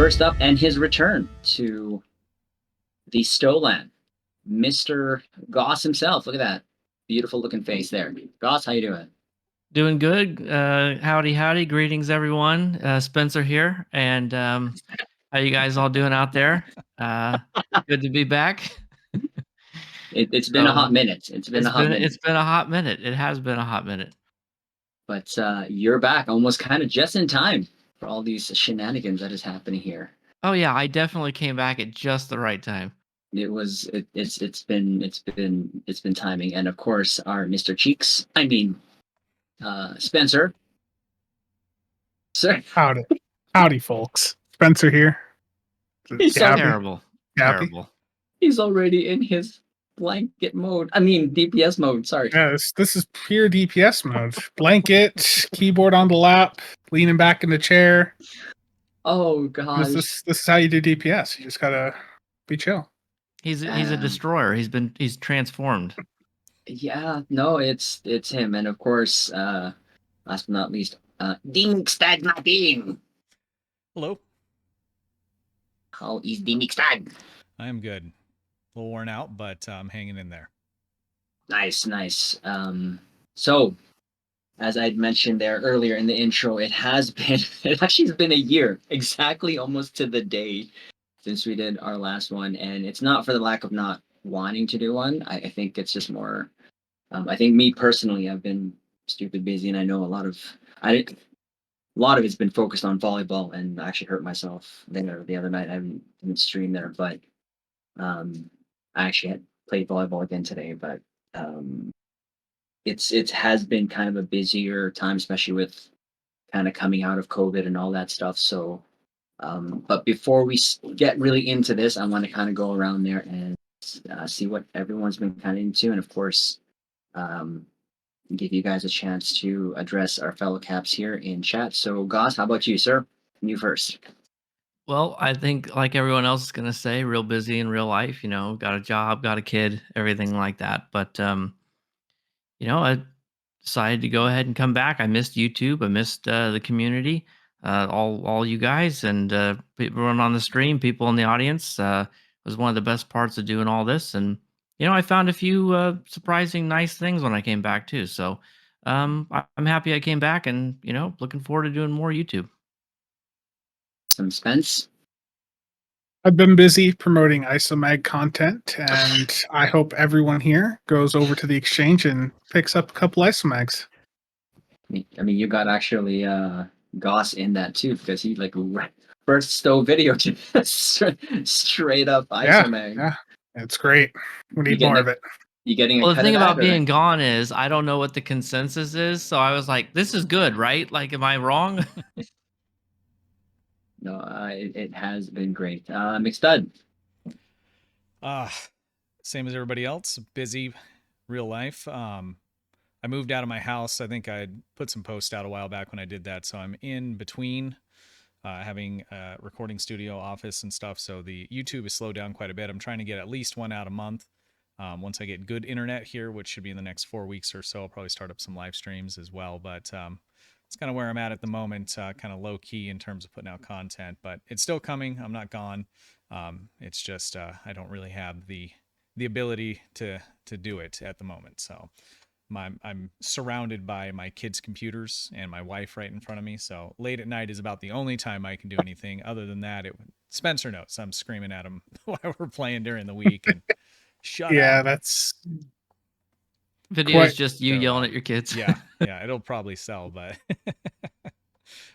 First up, and his return to the STO land, Mr. Goss himself. Look at that beautiful looking face there. Goss, how you doing? Doing good. Howdy. Greetings, everyone. Spencer here. And how you guys all doing out there? Good to be back. It's been a hot minute. It's been a hot minute. It's been a hot minute. It has been a hot minute. But you're back almost kind of just in time for all these shenanigans that is happening here. Oh yeah, I definitely came back at just the right time. It's been timing. And of course our Mr. Cheeks, Spencer. Sir. Howdy folks. Spencer here. He's so terrible. He's already in his blanket mode. DPS mode, sorry. Yes, this is pure DPS mode. Blanket, keyboard on the lap, leaning back in the chair. Oh gosh. This is how you do DPS. You just gotta be chill. He's a destroyer. He's transformed. Yeah, no, it's him. And of course, last but not least, Dinkstad Martin. Hello. How is Dinkstad? I'm good. A little worn out, but I'm hanging in there. Nice. So, as I'd mentioned there earlier in the intro, it actually has been a year, exactly almost to the day since we did our last one. And it's not for the lack of not wanting to do one. I think it's just more, I think me personally, I've been stupid busy, and I know a lot of it's been focused on volleyball, and I actually hurt myself there the other night. I didn't stream there, but I actually had played volleyball again today. But it has been kind of a busier time, especially with kind of coming out of COVID and all that stuff. So, but before we get really into this, I want to kind of go around there and see what everyone's been kind of into, and of course, give you guys a chance to address our fellow caps here in chat. So, Goss, how about you, sir? You first. Well, I think like everyone else is gonna say, real busy in real life. Got a job, got a kid, everything like that. But I decided to go ahead and come back. I missed YouTube. I missed the community, all you guys, and everyone on the stream, people in the audience. Was one of the best parts of doing all this. And I found a few surprising nice things when I came back too. So I'm happy I came back, and looking forward to doing more YouTube. Some Spence. I've been busy promoting ISOMAG content, and I hope everyone here goes over to the exchange and picks up a couple ISOMAGs. You got actually Goss in that too, because he first STO video to straight up ISOMAG. Yeah, it's great. We need more of it. You getting? Well, the thing about being gone is I don't know what the consensus is, so I was like, "This is good, right? Like, am I wrong?" No, it has been great. McStud. Same as everybody else. Busy, real life. I moved out of my house. I think I put some posts out a while back when I did that. So I'm in between having a recording studio, office, and stuff. So the YouTube is slowed down quite a bit. I'm trying to get at least one out a month. Once I get good internet here, which should be in the next 4 weeks or so, I'll probably start up some live streams as well. But it's kind of where I'm at the moment, kind of low key in terms of putting out content, but it's still coming. I'm not gone. It's just I don't really have the ability to do it at the moment. So I'm surrounded by my kids' computers and my wife right in front of me. So late at night is about the only time I can do anything. Other than that, Spencer knows I'm screaming at him while we're playing during the week and shut up. Yeah, that's video is just you yelling at your kids. Yeah, it'll probably sell, but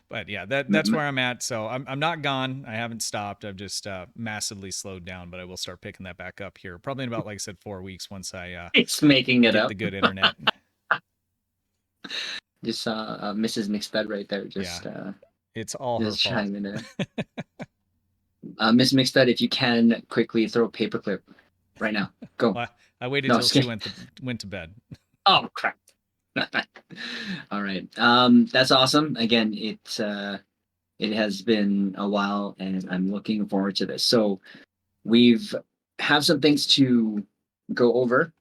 but yeah, that's where I'm at. So I'm not gone. I haven't stopped. I've just massively slowed down, but I will start picking that back up here probably in about, like I said, 4 weeks once I it's making it get up. The good internet. Just Mrs. McStud right there. It's all her fault. Chiming in. Miss McStud, if you can quickly throw a paperclip right now. Go. Well, I waited till she went to bed. Oh crap. All right. That's awesome. Again, it has been a while, and I'm looking forward to this. So have some things to go over,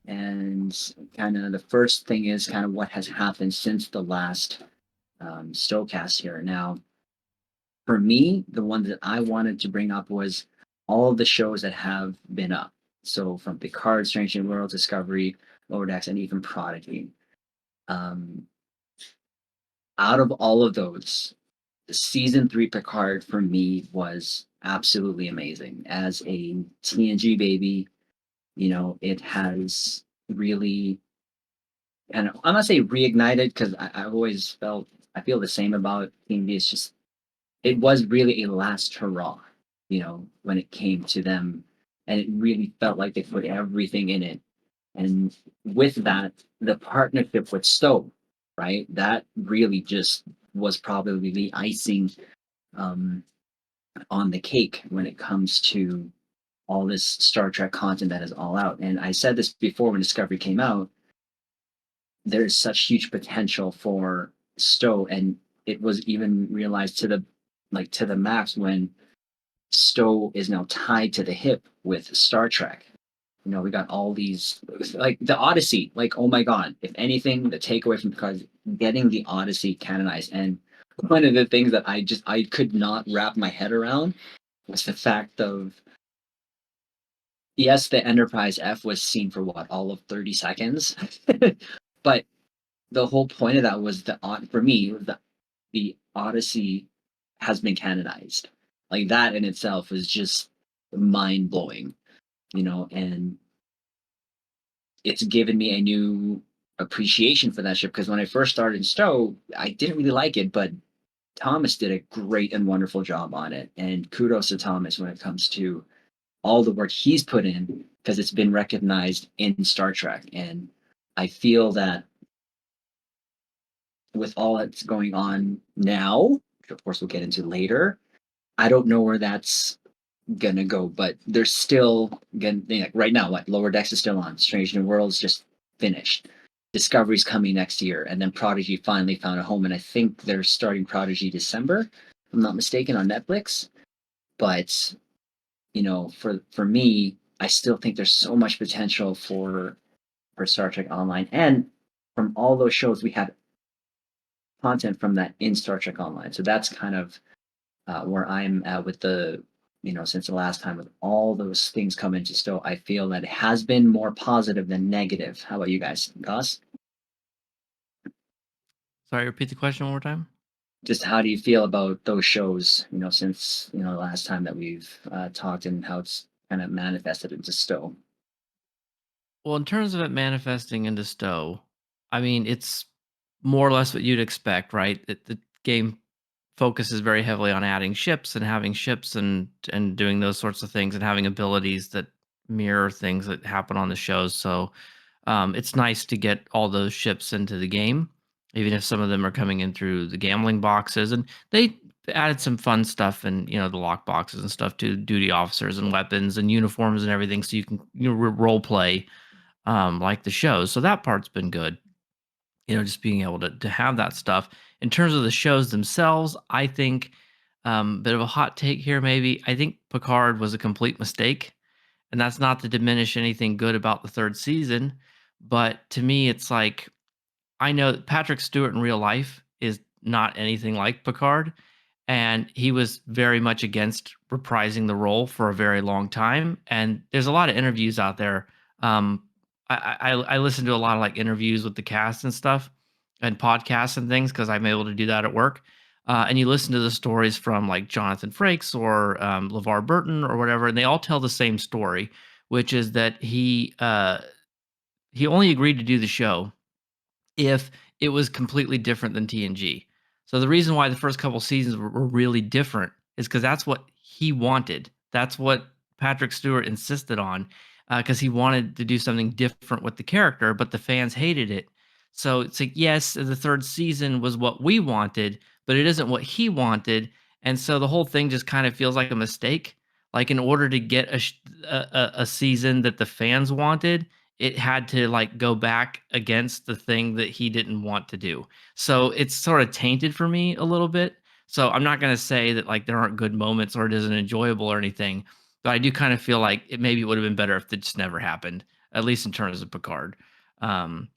and kind of the first thing is kind of what has happened since the last Stowcast here. Now, for me, the one that I wanted to bring up was all of the shows that have been up. So from Picard, Strange New Worlds, Discovery, Lower Decks, and even Prodigy. Um, out of all of those, the season 3 Picard for me was absolutely amazing. As a TNG baby, it has really, and I'm not saying reignited, because I've always I feel the same about TNG. It's just, it was really a last hurrah, when it came to them. And it really felt like they put everything in it. And with that, the partnership with STO, right? That really just was probably the icing um, on the cake when it comes to all this Star Trek content that is all out. And I said this before when Discovery came out, there's such huge potential for STO, and it was even realized to the max when STO is now tied to the hip with Star Trek. We got all these, like the Odyssey. Like, oh my God! If anything, the takeaway from Picard, getting the Odyssey canonized, and one of the things that I could not wrap my head around was the fact of, yes, the Enterprise F was seen for what, all of 30 seconds, but the whole point of that was for me was that the Odyssey has been canonized. Like, that in itself is just mind blowing, and it's given me a new appreciation for that ship, because when I first started in STO, I didn't really like it, but Thomas did a great and wonderful job on it. And kudos to Thomas when it comes to all the work he's put in, because it's been recognized in Star Trek. And I feel that with all that's going on now, which of course we'll get into later, I don't know where that's gonna go, but there's still gonna, like right now, what, Lower Decks is still on, Strange New Worlds just finished, Discovery's coming next year, and then Prodigy finally found a home, and I think they're starting Prodigy December, if I'm not mistaken, on Netflix. But for me, I still think there's so much potential for Star Trek Online, and from all those shows we had content from that in Star Trek Online. So that's kind of where I'm at with since the last time, with all those things coming to STO, I feel that it has been more positive than negative. How about you guys, Gus? Sorry, repeat the question one more time. Just how do you feel about those shows, since, the last time that we've talked, and how it's kind of manifested into STO? Well, in terms of it manifesting into STO, I mean, it's more or less what you'd expect, right? The game focuses very heavily on adding ships and having ships and doing those sorts of things and having abilities that mirror things that happen on the shows. So it's nice to get all those ships into the game, even if some of them are coming in through the gambling boxes. And they added some fun stuff and the lock boxes and stuff to duty officers and weapons and uniforms and everything, so you can role play like the shows. So that part's been good. Just being able to have that stuff. In terms of the shows themselves, I think bit of a hot take here, maybe. I think Picard was a complete mistake, and that's not to diminish anything good about the third season. But to me, it's like, I know that Patrick Stewart in real life is not anything like Picard, and he was very much against reprising the role for a very long time. And there's a lot of interviews out there. I listen to a lot of like interviews with the cast and stuff, and podcasts and things, because I'm able to do that at work. And you listen to the stories from like Jonathan Frakes or LeVar Burton or whatever, and they all tell the same story, which is that he only agreed to do the show if it was completely different than TNG. So the reason why the first couple seasons were really different is because that's what he wanted. That's what Patrick Stewart insisted on, because he wanted to do something different with the character, but the fans hated it. So it's like, yes, the third season was what we wanted, but it isn't what he wanted. And so the whole thing just kind of feels like a mistake. Like, in order to get a season that the fans wanted, it had to like go back against the thing that he didn't want to do. So it's sort of tainted for me a little bit. So I'm not going to say that like there aren't good moments or it isn't enjoyable or anything, but I do kind of feel like it would have been better if it just never happened, at least in terms of Picard. Um,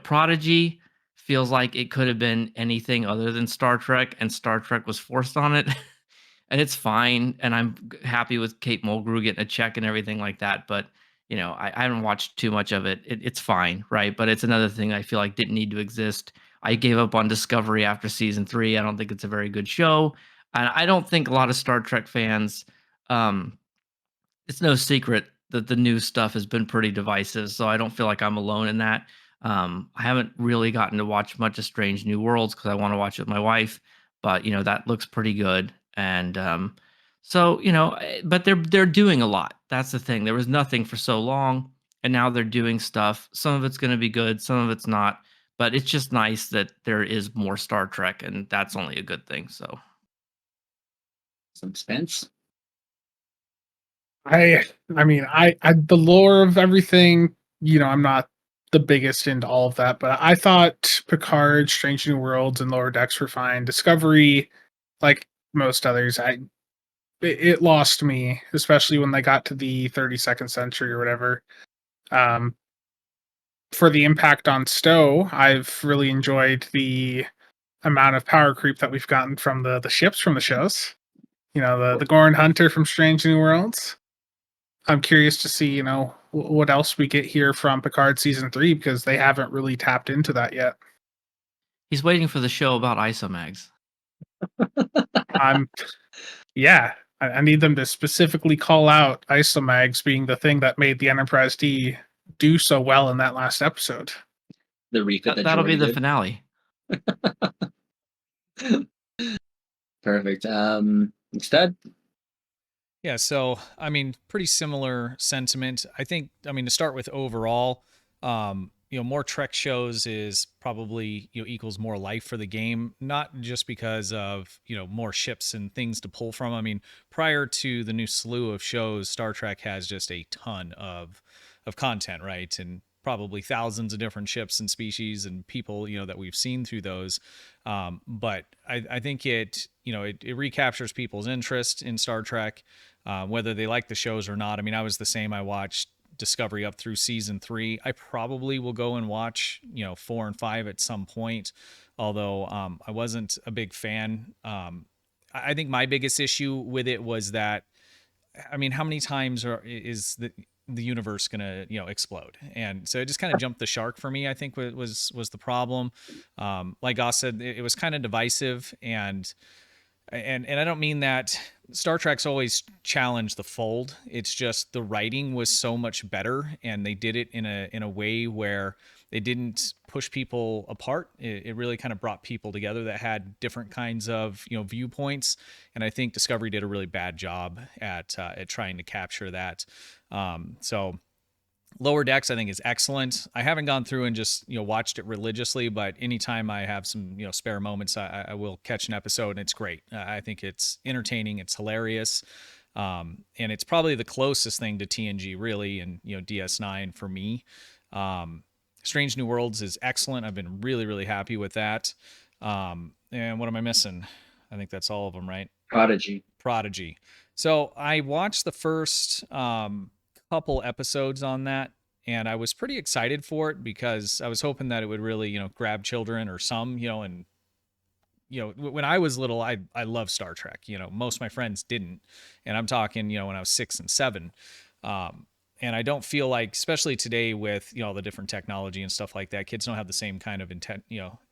Prodigy feels like it could have been anything other than Star Trek, and Star Trek was forced on it. And it's fine. And I'm happy with Kate Mulgrew getting a check and everything like that. But I haven't watched too much of it. It's fine, right? But it's another thing I feel like didn't need to exist. I gave up on Discovery after season 3. I don't think it's a very good show, and I don't think a lot of Star Trek fans. Um, it's no secret that the new stuff has been pretty divisive, so I don't feel like I'm alone in that. I haven't really gotten to watch much of Strange New Worlds because I want to watch it with my wife, but that looks pretty good, and but they're doing a lot. That's the thing. There was nothing for so long, and now they're doing stuff. Some of it's going to be good, some of it's not, but it's just nice that there is more Star Trek, and that's only a good thing. So Some Spence. I mean, the lore of everything, I'm not the biggest into all of that, but I thought Picard, Strange New Worlds, and Lower Decks were fine. Discovery, like most others, it lost me, especially when they got to the 32nd century or whatever. For the impact on STO, I've really enjoyed the amount of power creep that we've gotten from the ships from the shows. The Gorn Hunter from Strange New Worlds. I'm curious to see, what else we get here from Picard season 3 because they haven't really tapped into that yet. he's waiting for the show about isomags. I'm, yeah, I need them to specifically call out isomags being the thing that made the Enterprise D do so well in that last episode. The refit That'll be the did. finale. Perfect. Instead, Yeah, so I mean, pretty similar sentiment. I think, to start with overall, more Trek shows is probably equals more life for the game, not just because of more ships and things to pull from. I mean, prior to the new slew of shows, Star Trek has just a ton of content, right? And probably thousands of different ships and species and people that we've seen through those. But I think it recaptures people's interest in Star Trek. Whether they like the shows or not. I mean, I was the same. I watched Discovery up through season 3. I probably will go and watch 4 and 5 at some point, although I wasn't a big fan. I think my biggest issue with it was that, I mean, how many times is the universe gonna explode? And so it just kind of jumped the shark for me. I think was the problem. Like Goss said, it was kind of divisive, and I don't mean that Star Trek's always challenged the fold. It's just the writing was so much better, and they did it in a way where they didn't push people apart. It really kind of brought people together that had different kinds of viewpoints, and I think Discovery did a really bad job at trying to capture that. So Lower Decks, I think, is excellent. I haven't gone through and just watched it religiously, but anytime I have some spare moments, I will catch an episode, and it's great. I think it's entertaining, it's hilarious, and it's probably the closest thing to TNG really, and DS9 for me. Strange New Worlds is excellent. I've been really really happy with that. And what am I missing? I think that's all of them, right? Prodigy. So I watched the first couple episodes on that, and I was pretty excited for it because I was hoping that it would really grab children or some and when I was little, I loved Star Trek. Most of my friends didn't, and I'm talking when I was 6 and 7. And I don't feel like, especially today with all the different technology and stuff like that, kids don't have the same kind of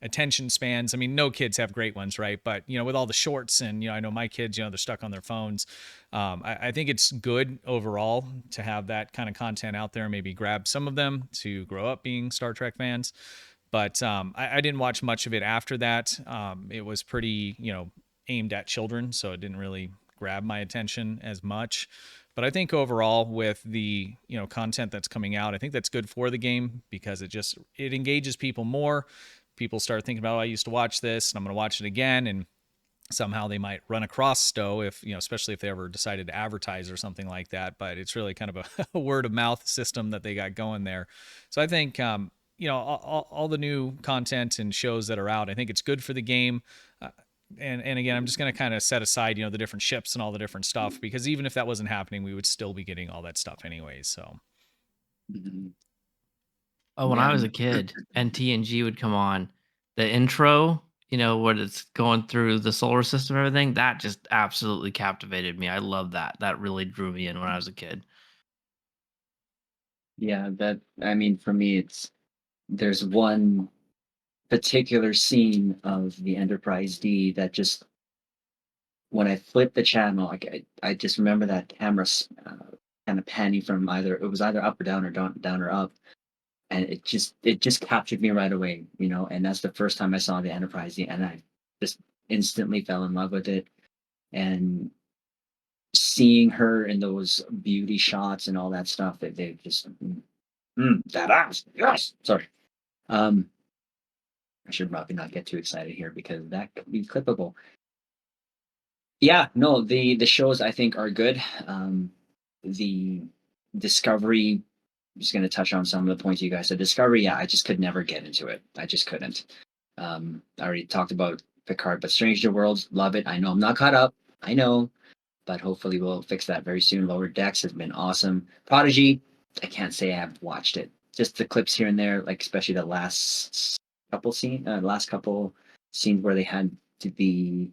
attention spans. I mean, no kids have great ones, right? But with all the shorts, and I know my kids, they're stuck on their phones. I think it's good overall to have that kind of content out there. Maybe grab some of them to grow up being Star Trek fans. But I didn't watch much of it after that. It was pretty aimed at children, so it didn't really grab my attention as much. But I think overall, with the content that's coming out, I think that's good for the game because it engages people more. People start thinking about, oh, I used to watch this, and I'm going to watch it again, and somehow they might run across STO if especially if they ever decided to advertise or something like that. But it's really kind of a word of mouth system that they got going there. So I think all the new content and shows that are out, I think it's good for the game. And again, I'm just going to kind of set aside, the different ships and all the different stuff, because even if that wasn't happening, we would still be getting all that stuff anyways. So. Oh, when I was a kid and TNG would come on, the intro, when it's going through the solar system and everything, that just absolutely captivated me. I love that. That really drew me in when I was a kid. Yeah, for me, there's one particular scene of the Enterprise D that just, when I flip the channel, like I just remember that camera kind of panning from either up or down or down or up, and it just captured me right away, and that's the first time I saw the Enterprise D, and I just instantly fell in love with it, and seeing her in those beauty shots and all that stuff that they just that ass, yes, sorry. um I should probably not get too excited here because that could be clippable. Yeah, no, the shows I think are good. The Discovery, I'm just going to touch on some of the points you guys said. Discovery, yeah, I just could never get into it. I just couldn't. I already talked about Picard, but Strange New Worlds, love it. I know I'm not caught up. I know, but hopefully we'll fix that very soon. Lower Decks has been awesome. Prodigy, I can't say I have watched it. Just the clips here and there, like especially last couple scenes where they had to be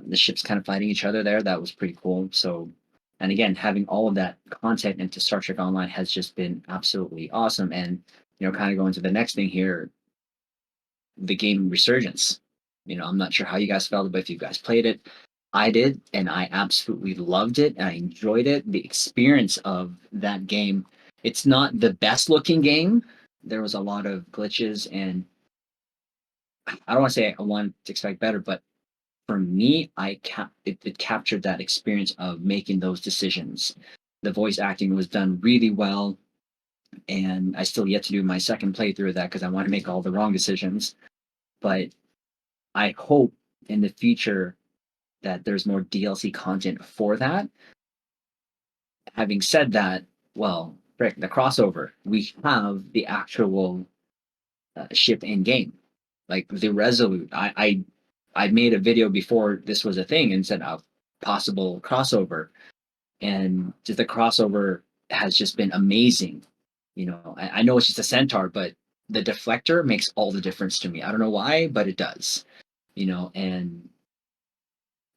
the ships kind of fighting each other there. That was pretty cool. So, and again, having all of that content into Star Trek Online has just been absolutely awesome. And kind of going to the next thing here, the game Resurgence. I'm not sure how you guys felt, but if you guys played it, I did, and I absolutely loved it, and I enjoyed it. The experience of that game. It's not the best looking game. There was a lot of glitches, and I don't want to say I want to expect better, but for me, it captured that experience of making those decisions. The voice acting was done really well, and I still yet to do my second playthrough of that because I want to make all the wrong decisions. But I hope in the future that there's more DLC content for that. Having said that, well, frick, the crossover, we have the actual ship in game, like the Resolute. I made a video before this was a thing and said a possible crossover, and just the crossover has just been amazing. I know it's just a centaur, but the deflector makes all the difference to me. I don't know why, but it does. And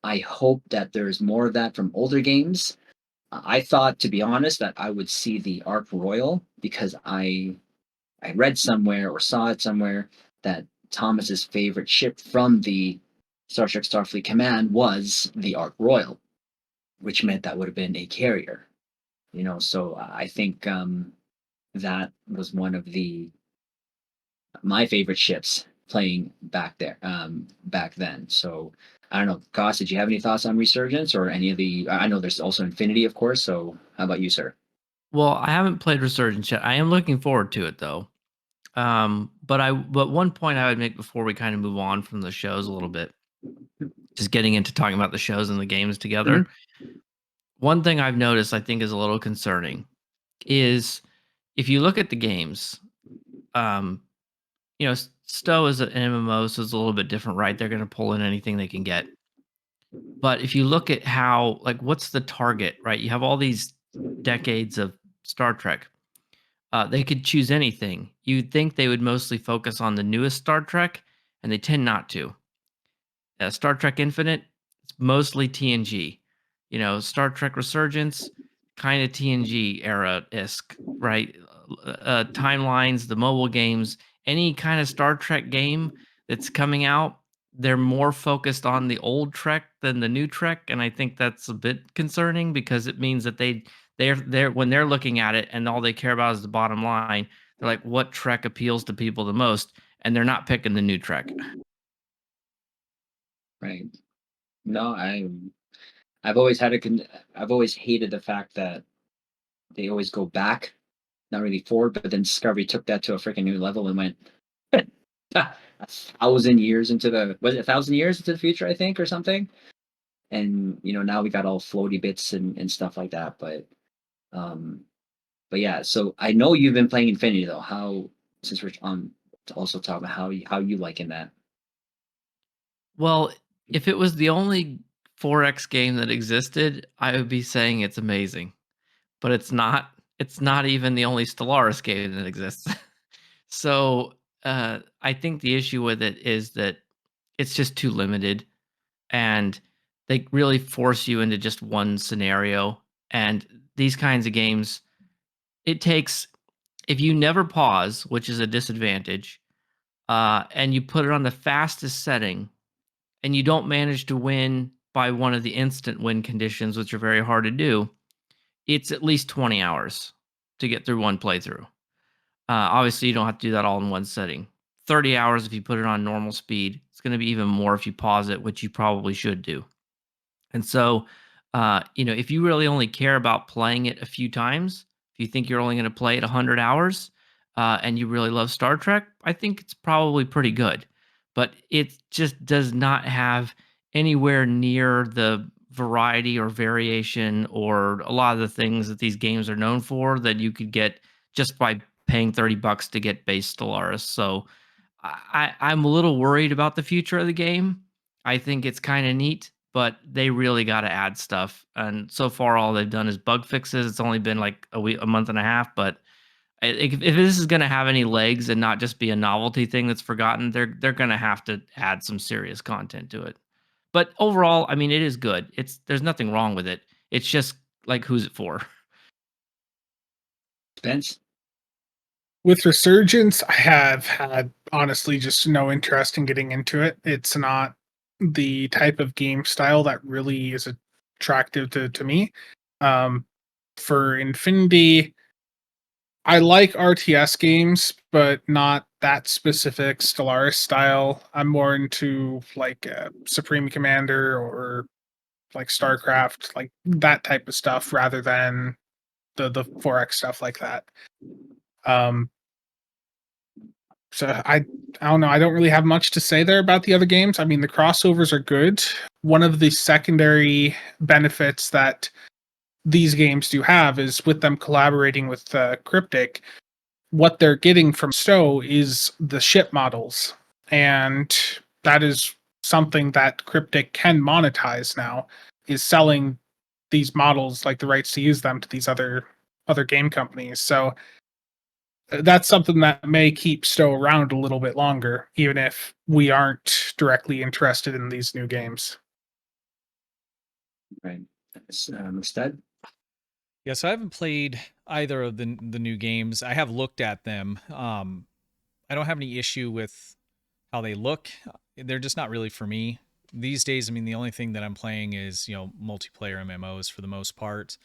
I hope that there's more of that from older games. I thought, to be honest, that I would see the Ark Royal because I read somewhere or saw it somewhere that Thomas's favorite ship from the Star Trek Starfleet Command was the Ark Royal, which meant that would have been a carrier. So I think that was one of my favorite ships playing back then. So I don't know, Goss, did you have any thoughts on Resurgence or any of the? I know there's also Infinity, of course. So how about you, sir? Well, I haven't played Resurgence yet. I am looking forward to it though. But one point I would make before we kind of move on from the shows a little bit, just getting into talking about the shows and the games together. One thing I've noticed I think is a little concerning is if you look at the games, um, STO is an MMO, so it's a little bit different, right? They're going to pull in anything they can get. But if you look at how, like, what's the target, right? You have all these decades of Star Trek. They could choose anything. You'd think they would mostly focus on the newest Star Trek, and they tend not to. Star Trek Infinite, it's mostly TNG. Star Trek Resurgence, kind of TNG era esque, right? Timelines, the mobile games, any kind of Star Trek game that's coming out, they're more focused on the old Trek than the new Trek, and I think that's a bit concerning because it means that they're when they're looking at it and all they care about is the bottom line. They're like, what Trek appeals to people the most, and they're not picking the new Trek. Right. No, I've always I've always hated the fact that they always go back, not really forward, but then Discovery took that to a freaking new level and went a 1,000 years into was it 1,000 years into the future, I think, or something. And now we got all floaty bits and stuff like that. Um, but yeah, so I know you've been playing Infinity though. How, since we're on to also talk about how you liking that? Well, if it was the only 4X game that existed, I would be saying it's amazing. But it's not. It's not even the only Stellaris game that exists. So I think the issue with it is that it's just too limited, and they really force you into just one scenario. And these kinds of games, it takes, if you never pause, which is a disadvantage, and you put it on the fastest setting, and you don't manage to win by one of the instant win conditions, which are very hard to do, it's at least 20 hours to get through one playthrough. Obviously, you don't have to do that all in one setting. 30 hours if you put it on normal speed. It's going to be even more if you pause it, which you probably should do. And so, if you really only care about playing it a few times, if you think you're only going to play it 100 hours, and you really love Star Trek, I think it's probably pretty good. But it just does not have anywhere near the variety or variation or a lot of the things that these games are known for that you could get just by paying $30 to get base Stellaris. So I'm a little worried about the future of the game. I think it's kind of neat, but they really got to add stuff. And so far, all they've done is bug fixes. It's only been like a month and a half. But if this is going to have any legs and not just be a novelty thing that's forgotten, they're going to have to add some serious content to it. But overall, I mean, it is good. There's nothing wrong with it. It's just like, who's it for? Spence? With Resurgence, I have had honestly just no interest in getting into it. It's not the type of game style that really is attractive to me. For Infinity, I like RTS games, but not that specific Stellaris style. I'm more into like Supreme Commander or like StarCraft, like that type of stuff, rather than the 4X stuff like that. So I don't know. I don't really have much to say there about the other games. I mean, the crossovers are good. One of the secondary benefits that these games do have is with them collaborating with Cryptic, what they're getting from STO is the ship models. And that is something that Cryptic can monetize now, is selling these models, like the rights to use them, to these other game companies. So that's something that may keep STO around a little bit longer, even if we aren't directly interested in these new games. Right. Stud? Yeah, so I haven't played either of the new games. I have looked at them. I don't have any issue with how they look. They're just not really for me these days. I mean, the only thing that I'm playing is multiplayer MMOs for the most part.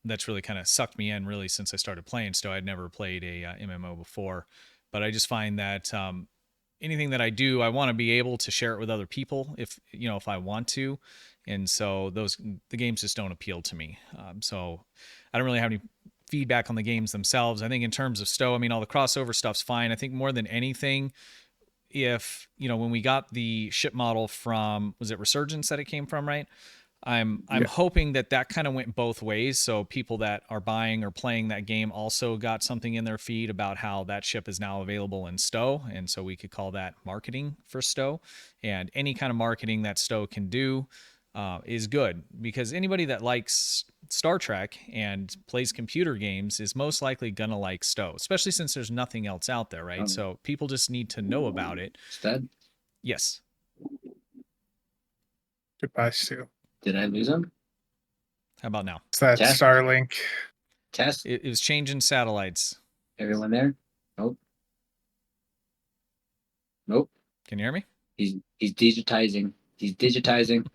That's really kind of sucked me in really since I started playing STO. I'd never played a MMO before, but I just find that anything that I do, I want to be able to share it with other people if I want to. And so the games just don't appeal to me. So I don't really have any feedback on the games themselves. I think in terms of STO, I mean, all the crossover stuff's fine. I think more than anything, if, when we got the ship model from, was it Resurgence that it came from, right? I'm hoping that kind of went both ways. So people that are buying or playing that game also got something in their feed about how that ship is now available in STO. And so we could call that marketing for STO. And any kind of marketing that STO can do is good, because anybody that likes Star Trek and plays computer games is most likely going to like STO, especially since there's nothing else out there, right? So people just need to know about it. Stud? Yes. Goodbye, Stu. Did I lose him? How about now? It's that Test? Starlink. Test? It was changing satellites. Everyone there? Nope. Nope. Can you hear me? He's digitizing. He's digitizing.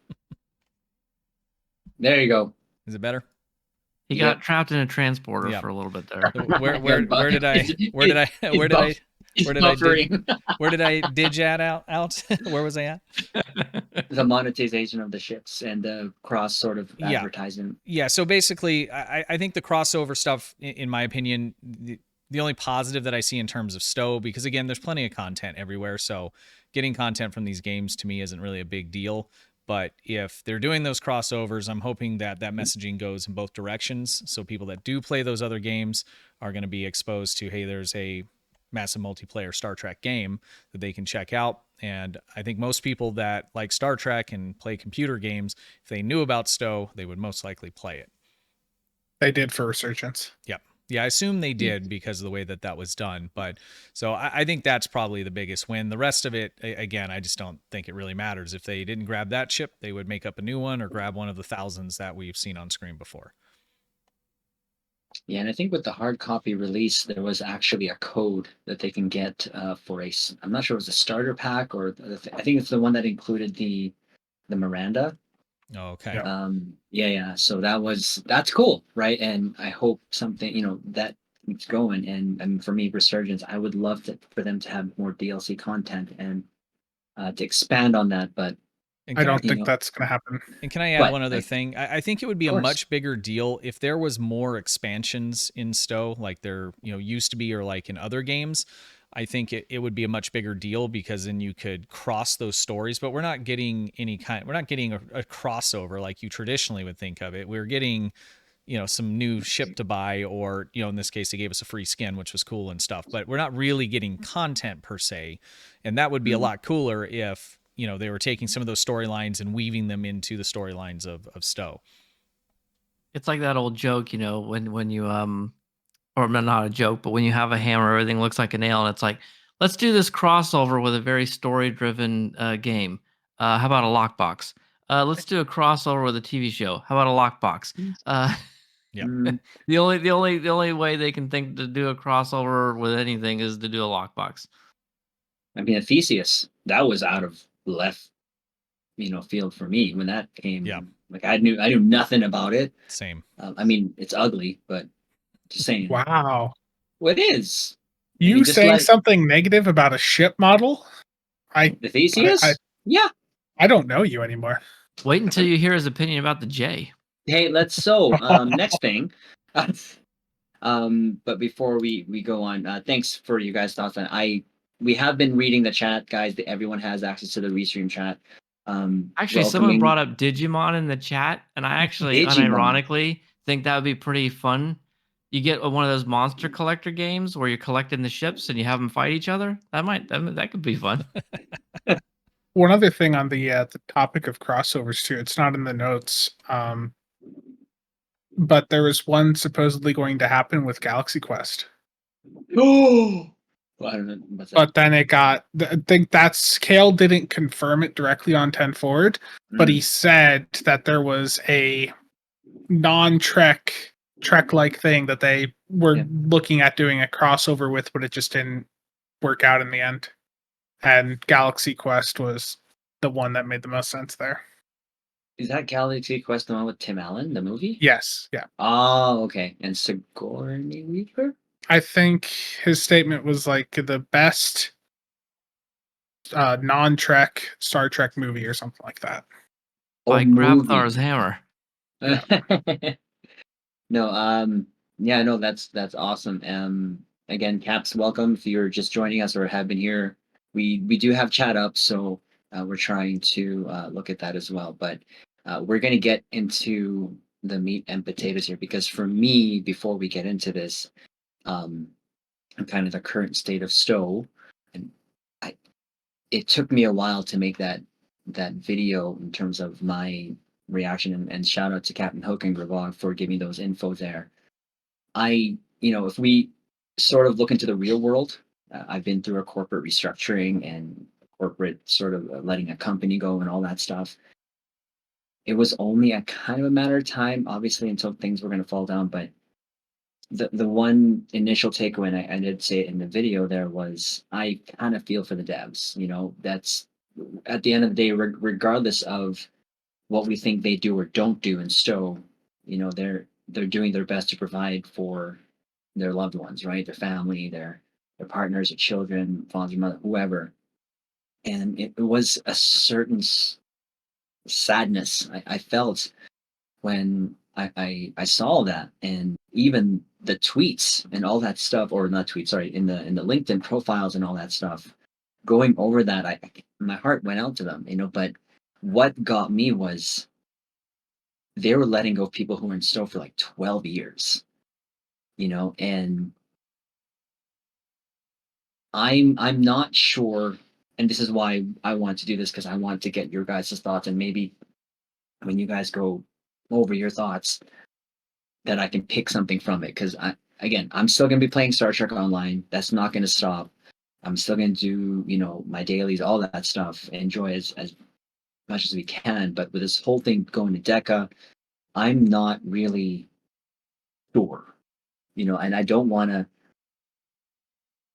There you go. Is it better? He Yep. got trapped in a transporter Yep. for a little bit there. Where did I dig out? Where was I at? The monetization of the ships and the cross sort of advertising. Yeah. So basically, I think the crossover stuff, in my opinion, the only positive that I see in terms of STO, because again, there's plenty of content everywhere. So getting content from these games to me isn't really a big deal. But if they're doing those crossovers, I'm hoping that messaging goes in both directions. So people that do play those other games are going to be exposed to, hey, there's a massive multiplayer Star Trek game that they can check out. And I think most people that like Star Trek and play computer games, if they knew about STO, they would most likely play it. They did for Resurgence. Yep. Yeah, I assume they did because of the way that that was done. But so I think that's probably the biggest win. The rest of it, again, I just don't think it really matters. If they didn't grab that chip, they would make up a new one or grab one of the thousands that we've seen on screen before. Yeah, and I think with the hard copy release, there was actually a code that they can get for I'm not sure it was a starter pack or I think it's the one that included the Miranda. Oh, okay. Yeah. Yeah. So that's cool, right? And I hope something, that keeps going. And for me, Resurgence, I would love for them to have more DLC content and to expand on that. But And I can don't you think know, that's going to happen. And can I add but one other thing? I think it would be of a course. much bigger deal if there was more expansions in STO, like there used to be, or like in other games. I think it would be a much bigger deal because then you could cross those stories. But we're not getting we're not getting a crossover like you traditionally would think of it. We're getting some new ship to buy, or in this case they gave us a free skin, which was cool and stuff, but we're not really getting content per se. And that would be a lot cooler if they were taking some of those storylines and weaving them into the storylines of STO. It's like that old joke, when you or not a joke, but when you have a hammer, everything looks like a nail, and it's like, let's do this crossover with a very story-driven game. How about a lockbox? Let's do a crossover with a TV show. How about a lockbox? Yep. The only way they can think to do a crossover with anything is to do a lockbox. I mean, Theseus, that was out of left, field for me when that came. Yeah. Like I knew nothing about it. Same. I mean, it's ugly, but just saying. Wow. Well, it is. You mean, just saying like- something negative about a ship model? The Theseus? Yeah. I don't know you anymore. Wait until you hear his opinion about the J. Hey, next thing. But before we go on, thanks for you guys' thoughts on we have been reading the chat, guys. Everyone has access to the Restream chat. Actually, someone brought up Digimon in the chat, and I actually unironically think that would be pretty fun. You get one of those monster collector games where you're collecting the ships and you have them fight each other. That could be fun. One other thing on the topic of crossovers too, it's not in the notes, but there was one supposedly going to happen with Galaxy Quest. Oh, well, I don't know what's that. But then I think that's Kale didn't confirm it directly on 10 Forward, but he said that there was a Trek-like thing that they were looking at doing a crossover with, but it just didn't work out in the end. And Galaxy Quest was the one that made the most sense there. Is that Galaxy Quest the one with Tim Allen, the movie? Yes, yeah. Oh, okay. And Sigourney Weaver? I think his statement was like the best non-Trek Star Trek movie or something like that. By Grabthar's hammer. No, that's awesome. Again, Caps, welcome if you're just joining us or have been here. We do have chat up, so we're trying to look at that as well. But we're going to get into the meat and potatoes here because for me, before we get into this, kind of the current state of STO, and it took me a while to make that video in terms of my reaction, and shout out to Captain Hook and Gravog for giving those info there. If we sort of look into the real world, I've been through a corporate restructuring and corporate sort of letting a company go and all that stuff. It was only a kind of a matter of time, obviously, until things were going to fall down. But the one initial takeaway, and I did say it in the video there, was I kind of feel for the devs. That's at the end of the day, regardless of what we think they do or don't do in STO, they're doing their best to provide for their loved ones, right? Their family, their partners, their children, father, mother, whoever. And it was a certain sadness I felt when I saw that, and even the tweets and all that stuff, or not tweets, sorry, in the LinkedIn profiles and all that stuff. Going over that, my heart went out to them, But what got me was they were letting go of people who were in STO for like 12 years, and I'm not sure, and this is why I want to do this, because I want to get your guys' thoughts, and maybe when you guys go over your thoughts, that I can pick something from it, because again, I'm still going to be playing Star Trek Online. That's not going to stop. I'm still going to do, my dailies, all that stuff, enjoy as much as we can. But with this whole thing going to DECA, I'm not really sure, and I don't want to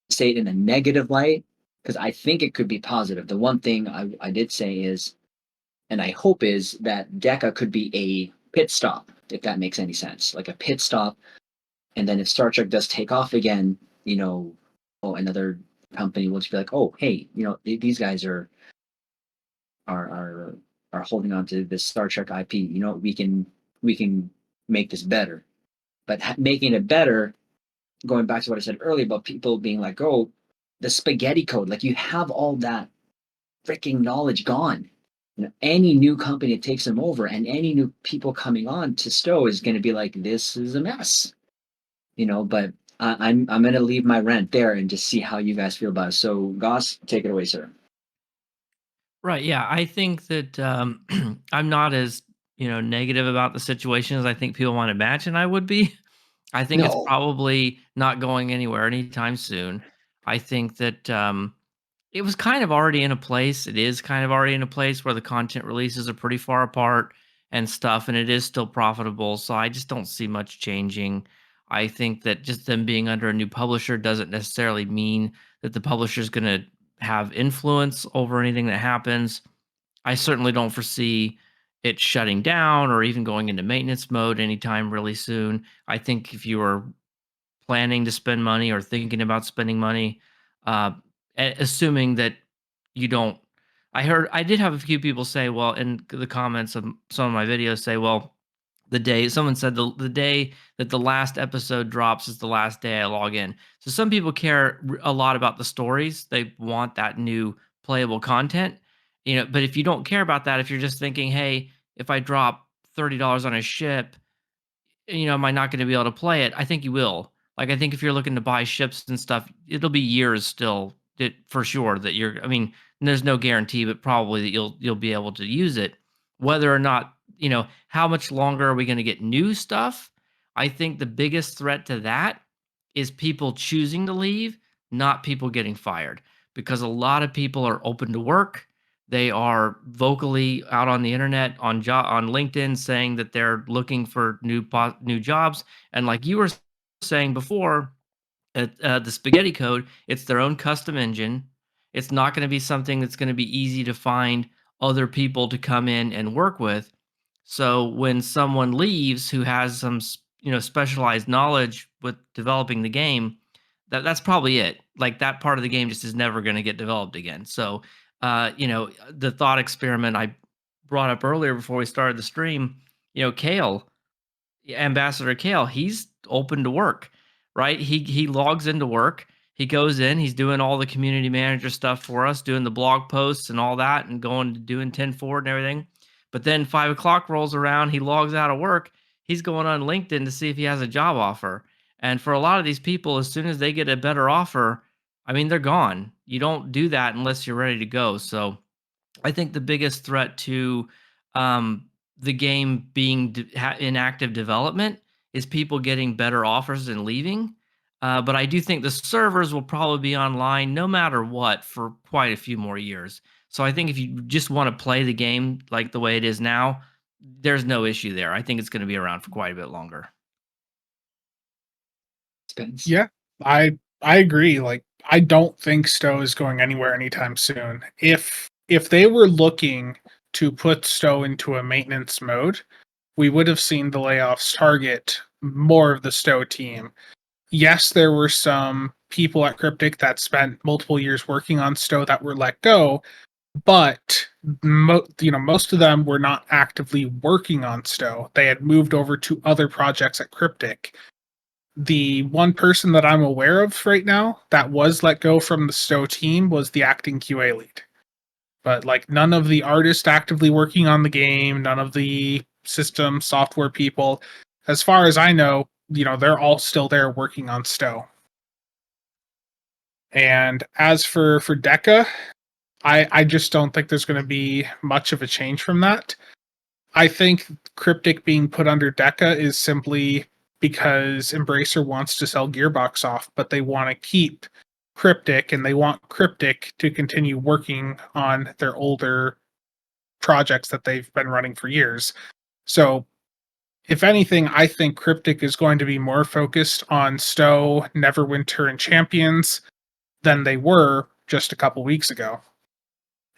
say it in a negative light because I think it could be positive. The one thing I did say is, and I hope is that DECA could be a pit stop, if that makes any sense, like a pit stop. And then if Star Trek does take off again, another company will just be like, oh, hey, these guys are are are holding on to this Star Trek IP. We can make this better. But making it better, going back to what I said earlier about people being like, oh, the spaghetti code, like you have all that freaking knowledge gone. Any new company that takes them over and any new people coming on to STO is going to be like, this is a mess, but I'm going to leave my rant there and just see how you guys feel about it. So Goss, take it away, sir. Right. Yeah. I think that I'm not as, negative about the situation as I think people want to imagine I would be. I think it's No. probably not going anywhere anytime soon. I think that it was kind of already in a place. It is kind of already in a place where the content releases are pretty far apart and stuff, and it is still profitable. So I just don't see much changing. I think that just them being under a new publisher doesn't necessarily mean that the publisher is going to have influence over anything that happens. I certainly don't foresee it shutting down or even going into maintenance mode anytime really soon. I think if you are planning to spend money or thinking about spending money, uh, assuming that you don't. I did have a few people say, well, in the comments of some of my videos say, well, someone said the day that the last episode drops is the last day I log in. So some people care a lot about the stories. They want that new playable content, but if you don't care about that, if you're just thinking, hey, if I drop $30 on a ship, am I not going to be able to play it? I think you will. Like, I think if you're looking to buy ships and stuff, it'll be years still for sure that I mean, there's no guarantee, but probably that you'll be able to use it. Whether or not, how much longer are we going to get new stuff? I think the biggest threat to that is people choosing to leave, not people getting fired, because a lot of people are open to work. They are vocally out on the internet on LinkedIn saying that they're looking for new jobs. And like you were saying before, the spaghetti code, it's their own custom engine. It's not going to be something that's going to be easy to find other people to come in and work with. So when someone leaves who has some specialized knowledge with developing the game, that's probably it. Like that part of the game just is never going to get developed again. So the thought experiment I brought up earlier before we started the stream, Kale, Ambassador Kale, he's open to work, right? He logs into work. He goes in, he's doing all the community manager stuff for us, doing the blog posts and all that, and going to doing 10 forward and everything. But then 5 o'clock rolls around, he logs out of work. He's going on LinkedIn to see if he has a job offer. And for a lot of these people, as soon as they get a better offer, I mean, they're gone. You don't do that unless you're ready to go. So I think the biggest threat to um, the game being in active development is people getting better offers and leaving. But I do think the servers will probably be online no matter what for quite a few more years. So I think if you just want to play the game like the way it is now, there's no issue there. I think it's going to be around for quite a bit longer. Spence. Yeah, I agree. Like, I don't think STO is going anywhere anytime soon. If they were looking to put STO into a maintenance mode, we would have seen the layoffs target more of the STO team. Yes, there were some people at Cryptic that spent multiple years working on STO that were let go, but most of them were not actively working on STO. They had moved over to other projects at Cryptic. The one person that I'm aware of right now that was let go from the STO team was the acting QA lead. But like none of the artists actively working on the game, none of the system software people, as far as I know, they're all still there working on STO. And as for DECA, I just don't think there's going to be much of a change from that. I think Cryptic being put under DECA is simply because Embracer wants to sell Gearbox off, but they want to keep Cryptic, and they want Cryptic to continue working on their older projects that they've been running for years. So, if anything, I think Cryptic is going to be more focused on STO, Neverwinter, and Champions than they were just a couple weeks ago.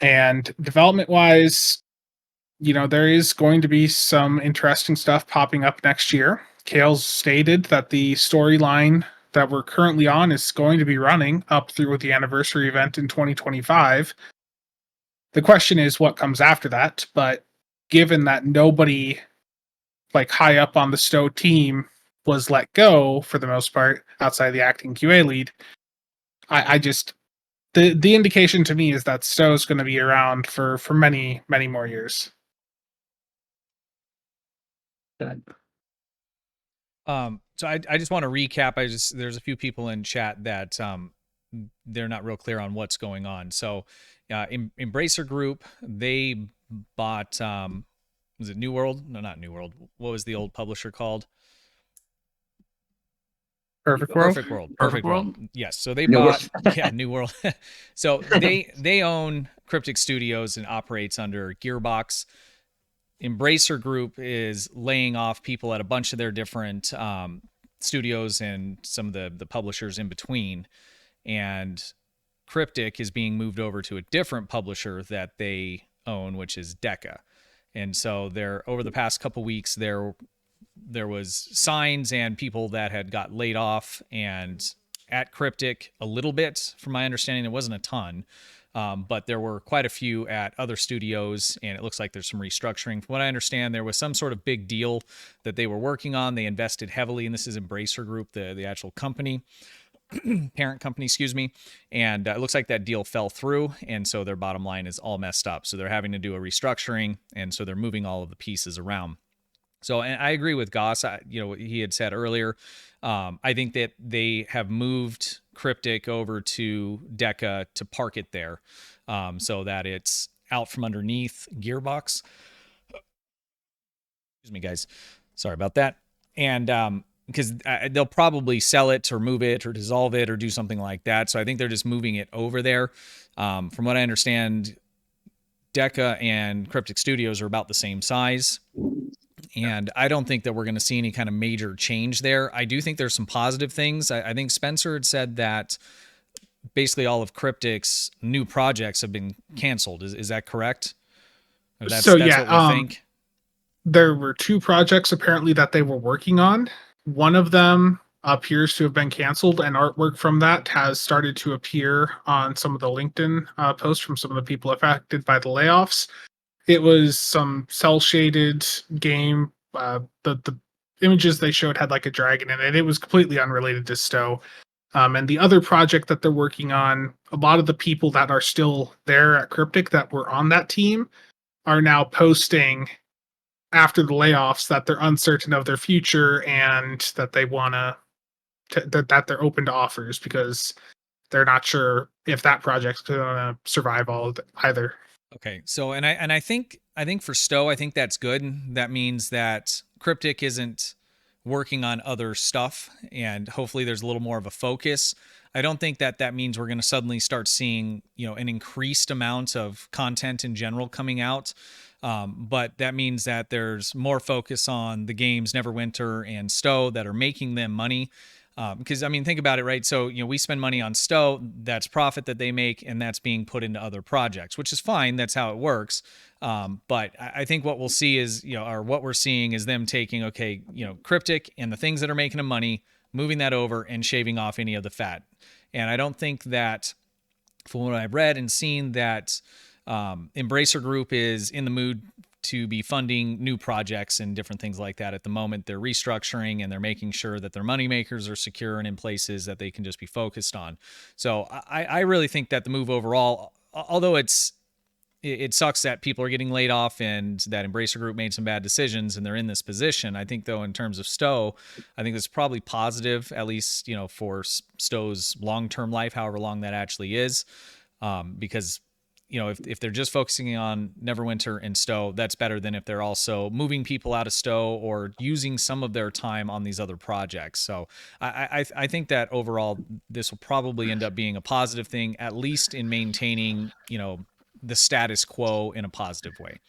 And development-wise, there is going to be some interesting stuff popping up next year. Kale's stated that the storyline that we're currently on is going to be running up through the anniversary event in 2025. The question is what comes after that, but given that nobody high up on the STO team was let go for the most part outside the acting QA lead, I just the indication to me is that STO is going to be around for many, many more years. So I just want to recap. There's a few people in chat that they're not real clear on what's going on. So Embracer Group, they bought was it New World? No, not New World. What was the old publisher called? Perfect World. Perfect World. Yes. So they bought New World. So they own Cryptic Studios and operates under Gearbox. Embracer Group is laying off people at a bunch of their different studios and some of the publishers in between. And Cryptic is being moved over to a different publisher that they own, which is Deca. And so over the past couple weeks, there was signs and people that had got laid off, and at Cryptic a little bit, from my understanding, there wasn't a ton. But there were quite a few at other studios, and it looks like there's some restructuring. From what I understand, there was some sort of big deal that they were working on. They invested heavily, and this is Embracer Group, the actual company, parent company, excuse me. And it looks like that deal fell through, and so their bottom line is all messed up. So they're having to do a restructuring, and so they're moving all of the pieces around. So, and I agree with Goss. He had said earlier, I think that they have moved Cryptic over to Deca to park it there, so that it's out from underneath Gearbox. Excuse me, guys. Sorry about that. And because they'll probably sell it or move it or dissolve it or do something like that. So I think they're just moving it over there. From what I understand, Deca and Cryptic Studios are about the same size. And I don't think that we're going to see any kind of major change there. I do think there's some positive things. I think Spencer had said that basically all of Cryptic's new projects have been canceled. Is that correct? That's what we think. There were 2 projects apparently that they were working on. One of them appears to have been canceled, and artwork from that has started to appear on some of the LinkedIn posts from some of the people affected by the layoffs. It was some cel-shaded game. The images they showed had a dragon in it. It was completely unrelated to STO. And the other project that they're working on, a lot of the people that are still there at Cryptic that were on that team are now posting after the layoffs that they're uncertain of their future and that they want that they're open to offers because they're not sure if that project's going to survive all of it either. Okay, so and I think for STO, I think that's good. That means that Cryptic isn't working on other stuff, and hopefully there's a little more of a focus. I don't think that means we're going to suddenly start seeing an increased amount of content in general coming out. But that means that there's more focus on the games Neverwinter and STO that are making them money. Because, I mean, think about it, right? So, we spend money on STO, that's profit that they make, and that's being put into other projects, which is fine. That's how it works. But I think what we'll see is, or what we're seeing is them taking, Cryptic and the things that are making them money, moving that over and shaving off any of the fat. And I don't think that, from what I've read and seen, that Embracer Group is in the mood to be funding new projects and different things like that at the moment. They're restructuring and they're making sure that their money makers are secure and in places that they can just be focused on. So I really think that the move overall, although it sucks that people are getting laid off and that Embracer Group made some bad decisions and they're in this position. I think, though, in terms of STO, I think it's probably positive, at least, for STO's long-term life, however long that actually is, because if they're just focusing on Neverwinter and STO, that's better than if they're also moving people out of STO or using some of their time on these other projects. So I think that overall this will probably end up being a positive thing, at least in maintaining, the status quo in a positive way.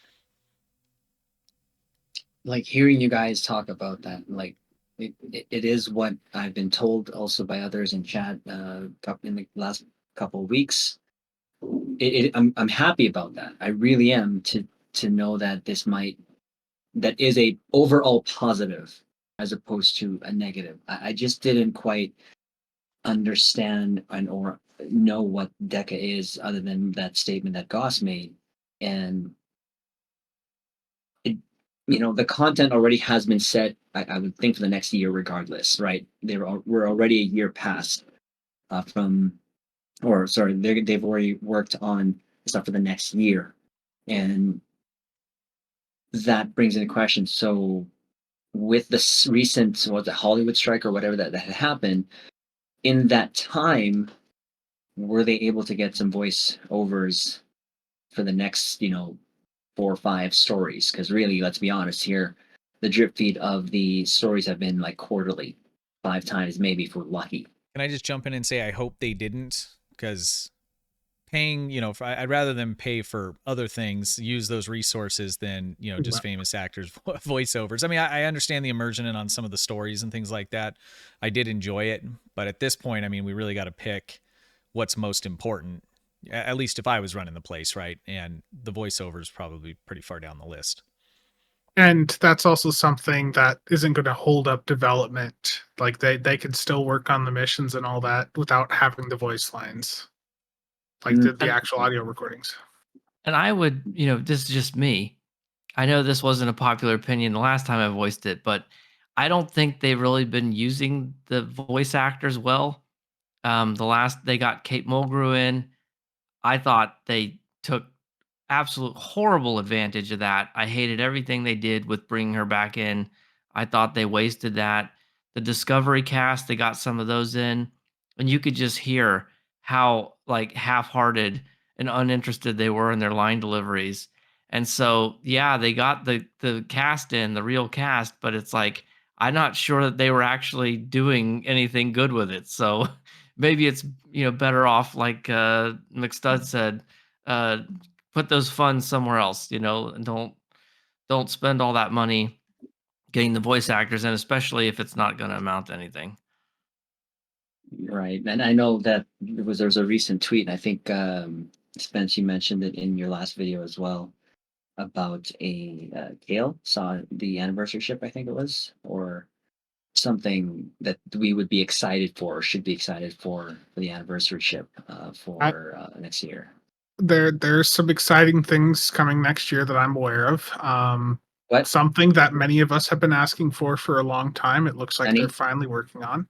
Like hearing you guys talk about that, like it is what I've been told also by others in chat in the last couple of weeks. I'm happy about that. I really am to know that that is a overall positive as opposed to a negative. I just didn't quite understand or know what DECA is other than that statement that Goss made. And it, the content already has been set, I would think, for the next year regardless, right? We're already a year past they've already worked on stuff for the next year. And that brings into question. So with this recent, the Hollywood strike or whatever that had happened, in that time, were they able to get some voice overs for the next, 4 or 5 stories? Because really, let's be honest here, the drip feed of the stories have been like quarterly, 5 times maybe if we're lucky. Can I just jump in and say I hope they didn't? Because paying, I'd rather them pay for other things, use those resources than, just famous actors' voiceovers. I mean, I understand the immersion on some of the stories and things like that. I did enjoy it. But at this point, I mean, we really got to pick what's most important, at least if I was running the place, right? And the voiceover is probably pretty far down the list. And that's also something that isn't going to hold up development. Like they can still work on the missions and all that without having the voice lines, like the actual audio recordings. And I would, this is just me. I know this wasn't a popular opinion the last time I voiced it, but I don't think they've really been using the voice actors well. The last they got Kate Mulgrew in, I thought they took absolute horrible advantage of that. I hated everything they did with bringing her back in. I thought they wasted that. The Discovery cast, they got some of those in, and you could just hear how like half-hearted and uninterested they were in their line deliveries. And so, yeah, they got the cast in, the real cast, but it's like I'm not sure that they were actually doing anything good with it. So maybe it's better off, like McStud said, put those funds somewhere else, and don't spend all that money getting the voice actors, and especially if it's not going to amount to anything. Right. And I know that there's a recent tweet, and I think Spence, you mentioned it in your last video as well, about Kale saw the anniversary ship, I think it was, or something that we would be excited for, or should be excited for the anniversary ship for next year. There's some exciting things coming next year that I'm aware of. What? Something that many of us have been asking for a long time. It looks like they're finally working on.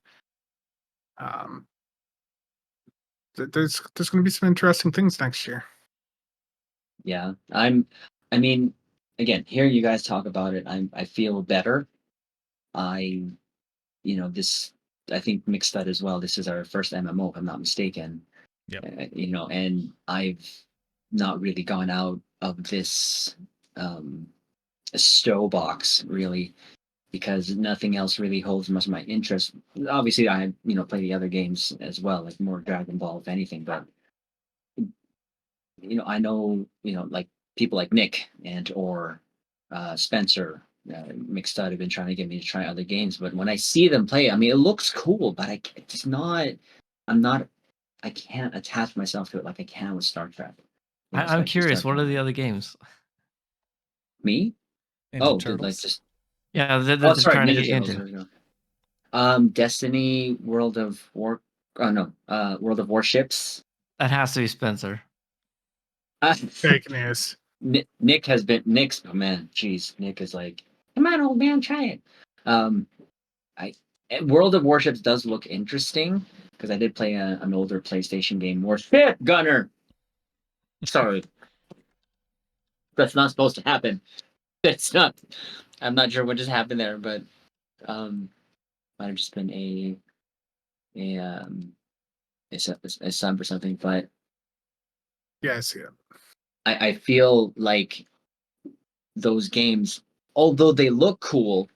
There's going to be some interesting things next year. Yeah, I mean, again, hearing you guys talk about it, I feel better. I think Mixed as well. This is our first MMO, if I'm not mistaken. Yep. And I've not really gone out of this STO box really, because nothing else really holds much of my interest. Obviously, I play the other games as well, like more Dragon Ball, if anything. But I know like people like Nick or Spencer. Mixed have been trying to get me to try other games, but when I see them play, I mean, it looks cool, but I can't attach myself to it like I can with Star Trek. I'm curious, what are the other games? Me? Ninja Turtles? Just yeah, they're just trying to get you into. Destiny, World of Warships. That has to be Spencer. Fake news. Nick has been Nick's. Oh man, jeez, Nick is like, come on, old man, try it. World of Warships does look interesting because I did play an older PlayStation game, Warship Gunner. Sorry, that's not supposed to happen. It's not. I'm not sure what just happened there, but might have just been a sub or something. But yeah, I see it. I feel like those games, although they look cool,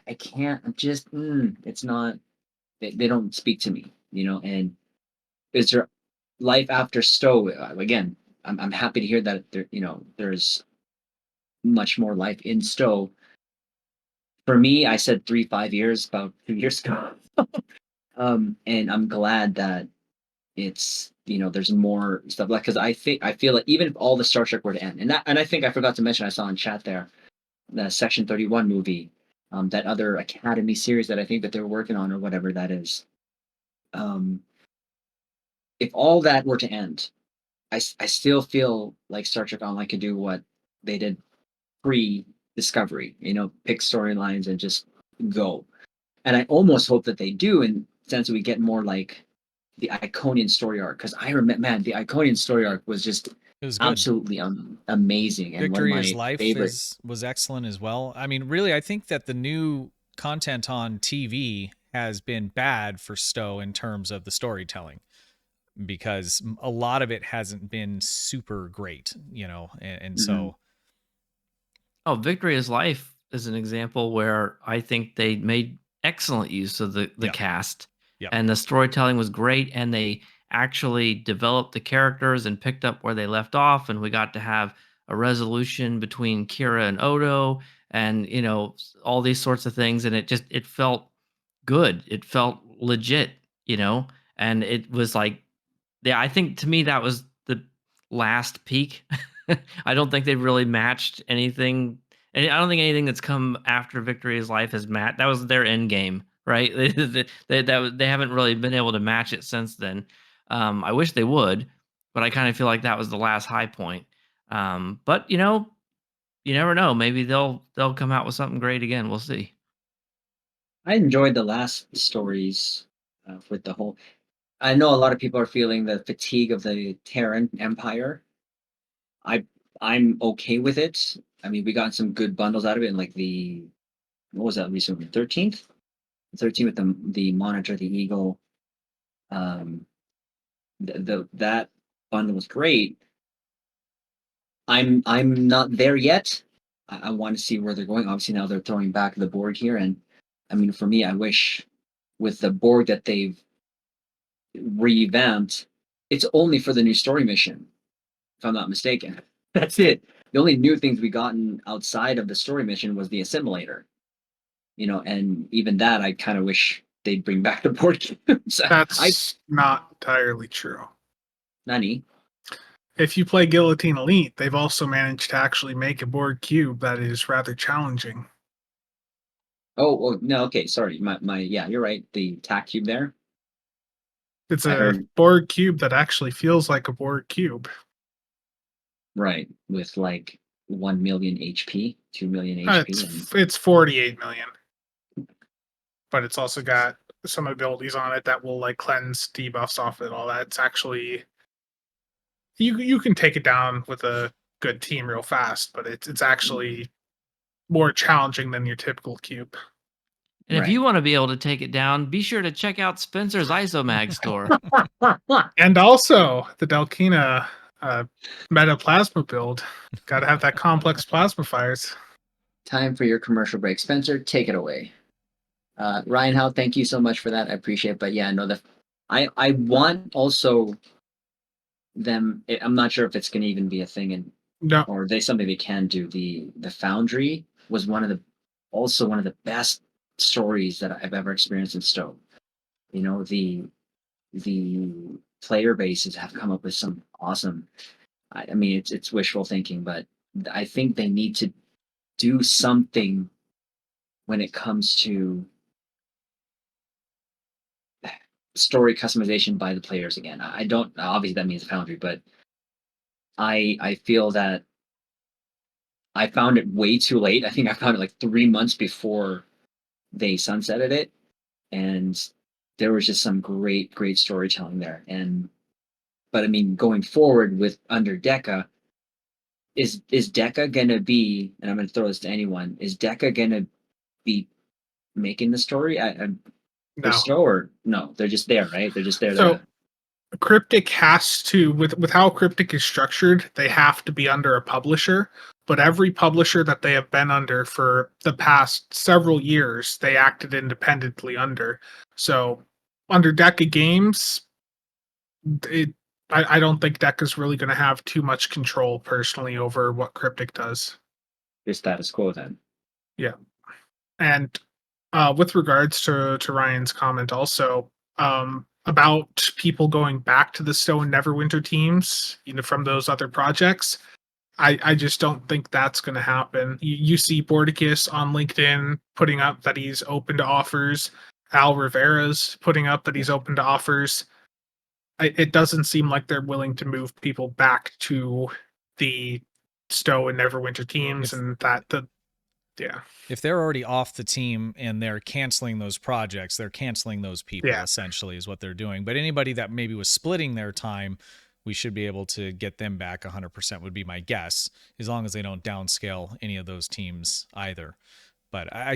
I can't. I'm just it's not. They don't speak to me, And is there life after STO? Again, I'm happy to hear that there's much more life in STO. For me, I said 3-5 years about 2 years ago, and I'm glad that it's there's more stuff like because I feel like even if all the Star Trek were to end, and I think I forgot to mention I saw in chat there the Section 31 movie, that other Academy series that I think that they're working on or whatever that is. Um, if all that were to end, I still feel like Star Trek Online could do what they did pre-Discovery, pick storylines and just go. And I almost hope that they do, in the sense that we get more like the Iconian story arc. Because I remember, man, the Iconian story arc was just It was good. absolutely amazing and one of Victory is my Life favorite. was excellent as well. I mean, really, I think that the new content on TV has been bad for STO in terms of the storytelling, because a lot of it hasn't been super great, and Mhm. so Oh, Victory is Life is an example where I think they made excellent use of the Yeah. cast, Yeah. and the storytelling was great, and they actually developed the characters and picked up where they left off, and we got to have a resolution between Kira and Odo, and all these sorts of things, and it felt good. It felt legit, and it was like, yeah, I think to me that was the last peak. I don't think they've really matched anything. And I don't think anything that's come after Victory is Life has matched. That was their end game, right? They haven't really been able to match it since then. I wish they would, but I kind of feel like that was the last high point. But you never know. Maybe they'll come out with something great again. We'll see. I enjoyed the last stories with the whole. I know a lot of people are feeling the fatigue of the Terran Empire. I I'm okay with it. I mean, we got some good bundles out of it, and like the what was that recently? 13th, 13 with the Monitor, the Eagle. Um, that bundle was great. I'm not there yet. I want to see where they're going. Obviously, now they're throwing back the board here, and I mean, for me, I wish with the board that they've revamped, it's only for the new story mission, if I'm not mistaken. That's it. The only new things we gotten outside of the story mission was the assimilator. And even that, I kind of wish they'd bring back the board games. That's not entirely true. Nani. If you play Guillotine Elite, they've also managed to actually make a board cube that is rather challenging. Oh, no, okay, sorry. Yeah, you're right. The tack cube there. It's I a heard board cube that actually feels like a board cube. right with like 1 million HP, 2 million HP, and It's 48 million, but it's also got some abilities on it that will like cleanse debuffs off it. All that. It's actually you can take it down with a good team real fast, but it's actually more challenging than your typical cube. And if right. you want to be able to take it down, be sure to check out Spencer's Isomag store. And also the Delkina meta plasma build. Got to have that complex plasma fires. Time for your commercial break. Spencer, take it away. Ryan Howe, thank you so much for that. I appreciate it. But yeah, no, I want also them. I'm not sure if it's going to even be a thing, No, or they something they can do. The Foundry was one of the best stories that I've ever experienced in STO. The player bases have come up with some awesome. I mean, it's wishful thinking, but I think they need to do something when it comes to story customization by the players again. I don't obviously that means Foundry, but I feel that I found it way too late. I think I found it like 3 months before they sunsetted it, and there was just some great storytelling there. But I mean, going forward with under Deca, is Deca gonna be? And I'm gonna throw this to anyone. Is Deca gonna be making the story? For no. STO or no? They're just there, right? They're just there So to. Cryptic has to, with how Cryptic is structured, they have to be under a publisher. But every publisher that they have been under for the past several years, they acted independently under. So under Deca Games, it I don't think Deca's really going to have too much control personally over what Cryptic does. The status quo then. Yeah. And with regards to Ryan's comment also, about people going back to the STO and Neverwinter teams, from those other projects, I just don't think that's going to happen. You see Bordicus on LinkedIn putting up that he's open to offers. Al Rivera's putting up that he's open to offers. It doesn't seem like they're willing to move people back to the STO and Neverwinter teams, yeah. If they're already off the team and they're canceling those projects, they're canceling those people, essentially, is what they're doing. But anybody that maybe was splitting their time, we should be able to get them back 100% would be my guess, as long as they don't downscale any of those teams either. But I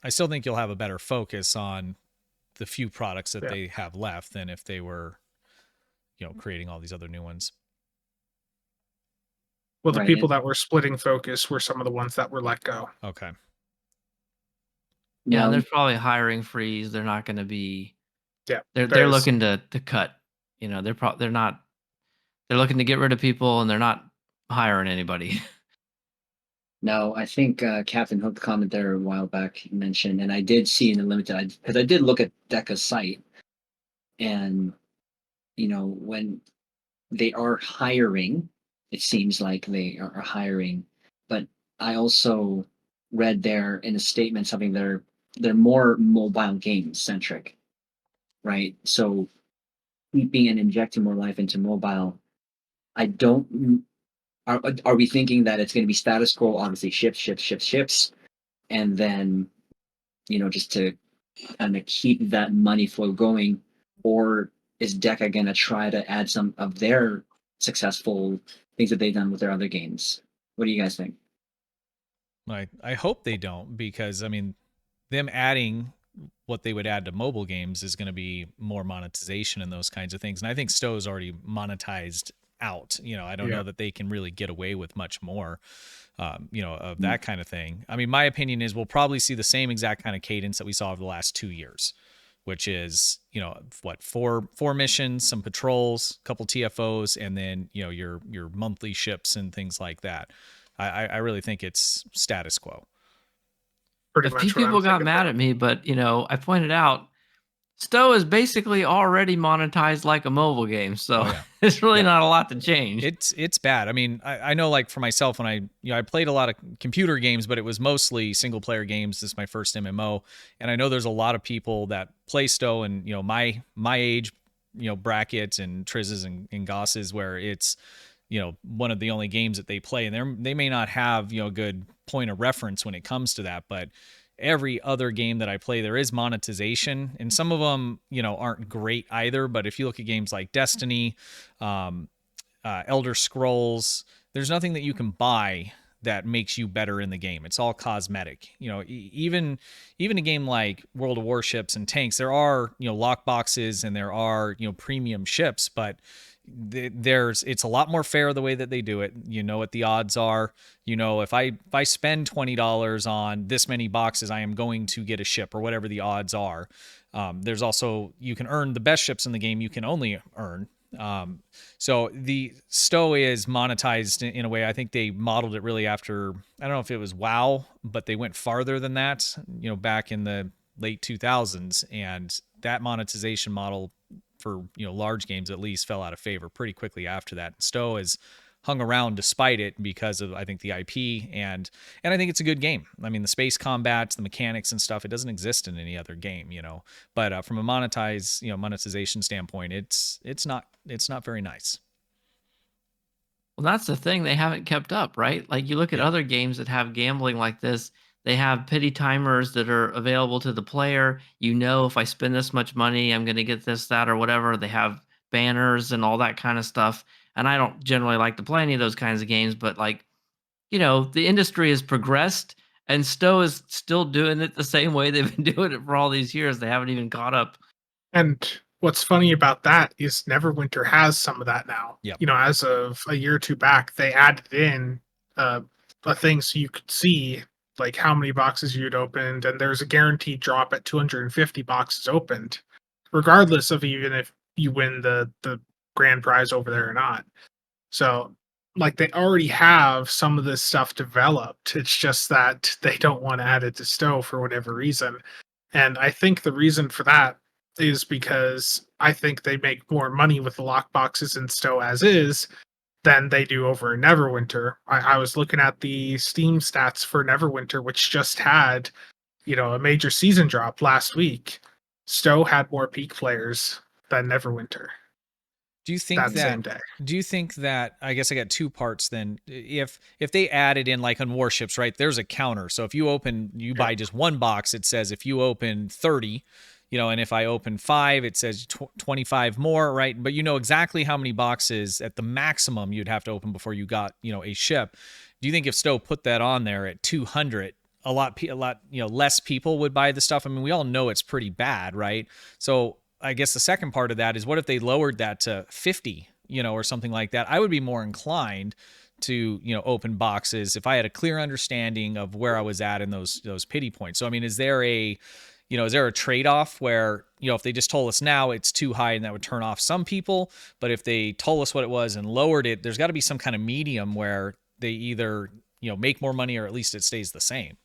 still think you'll have a better focus on the few products that they have left than if they were, creating all these other new ones. Well, the people that were splitting focus were some of the ones that were let go. Okay. Yeah, there's probably a hiring freeze. They're not going to be. Yeah, they're looking to cut. They're not. They're looking to get rid of people, and they're not hiring anybody. No, I think Captain Hook comment there a while back mentioned, and I did see in the limited, because I did look at Deca's site, and when they are hiring, it seems like they are hiring, but I also read there in a statement something they're more mobile game centric, right? So keeping and injecting more life into mobile. I don't. Are we thinking that it's going to be status quo? Obviously, ships, and then just to kind of keep that money flow going, or is Deca going to try to add some of their successful things that they've done with their other games? What do you guys think? I hope they don't, because them adding what they would add to mobile games is going to be more monetization and those kinds of things. And I think STO's already monetized out. I don't know that they can really get away with much more, of that kind of thing. My opinion is we'll probably see the same exact kind of cadence that we saw over the last 2 years, which is, four missions, some patrols, a couple TFOs, and then, your monthly ships and things like that. I really think it's status quo. Pretty A much few people got mad at me, but I pointed out STO is basically already monetized like a mobile game, so there's really not a lot to change. It's bad. I know, like for myself, when I played a lot of computer games, but it was mostly single player games. This is my first MMO, and I know there's a lot of people that play STO and my age bracket and Triz's and Goss's, where it's one of the only games that they play, and they may not have a good point of reference when it comes to that, but every other game that I play, there is monetization, and some of them aren't great either. But if you look at games like Destiny, Elder Scrolls, there's nothing that you can buy that makes you better in the game. It's all cosmetic. Even a game like World of Warships and Tanks, there are lock boxes and there are premium ships, but it's a lot more fair the way that they do it. What the odds are. If I spend $20 on this many boxes, I am going to get a ship, or whatever the odds are. There's also, you can earn the best ships in the game. You can only earn. So the STO is monetized in a way. I think they modeled it really after, I don't know if it was WoW, but they went farther than that, back in the late 2000s, and that monetization model for large games at least fell out of favor pretty quickly after that. STO has hung around despite it because of, I think, the IP, and I think it's a good game. The space combats, the mechanics and stuff, it doesn't exist in any other game, But from a monetization standpoint, it's not very nice. Well, that's the thing, they haven't kept up, right? Like you look at other games that have gambling like this, they have pity timers that are available to the player. If I spend this much money, I'm going to get this, that, or whatever. They have banners and all that kind of stuff. And I don't generally like to play any of those kinds of games, but the industry has progressed, and STO is still doing it the same way they've been doing it for all these years. They haven't even caught up. And what's funny about that is Neverwinter has some of that now. Yep. You know, as of a year or two back, they added in a thing so you could see like how many boxes you'd opened, and there's a guaranteed drop at 250 boxes opened, regardless of even if you win the grand prize over there or not. So like they already have some of this stuff developed. It's just that they don't want to add it to STO for whatever reason. And I think the reason for that is because I think they make more money with the lockboxes in STO as is than they do over in Neverwinter. I was looking at the Steam stats for Neverwinter, which just had, you know, a major season drop last week. STO had more peak players than Neverwinter Do you think that that same day. do you think that, I guess I got two parts then. If they added in, like on Warships, right, there's a counter. So if you buy just one box, it says if you open 30, you know, and if I open 5, it says 25 more, right? But you know exactly how many boxes at the maximum you'd have to open before you got, you know, a ship. Do you think if Stowe put that on there at 200, a lot, you know, less people would buy the stuff? I mean, we all know it's pretty bad, right? So I guess the second part of that is, what if they lowered that to 50, you know, or something like that? I would be more inclined to, you know, open boxes if I had a clear understanding of where I was at in those pity points. So I mean, is there a trade-off where, you know, if they just told us now it's too high and that would turn off some people, but if they told us what it was and lowered it, there's got to be some kind of medium where they either, you know, make more money or at least it stays the same.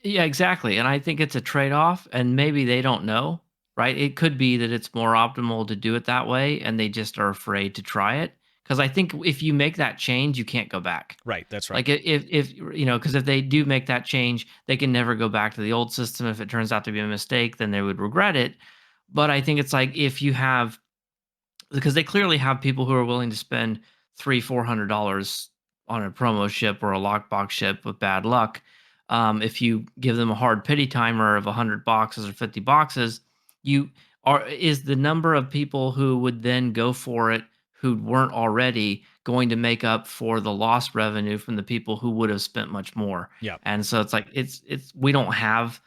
Yeah, exactly. And I think it's a trade-off, and maybe they don't know, right? It could be that it's more optimal to do it that way, and they just are afraid to try it. Because I think if you make that change, you can't go back. Right, that's right. Like if you know, because if they do make that change, they can never go back to the old system. If it turns out to be a mistake, then they would regret it. But I think it's like if you have, because they clearly have people who are willing to spend $300-400 on a promo ship or a lockbox ship with bad luck. If you give them a hard pity timer of 100 boxes or 50 boxes, you is the number of people who would then go for it who weren't already going to make up for the lost revenue from the people who would have spent much more. Yeah. And so it's like it's we don't have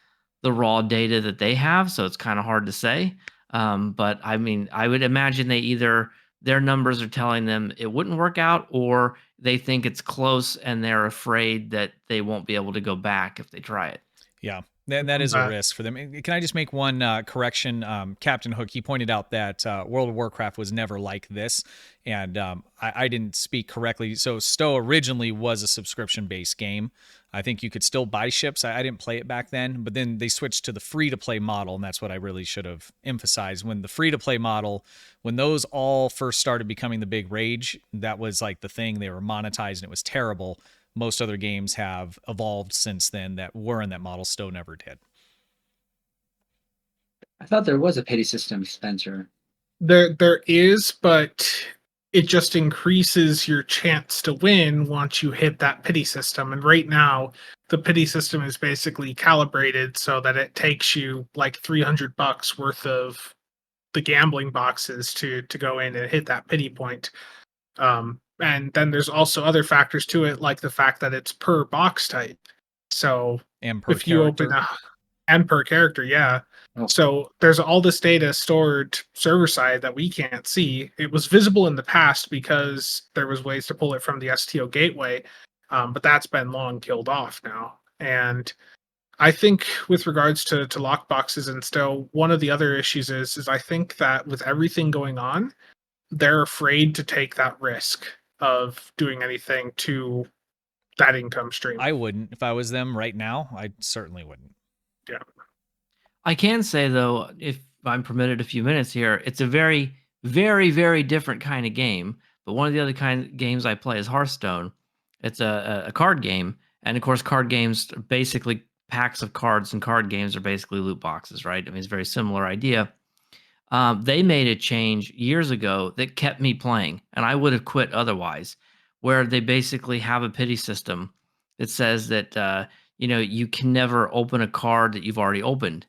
the raw data that they have, so it's kind of hard to say. But I mean, I would imagine they either their numbers are telling them it wouldn't work out, or they think it's close and they're afraid that they won't be able to go back if they try it. Yeah, that is a risk for them. Can I just make one correction? Captain Hook, he pointed out that World of Warcraft was never like this, and I didn't speak correctly. So STO originally was a subscription-based game. I think you could still buy ships. I didn't play it back then, but then they switched to the free-to-play model, and that's what I really should have emphasized. When the free-to-play model, when those all first started becoming the big rage, that was like the thing. They were monetized, and it was terrible. Most other games have evolved since then that were in that model. STO never did. I thought there was a pity system, Spencer. There is, but it just increases your chance to win once you hit that pity system. And right now, the pity system is basically calibrated so that it takes you like $300 worth of the gambling boxes to go in and hit that pity point. And then there's also other factors to it, like the fact that it's per box type. So And per if you open and per character, yeah. Oh. So there's all this data stored server side that we can't see. It was visible in the past because there was ways to pull it from the STO gateway, but that's been long killed off now. And I think with regards to lockboxes and STO, one of the other issues is I think that with everything going on, they're afraid to take that risk of doing anything to that income stream. I wouldn't. If I was them right now, I certainly wouldn't. Yeah. I can say though, if I'm permitted a few minutes here, it's a very, very, very different kind of game. But one of the other kind of games I play is Hearthstone. It's a card game, and of course, card games are basically packs of cards, and card games are basically loot boxes, right? I mean, it's a very similar idea. They made a change years ago that kept me playing, and I would have quit otherwise, where they basically have a pity system that says that you can never open a card that you've already opened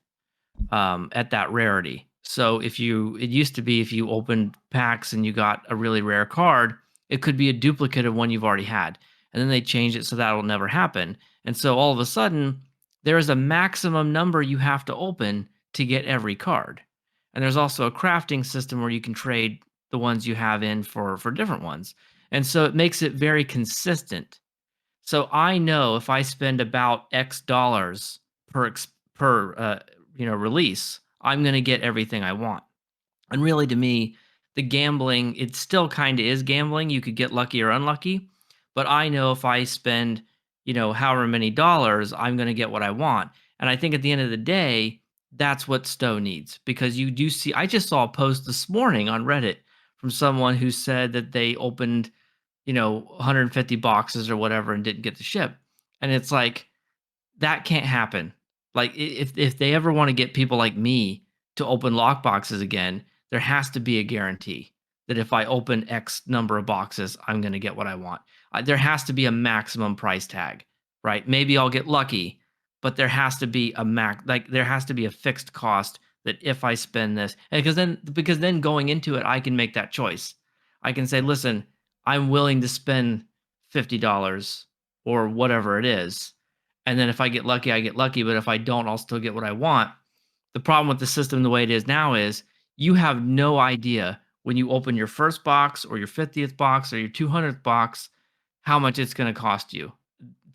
at that rarity. So it used to be if you opened packs and you got a really rare card, it could be a duplicate of one you've already had. And then they changed it so that'll never happen. And so all of a sudden, there is a maximum number you have to open to get every card. And there's also a crafting system where you can trade the ones you have in for different ones. And so it makes it very consistent. So I know if I spend about X dollars per release, I'm going to get everything I want. And really, to me, the gambling, it still kind of is gambling. You could get lucky or unlucky, but I know if I spend, however many dollars, I'm going to get what I want. And I think at the end of the day, that's what Stowe needs, because you do see. I just saw a post this morning on Reddit from someone who said that they opened, 150 boxes or whatever and didn't get the ship, and it's like, that can't happen. Like, if they ever want to get people like me to open lock boxes again, there has to be a guarantee that if I open X number of boxes, I'm going to get what I want. There has to be a maximum price tag, right? Maybe I'll get lucky, but there has to be there has to be a fixed cost that if I spend this, and because then going into it, I can make that choice. I can say, listen, I'm willing to spend $50 or whatever it is, and then if I get lucky, I get lucky. But if I don't, I'll still get what I want. The problem with the system the way it is now is you have no idea when you open your first box or your 50th box or your 200th box how much it's going to cost you.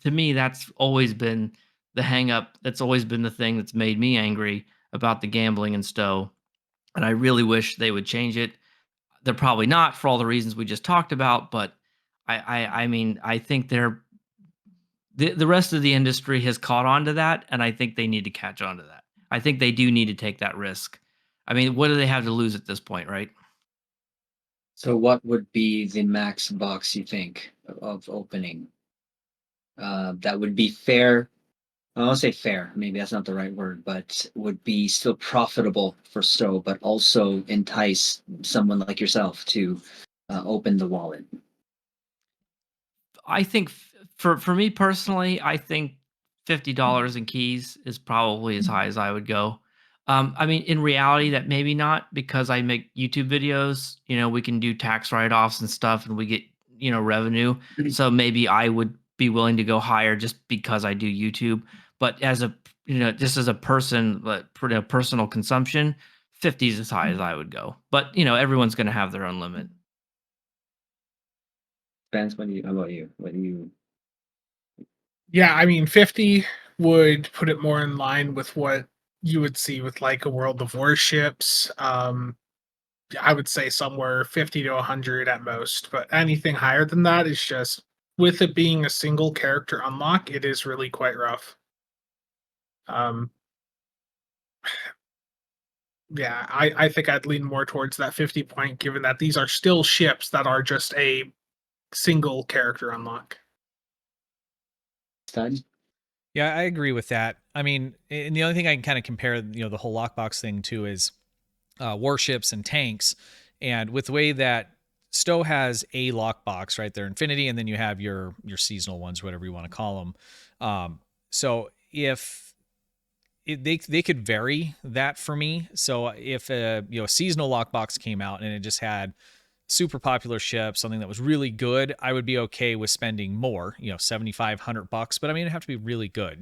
To me, that's always been the hang up. That's always been the thing that's made me angry about the gambling in Stowe. And I really wish they would change it. They're probably not, for all the reasons we just talked about, but I mean, I think the rest of the industry has caught on to that, and I think they need to catch on to that. I think they do need to take that risk. I mean, what do they have to lose at this point, right? So what would be the max box you think of opening? That would be fair. I won't say fair, maybe that's not the right word, but would be still profitable for Stowe, but also entice someone like yourself to open the wallet. I think for me personally, I think $50 in keys is probably as high as I would go. I mean, in reality, that maybe not, because I make YouTube videos. We can do tax write-offs and stuff, and we get revenue. So maybe I would be willing to go higher just because I do YouTube. But just as a person, for the personal consumption, 50 is as high as I would go. But everyone's going to have their own limit. Spence, how about you? What do you? Yeah, I mean, 50 would put it more in line with what you would see with like a World of Warships. I would say somewhere 50 to 100 at most, but anything higher than that is just, with it being a single character unlock, it is really quite rough. Um, yeah, I think I'd lean more towards that 50 point, given that these are still ships that are just a single character unlock. Stud? Yeah, I agree with that. I mean, and the only thing I can kind of compare, the whole lockbox thing to is warships and tanks. And with the way that Stowe has a lockbox, right? They're Infinity, and then you have your seasonal ones, whatever you want to call them. So if they could vary that for me. So if a seasonal lockbox came out and it just had super popular ship, something that was really good, I would be okay with spending more, $7,500, but I mean, it'd have to be really good,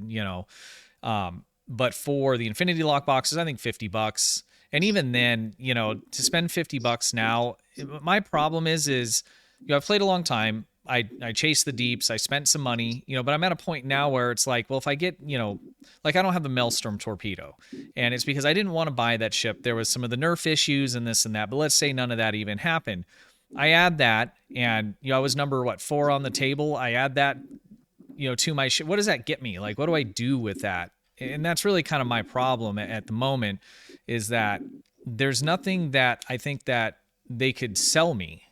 but for the Infinity lock boxes, I think $50. And even then, to spend $50 now, my problem is, I've played a long time. I chased the deeps. I spent some money, but I'm at a point now where it's like, well, if I get, like I don't have the Maelstrom torpedo, and it's because I didn't want to buy that ship. There was some of the nerf issues and this and that, but let's say none of that even happened. I add that, and I was number 4 on the table. I add that, to my ship. What does that get me? Like, what do I do with that? And that's really kind of my problem at the moment, is that there's nothing that I think that they could sell me,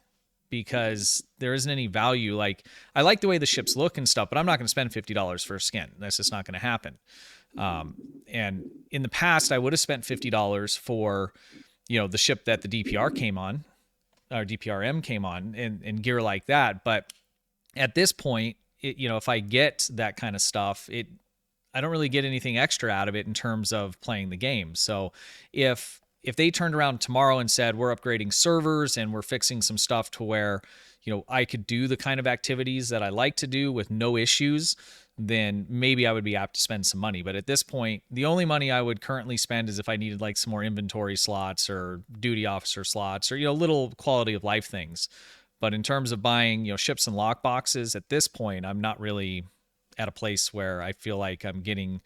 because there isn't any value. Like, I like the way the ships look and stuff, but I'm not going to spend $50 for a skin. That's just not going to happen. And in the past, I would have spent $50 for, the ship that the DPR came on, or DPRM came on, and gear like that. But at this point, if I get that kind of stuff, I don't really get anything extra out of it in terms of playing the game. So if if they turned around tomorrow and said, we're upgrading servers and we're fixing some stuff to where, I could do the kind of activities that I like to do with no issues, then maybe I would be apt to spend some money. But at this point, the only money I would currently spend is if I needed like some more inventory slots or duty officer slots or, little quality of life things. But in terms of buying, ships and lock boxes, at this point, I'm not really at a place where I feel like I'm getting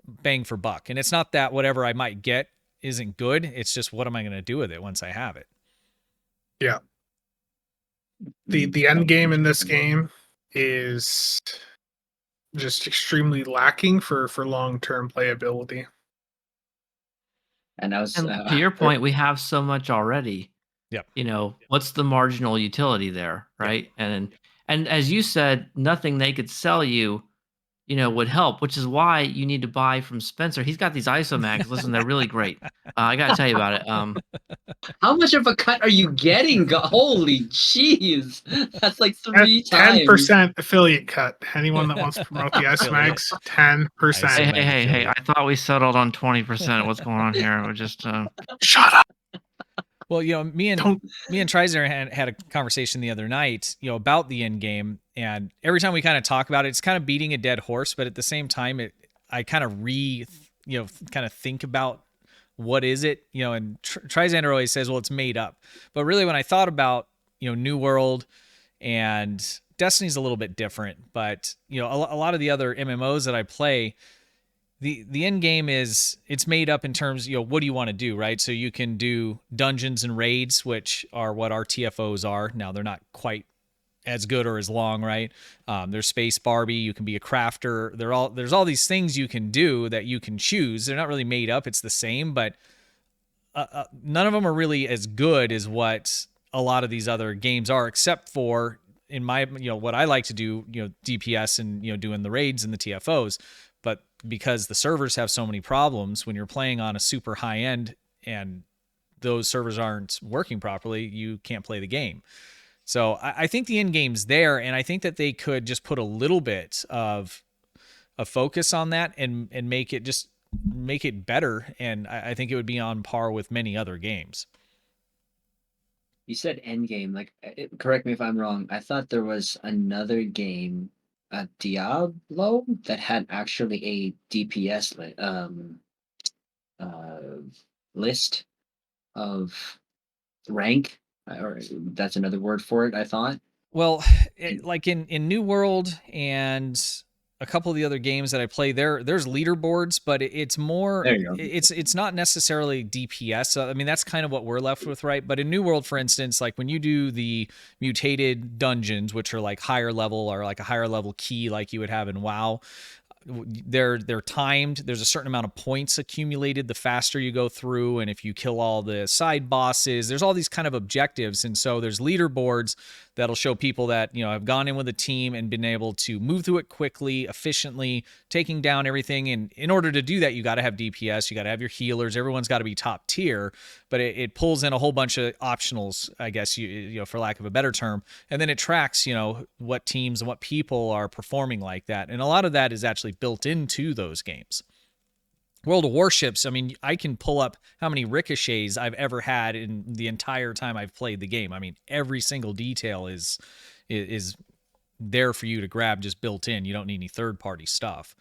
bang for buck. And it's not that whatever I might get isn't good. It's just, what am I going to do with it once I have it? Yeah. The end game in this game is just extremely lacking for long-term playability. And I was And to your point, we have so much already. Yep. What's the marginal utility there, right? And as you said, nothing they could sell you, would help, which is why you need to buy from Spencer. He's got these ISO mags. Listen, they're really great. I got to tell you about it. how much of a cut are you getting? Holy jeez, that's like 3 times. 10% affiliate cut. Anyone that wants to promote the ISO mags, 10%. Hey! I thought we settled on 20%. What's going on here? We're just Shut up. Well, me and TriZander had a conversation the other night, about the end game, and every time we kind of talk about it, it's kind of beating a dead horse, but at the same time, I kind of kind of think about what is it, and TriZander always says, well, it's made up, but really when I thought about, New World and Destiny's a little bit different, but a lot of the other MMOs that I play, the end game it's made up in terms, what do you want to do, right? So you can do dungeons and raids, which are what our TFOs are. Now they're not quite as good or as long, right? There's Space Barbie. You can be a crafter. There's all these things you can do that you can choose. They're not really made up. It's the same, but none of them are really as good as what a lot of these other games are, except for in my, what I like to do, DPS and, doing the raids and the TFOs. But because the servers have so many problems, when you're playing on a super high end and those servers aren't working properly, you can't play the game. So I think the end game's there, and I think that they could just put a little bit of a focus on that and make it better. And I think it would be on par with many other games. You said end game. Like, correct me if I'm wrong. I thought there was another game, Diablo, that had actually a DPS list of rank, or that's another word for it, I thought. Well, like in New World and a couple of the other games that I play, there's leaderboards, but it's more, There you go. it's not necessarily DPS. So, I mean, that's kind of what we're left with, right? But in New World, for instance, like when you do the mutated dungeons, which are like higher level or like a higher level key, like you would have in WoW, they're timed. There's a certain amount of points accumulated the faster you go through, and if you kill all the side bosses, there's all these kind of objectives. And so there's leaderboards that'll show people that have gone in with a team and been able to move through it quickly, efficiently, taking down everything. And in order to do that, you got to have DPS, you got to have your healers, everyone's got to be top tier. But it pulls in a whole bunch of optionals, I guess, you for lack of a better term, and then it tracks what teams and what people are performing like that. And a lot of that is actually built into those games. World of Warships, I mean, I can pull up how many ricochets I've ever had in the entire time I've played the game. I mean, every single detail is there for you to grab, just built in. You don't need any third-party stuff.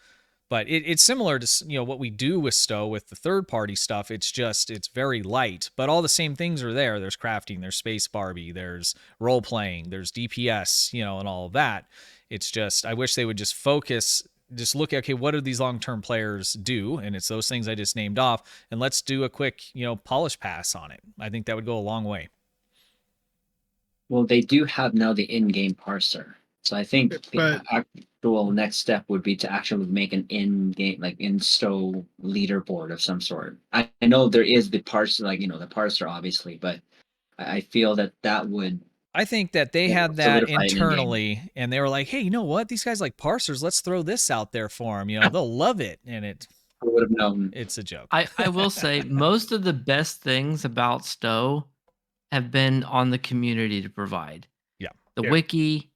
But it's similar to what we do with STO with the third-party stuff. It's very light, but all the same things are there. There's crafting, there's Space Barbie, there's role-playing, there's DPS, and all of that. It's just, I wish they would just focus, just look at, okay, what do these long-term players do? And it's those things I just named off, and let's do a quick, polish pass on it. I think that would go a long way. Well, they do have now the in-game parser. So I think the actual next step would be to actually make an in-game, like in-STO leaderboard of some sort. I know there is the parser, like, the parser, obviously, but I feel that would... I think that they had that internally, and they were like, hey, you know what? These guys like parsers. Let's throw this out there for them. They'll love it. And I would have known. It's a joke. I will say most of the best things about STO have been on the community to provide. Yeah. The wiki,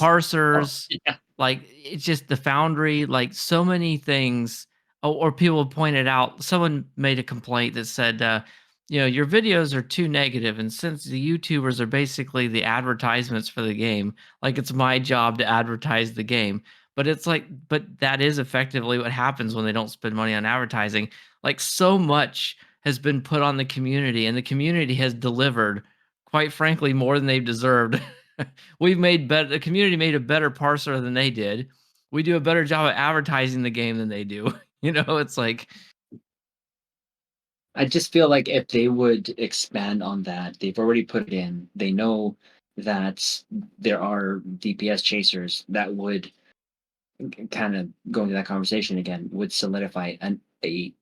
parsers, like it's just the Foundry, like so many things or people pointed out, someone made a complaint that said, your videos are too negative, and since the YouTubers are basically the advertisements for the game, like it's my job to advertise the game. But it's like, but that is effectively what happens when they don't spend money on advertising. Like so much has been put on the community, and the community has delivered, quite frankly, more than they've deserved. We've made better. The community made a better parser than they did. We do a better job of advertising the game than they do. It's like, I just feel like if they would expand on that, they've already put it in. They know that there are DPS chasers that would kind of go into that conversation again, would solidify a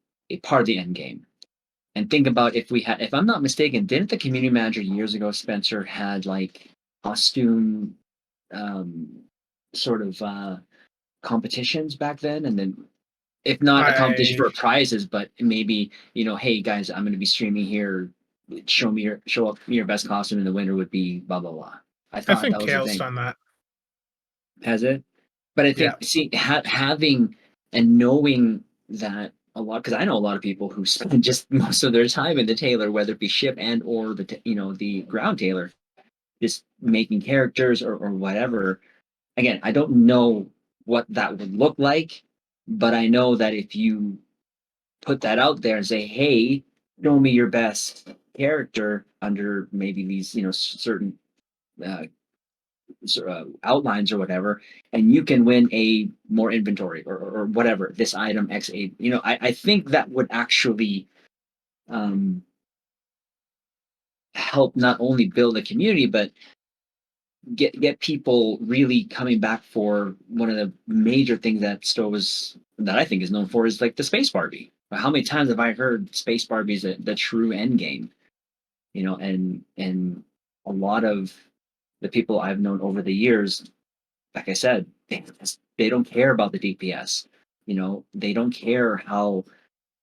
part of the end game. And think about if I'm not mistaken, didn't the community manager years ago, Spencer, had like costume sort of competitions back then? And then if not a competition for prizes, but maybe, hey guys, I'm going to be streaming here. Show up your best costume, and the winner would be blah blah blah. I thought think that was the Kale's thing. done that. Has it? But I think having and knowing that a lot, because I know a lot of people who spend just most of their time in the tailor, whether it be ship and or the ground tailor, just making characters or whatever. Again, I don't know what that would look like, but I know that if you put that out there and say, hey, show me your best character under maybe these certain uh, outlines or whatever, and you can win a more inventory or whatever, this item X8, I think that would actually help not only build a community, but get people really coming back for one of the major things that that I think is known for is like the Space Barbie. How many times have I heard Space Barbie is the true end game? And a lot of the people I've known over the years, like I said, they don't care about the DPS. They don't care how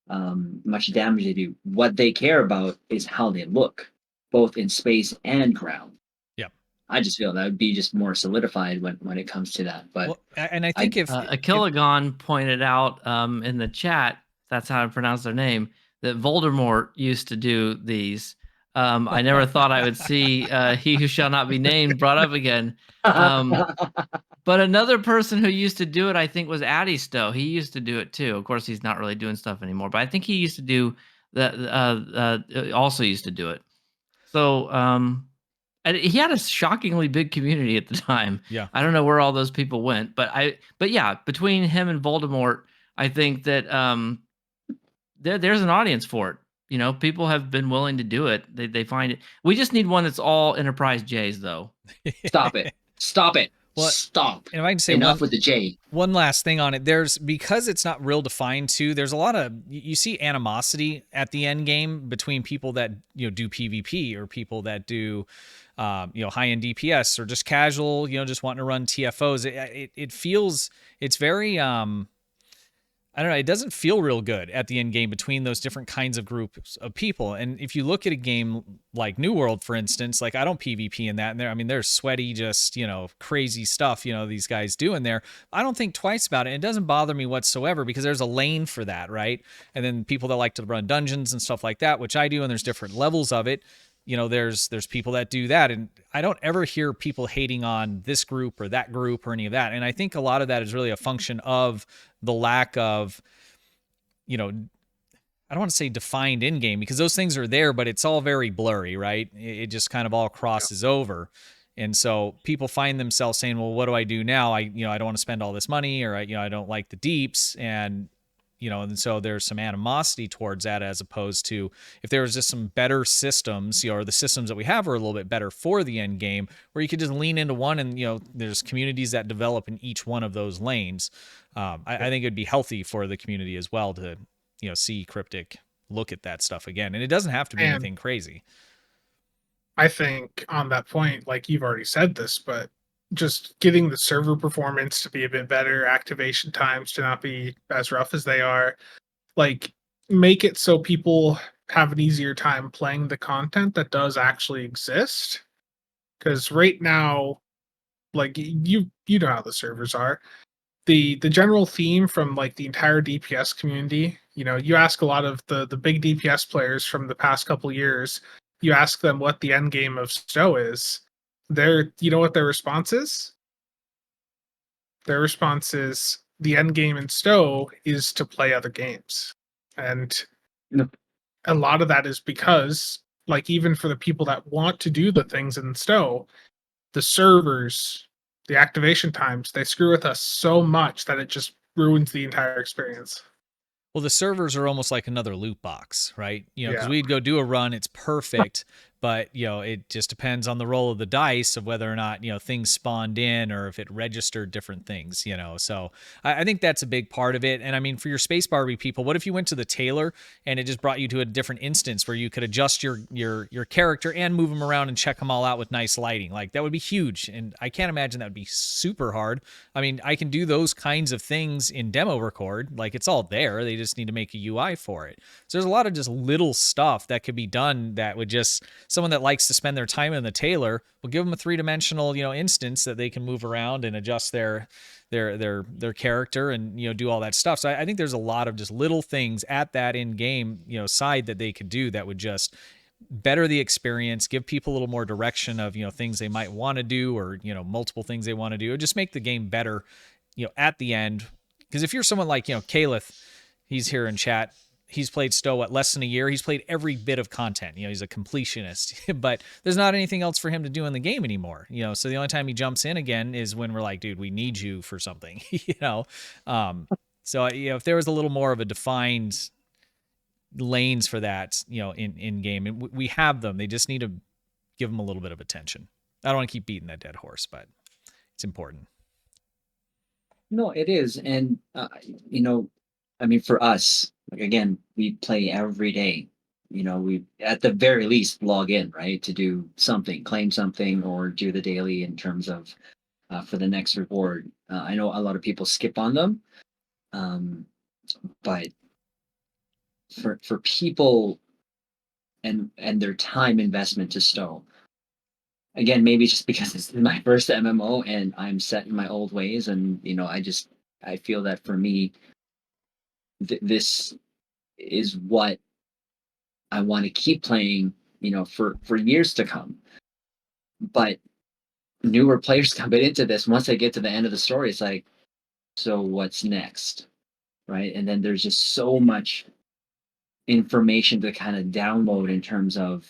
much damage they do. What they care about is how they look, both in space and ground. Yep. I just feel that would be just more solidified when it comes to that. But and I think if Akilagon pointed out in the chat, that's how to pronounce their name, that Voldemort used to do these. I never thought I would see He Who Shall Not Be Named brought up again. But another person who used to do it, I think, was STO. He used to do it too. Of course, he's not really doing stuff anymore, but I think he used to do that. Also used to do it. So and he had a shockingly big community at the time. Yeah, I don't know where all those people went, but yeah, between him and Voldemort, I think that there's an audience for it. People have been willing to do it. They find it. We just need one that's all Enterprise J's, though. Stop it! Stop it! Well, Stop! And if I can say enough with the J. One last thing on it, because it's not real defined too, there's a lot of, you see animosity at the end game between people that do PvP or people that do high end DPS or just casual, just wanting to run TFOs. It feels, it's very I don't know, it doesn't feel real good at the end game between those different kinds of groups of people. And if you look at a game like New World, for instance, like I don't PvP in that. And there's sweaty, just, crazy stuff, these guys do in there. I don't think twice about it. It doesn't bother me whatsoever because there's a lane for that, right? And then people that like to run dungeons and stuff like that, which I do, and there's different levels of it. There's people that do that. And I don't ever hear people hating on this group or that group or any of that. And I think a lot of that is really a function of the lack of, I don't want to say defined in game because those things are there, but it's all very blurry, right? It just kind of all crosses over. And so people find themselves saying, well, what do I do now? I don't want to spend all this money, or I don't like the deeps. And so there's some animosity towards that, as opposed to if there was just some better systems, or the systems that we have are a little bit better for the end game, where you could just lean into one and, there's communities that develop in each one of those lanes. I think it'd be healthy for the community as well to, see Cryptic look at that stuff again. And it doesn't have to be anything crazy. I think on that point, like you've already said this, but just getting the server performance to be a bit better, activation times to not be as rough as they are, like make it so people have an easier time playing the content that does actually exist. Because right now, like you know how the servers are. the general theme from like the entire DPS community, you know, you ask a lot of the big DPS players from the past couple years, you ask them what the end game of STO is. You know what their response is? Their response is the end game in STO is to play other games. And Yep. a lot of that is because, like, even for the people that want to do the things in STO, the servers, the activation times, they screw with us so much that it just ruins the entire experience. Well, the servers are almost like another loot box, right? You know, because Yeah. we'd go do a run, it's perfect, but you know, it just depends on the roll of the dice of whether or not, you know, things spawned in or if it registered different things, you know. So I think that's a big part of it. And I mean, for your Space Barbie people, what if you went to the tailor and it just brought you to a different instance where you could adjust your character and move them around and check them all out with nice lighting? Like that would be huge. And I can't imagine that would be super hard. I mean, I can do those kinds of things in demo record. Like it's all there. They just need to make a UI for it. So there's a lot of just little stuff that could be done that would just, someone that likes to spend their time in the tailor, will give them a 3-dimensional, you know, instance that they can move around and adjust their character and, you know, do all that stuff. So I think there's a lot of just little things at that in game, you know, side that they could do that would just better the experience, give people a little more direction of, you know, things they might want to do or, you know, multiple things they want to do, or just make the game better, you know, at the end. Because if you're someone like, you know, Caliph, he's here in chat. He's played STO less than a year. He's played every bit of content. You know, he's a completionist, but there's not anything else for him to do in the game anymore. You know, so the only time he jumps in again is when we're like, dude, we need you for something. You know, so you know, if there was a little more of a defined lanes for that, you know, in game, and we have them. They just need to give them a little bit of attention. I don't want to keep beating that dead horse, but it's important. No, it is. And, you know, I mean, for us, like, again, we play every day. You know, we at the very least log in, right, to do something, claim something, or do the daily in terms of for the next reward. I know a lot of people skip on them, but for people and their time investment to STO, again, maybe just because this is my first MMO and I'm set in my old ways, and you know, I feel that for me, this is what I want to keep playing, you know, for years to come. But newer players coming into this, once they get to the end of the story, it's like, so what's next, right? And then there's just so much information to kind of download in terms of,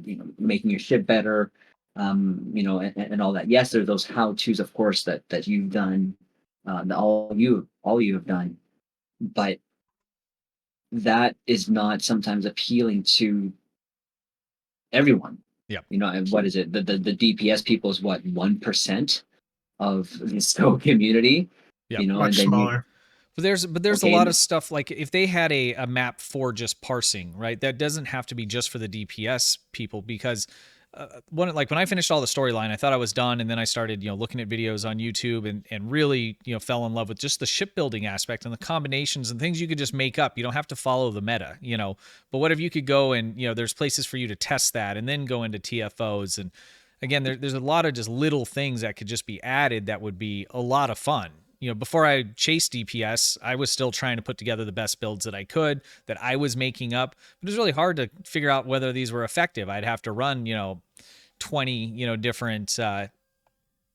you know, making your ship better, you know, and all that. Yes, there are those how tos, of course, that you've done, that all you have done, but that is not sometimes appealing to everyone. Yeah. You know, and what is it? The DPS people is what, 1% of the STO community. Yep. You know, Much and then smaller. But there's Okay, a lot of stuff, like if they had a map for just parsing, right? That doesn't have to be just for the DPS people, because when I finished all the storyline, I thought I was done, and then I started, you know, looking at videos on YouTube and really, you know, fell in love with just the shipbuilding aspect and the combinations and things you could just make up. You don't have to follow the meta, you know. But what if you could go and, you know, there's places for you to test that and then go into TFOs, and again, there's a lot of just little things that could just be added that would be a lot of fun. You know, before I chased DPS, I was still trying to put together the best builds that I could, that I was making up. But it was really hard to figure out whether these were effective. I'd have to run, you know, 20, you know, different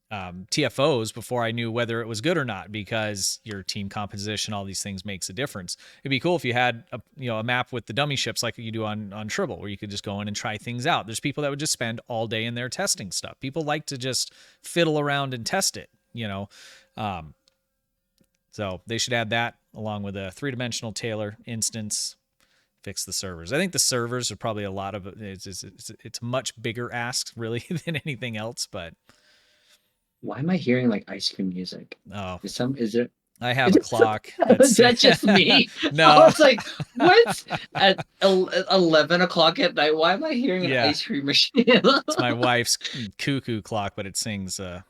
TFOs before I knew whether it was good or not, because your team composition, all these things makes a difference. It'd be cool if you had a map with the dummy ships like you do on Tribble, where you could just go in and try things out. There's people that would just spend all day in there testing stuff. People like to just fiddle around and test it, you know. So they should add that along with a 3-dimensional tailor instance, fix the servers. I think the servers are probably a lot of it's much bigger ask really than anything else, but why am I hearing like ice cream music? oh, Is there? I have a clock. Is that just me? No. I was like, what? At 11 o'clock at night, why am I hearing an ice cream machine? It's my wife's cuckoo clock, but it sings a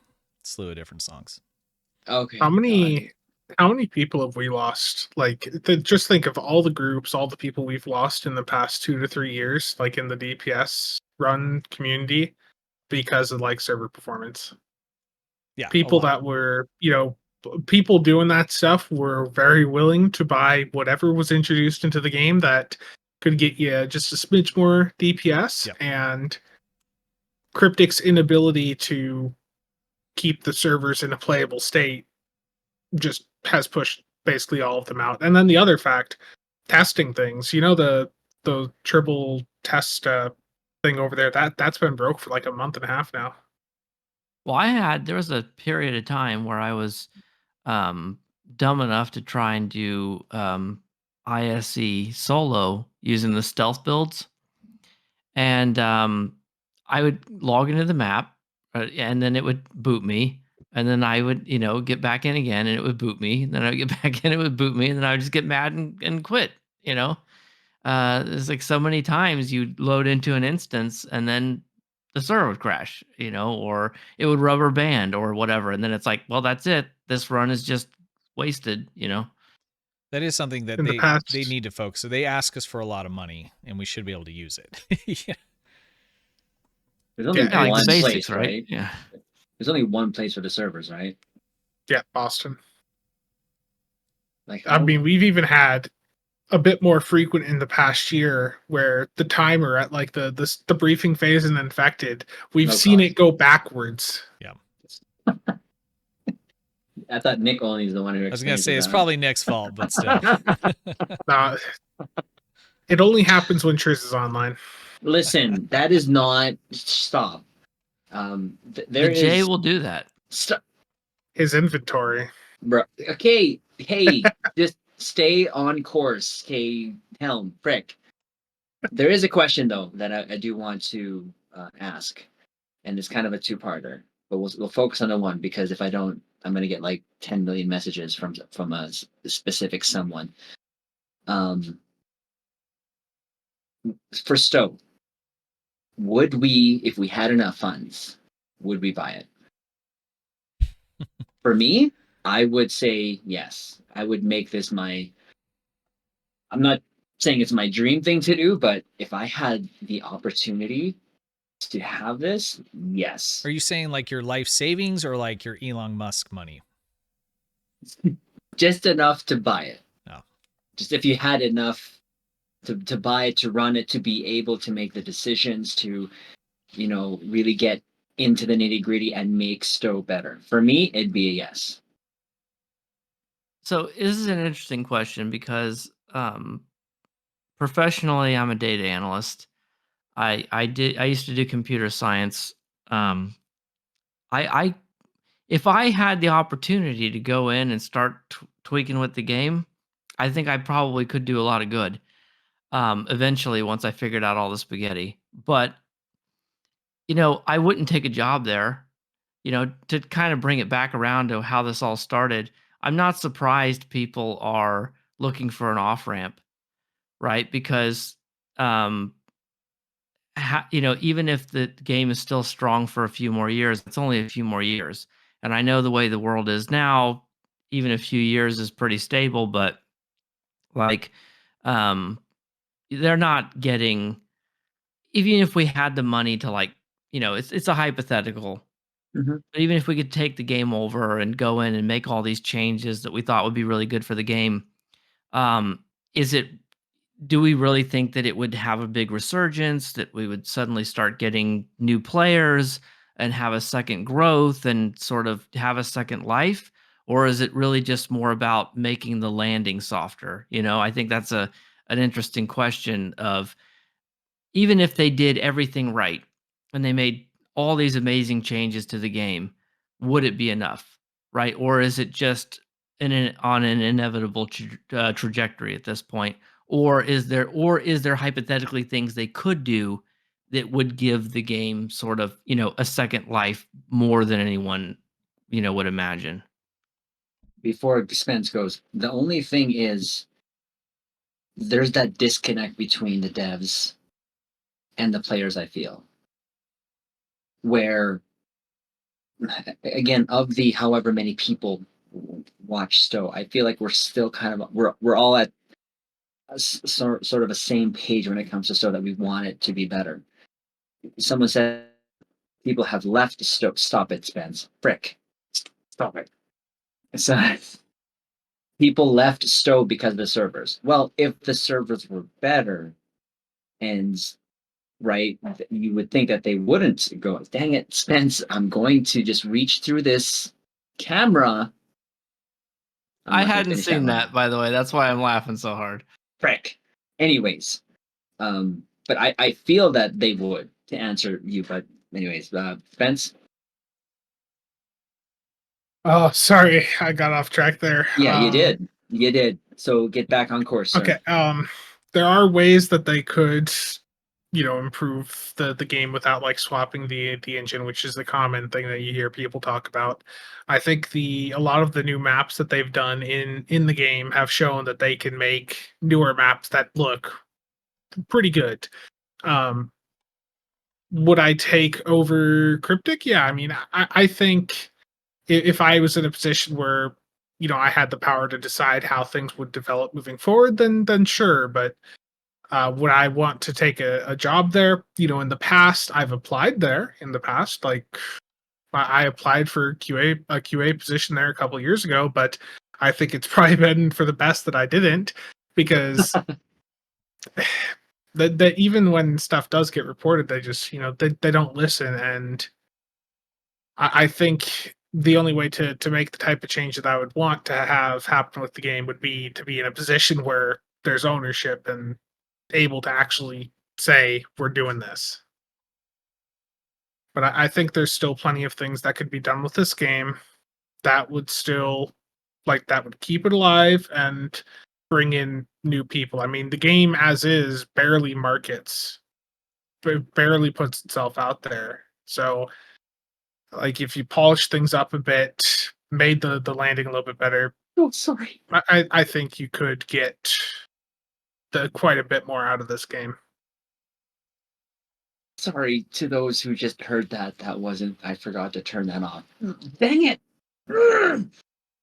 slew of different songs. Okay. How many people have we lost? Like, just think of all the groups, all the people we've lost in the past 2 to 3 years, like in the DPS run community, because of like server performance. Yeah. People that were, you know, people doing that stuff were very willing to buy whatever was introduced into the game that could get you just a smidge more DPS. Yep. And Cryptic's inability to keep the servers in a playable state just has pushed basically all of them out. And then the other fact, testing things, the triple test thing over there, that's been broke for like a month and a half now. Well, there was a period of time where I was dumb enough to try and do ISE solo using the stealth builds. And I would log into the map, and then it would boot me. And then I would, get back in again, and it would boot me. And then I would get back in, it would boot me, and then I would just get mad and quit. There's like so many times you load into an instance, and then the server would crash, or it would rubber band or whatever, and then it's like, well, that's it. This run is just wasted. That is something that In the past, they need to focus. So they ask us for a lot of money, and we should be able to use it. Yeah. There's only Yeah, like one the basics, place, right? right? Yeah. There's only one place for the servers, right? yeah, Boston. Like, I mean, we've even had a bit more frequent in the past year where the timer at like the briefing phase and infected, we've No seen cost. it go backwards. I thought Nick only is the one who. I was gonna experiences say it's that. probably Nick's fault, but still. It only happens when Triz is online. Listen, that is not. Stop. There The J is. will do that. Stop. His inventory. Bro. Okay. Hey, just stay on course. Okay, Helm, frick. There is a question though that I do want to ask, and it's kind of a two-parter. But we'll focus on the one, because if I don't, I'm gonna get like 10 million messages from a specific someone. For STO, would we, if we had enough funds, would we buy it? For me, I would say yes. I would make this I'm not saying it's my dream thing to do, but if I had the opportunity to have this, yes. Are you saying like your life savings or like your Elon Musk money? Just enough to buy it. No. Just if you had enough to buy it, to run it, to be able to make the decisions, to, really get into the nitty gritty and make STO better. For me, it'd be a yes. So this is an interesting question because professionally, I'm a data analyst. I used to do computer science. I if I had the opportunity to go in and start tweaking with the game, I think I probably could do a lot of good. Eventually, once I figured out all the spaghetti, but I wouldn't take a job there. To kind of bring it back around to how this all started, I'm not surprised people are looking for an off ramp, right? Because even if the game is still strong for a few more years, it's only a few more years. And I know the way the world is now, even a few years is pretty stable, but like, they're not getting, even if we had the money to it's a hypothetical, Mhm. but even if we could take the game over and go in and make all these changes that we thought would be really good for the game, um, do we really think that it would have a big resurgence, that we would suddenly start getting new players and have a second growth and sort of have a second life? Or is it really just more about making the landing softer? I think that's an interesting question of, even if they did everything right and they made all these amazing changes to the game, would it be enough, right? Or is it just on an inevitable trajectory at this point? Or is there hypothetically things they could do that would give the game sort of, a second life more than anyone, would imagine? Before Spence goes, the only thing is there's that disconnect between the devs and the players, I feel. Where, again, of the however many people watch STO, I feel like we're still kind of, we're all at sort of a same page when it comes to STO, that we want it to be better. Someone said people have left STO. Stop it, Spence. Frick. Stop it. So people left STO because of the servers. Well, if the servers were better, and right, you would think that they wouldn't go, dang it, Spence, I'm going to just reach through this camera. I'm I not gonna hadn't finish seen line. that, by the way. That's why I'm laughing so hard. Frick. Anyways, but I feel that they would, to answer you. But anyways, Spence. Oh, sorry, I got off track there. Yeah, you did. You did. So get back on course, sir. Okay. There are ways that they could, improve the game without like swapping the engine, which is the common thing that you hear people talk about. I think a lot of the new maps that they've done in the game have shown that they can make newer maps that look pretty good. Um, would I take over Cryptic? Yeah, I mean, I think if I was in a position where I had the power to decide how things would develop moving forward, then sure. But would I want to take a job there? In the past, I've applied there. In the past, like I applied for a QA position there a couple years ago, but I think it's probably been for the best that I didn't, because that even when stuff does get reported, they just they don't listen. And I think the only way to make the type of change that I would want to have happen with the game would be to be in a position where there's ownership and able to actually say we're doing this. But I think there's still plenty of things that could be done with this game that would still that would keep it alive and bring in new people. I mean, the game as is barely markets, but barely puts itself out there. So like if you polish things up a bit, made the landing a little bit better, Oh, sorry. I think you could get quite a bit more out of this game. Sorry to those who just heard that. That wasn't. I forgot to turn that off. Dang it.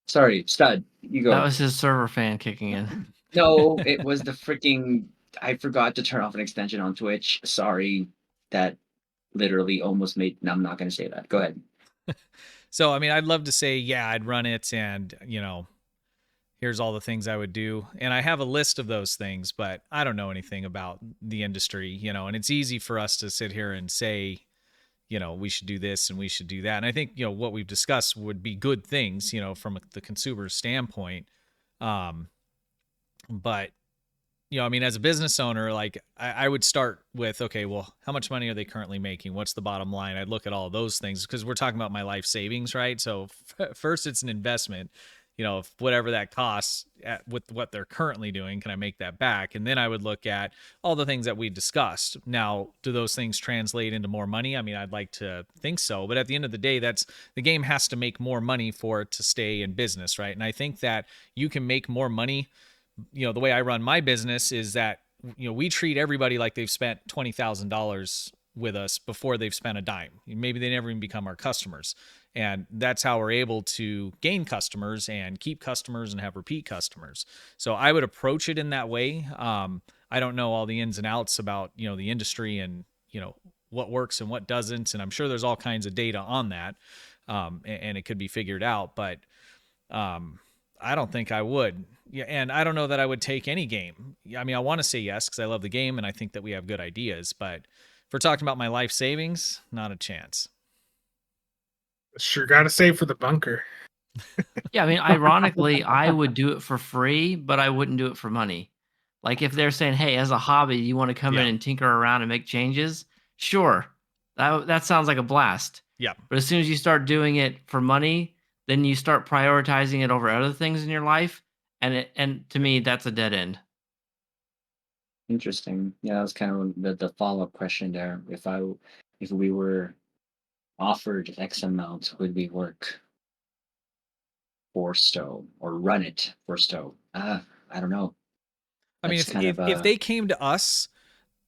Sorry, Stud. You go. That was his server fan kicking in. No, it was the freaking. I forgot to turn off an extension on Twitch. Sorry. That literally almost made. No, I'm not going to say that. Go ahead. So, I mean, I'd love to say, yeah, I'd run it and, here's all the things I would do. And I have a list of those things, but I don't know anything about the industry, and it's easy for us to sit here and say, we should do this and we should do that. And I think, what we've discussed would be good things, from the consumer standpoint. But, I mean, as a business owner, like I would start with, okay, well, how much money are they currently making? What's the bottom line? I'd look at all of those things because we're talking about my life savings, right? So first it's an investment, if whatever that costs with what they're currently doing, can I make that back? And then I would look at all the things that we discussed. Now, do those things translate into more money? I mean, I'd like to think so, but at the end of the day, the game has to make more money for it to stay in business, right? And I think that you can make more money. The way I run my business is that, we treat everybody like they've spent $20,000 with us before they've spent a dime. Maybe they never even become our customers. And that's how we're able to gain customers and keep customers and have repeat customers. So I would approach it in that way. I don't know all the ins and outs about, the industry and, what works and what doesn't. And I'm sure there's all kinds of data on that. And it could be figured out, but, I don't think I would. Yeah, and I don't know that I would take any game. I mean, I want to say yes because I love the game and I think that we have good ideas. But if we're talking about my life savings, not a chance. Sure, got to save for the bunker. Yeah, I mean, ironically, I would do it for free, but I wouldn't do it for money. Like if they're saying, "Hey, as a hobby, you want to come in and tinker around and make changes?" Sure, that sounds like a blast. Yeah. But as soon as you start doing it for money, then you start prioritizing it over other things in your life, and to me, that's a dead end. Interesting. Yeah, that was kind of the follow-up question there. If we were offered X amount, would we work for STO or run it for STO? I don't know. I mean, That's kind if of they came to us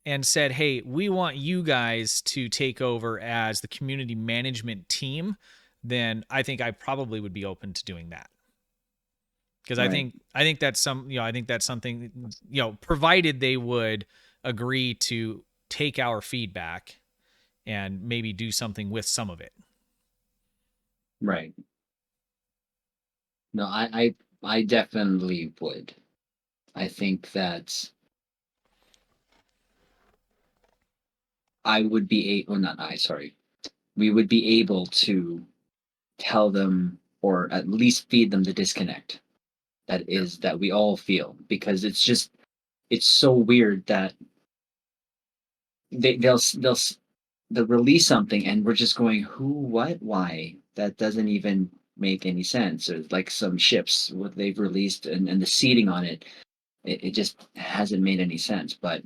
and said, "Hey, we want you guys to take over as the community management team," then I think I probably would be open to doing that. Because Right. I think that's something, provided they would agree to take our feedback and maybe do something with some of it. Right. No, I definitely would. I think that I would be able, not I, sorry. We would be able to tell them or at least feed them the disconnect that we all feel, because it's so weird that they'll release something and we're just going, who, what, why? That doesn't even make any sense. Or like some ships, what they've released, and the seating on it, it just hasn't made any sense. But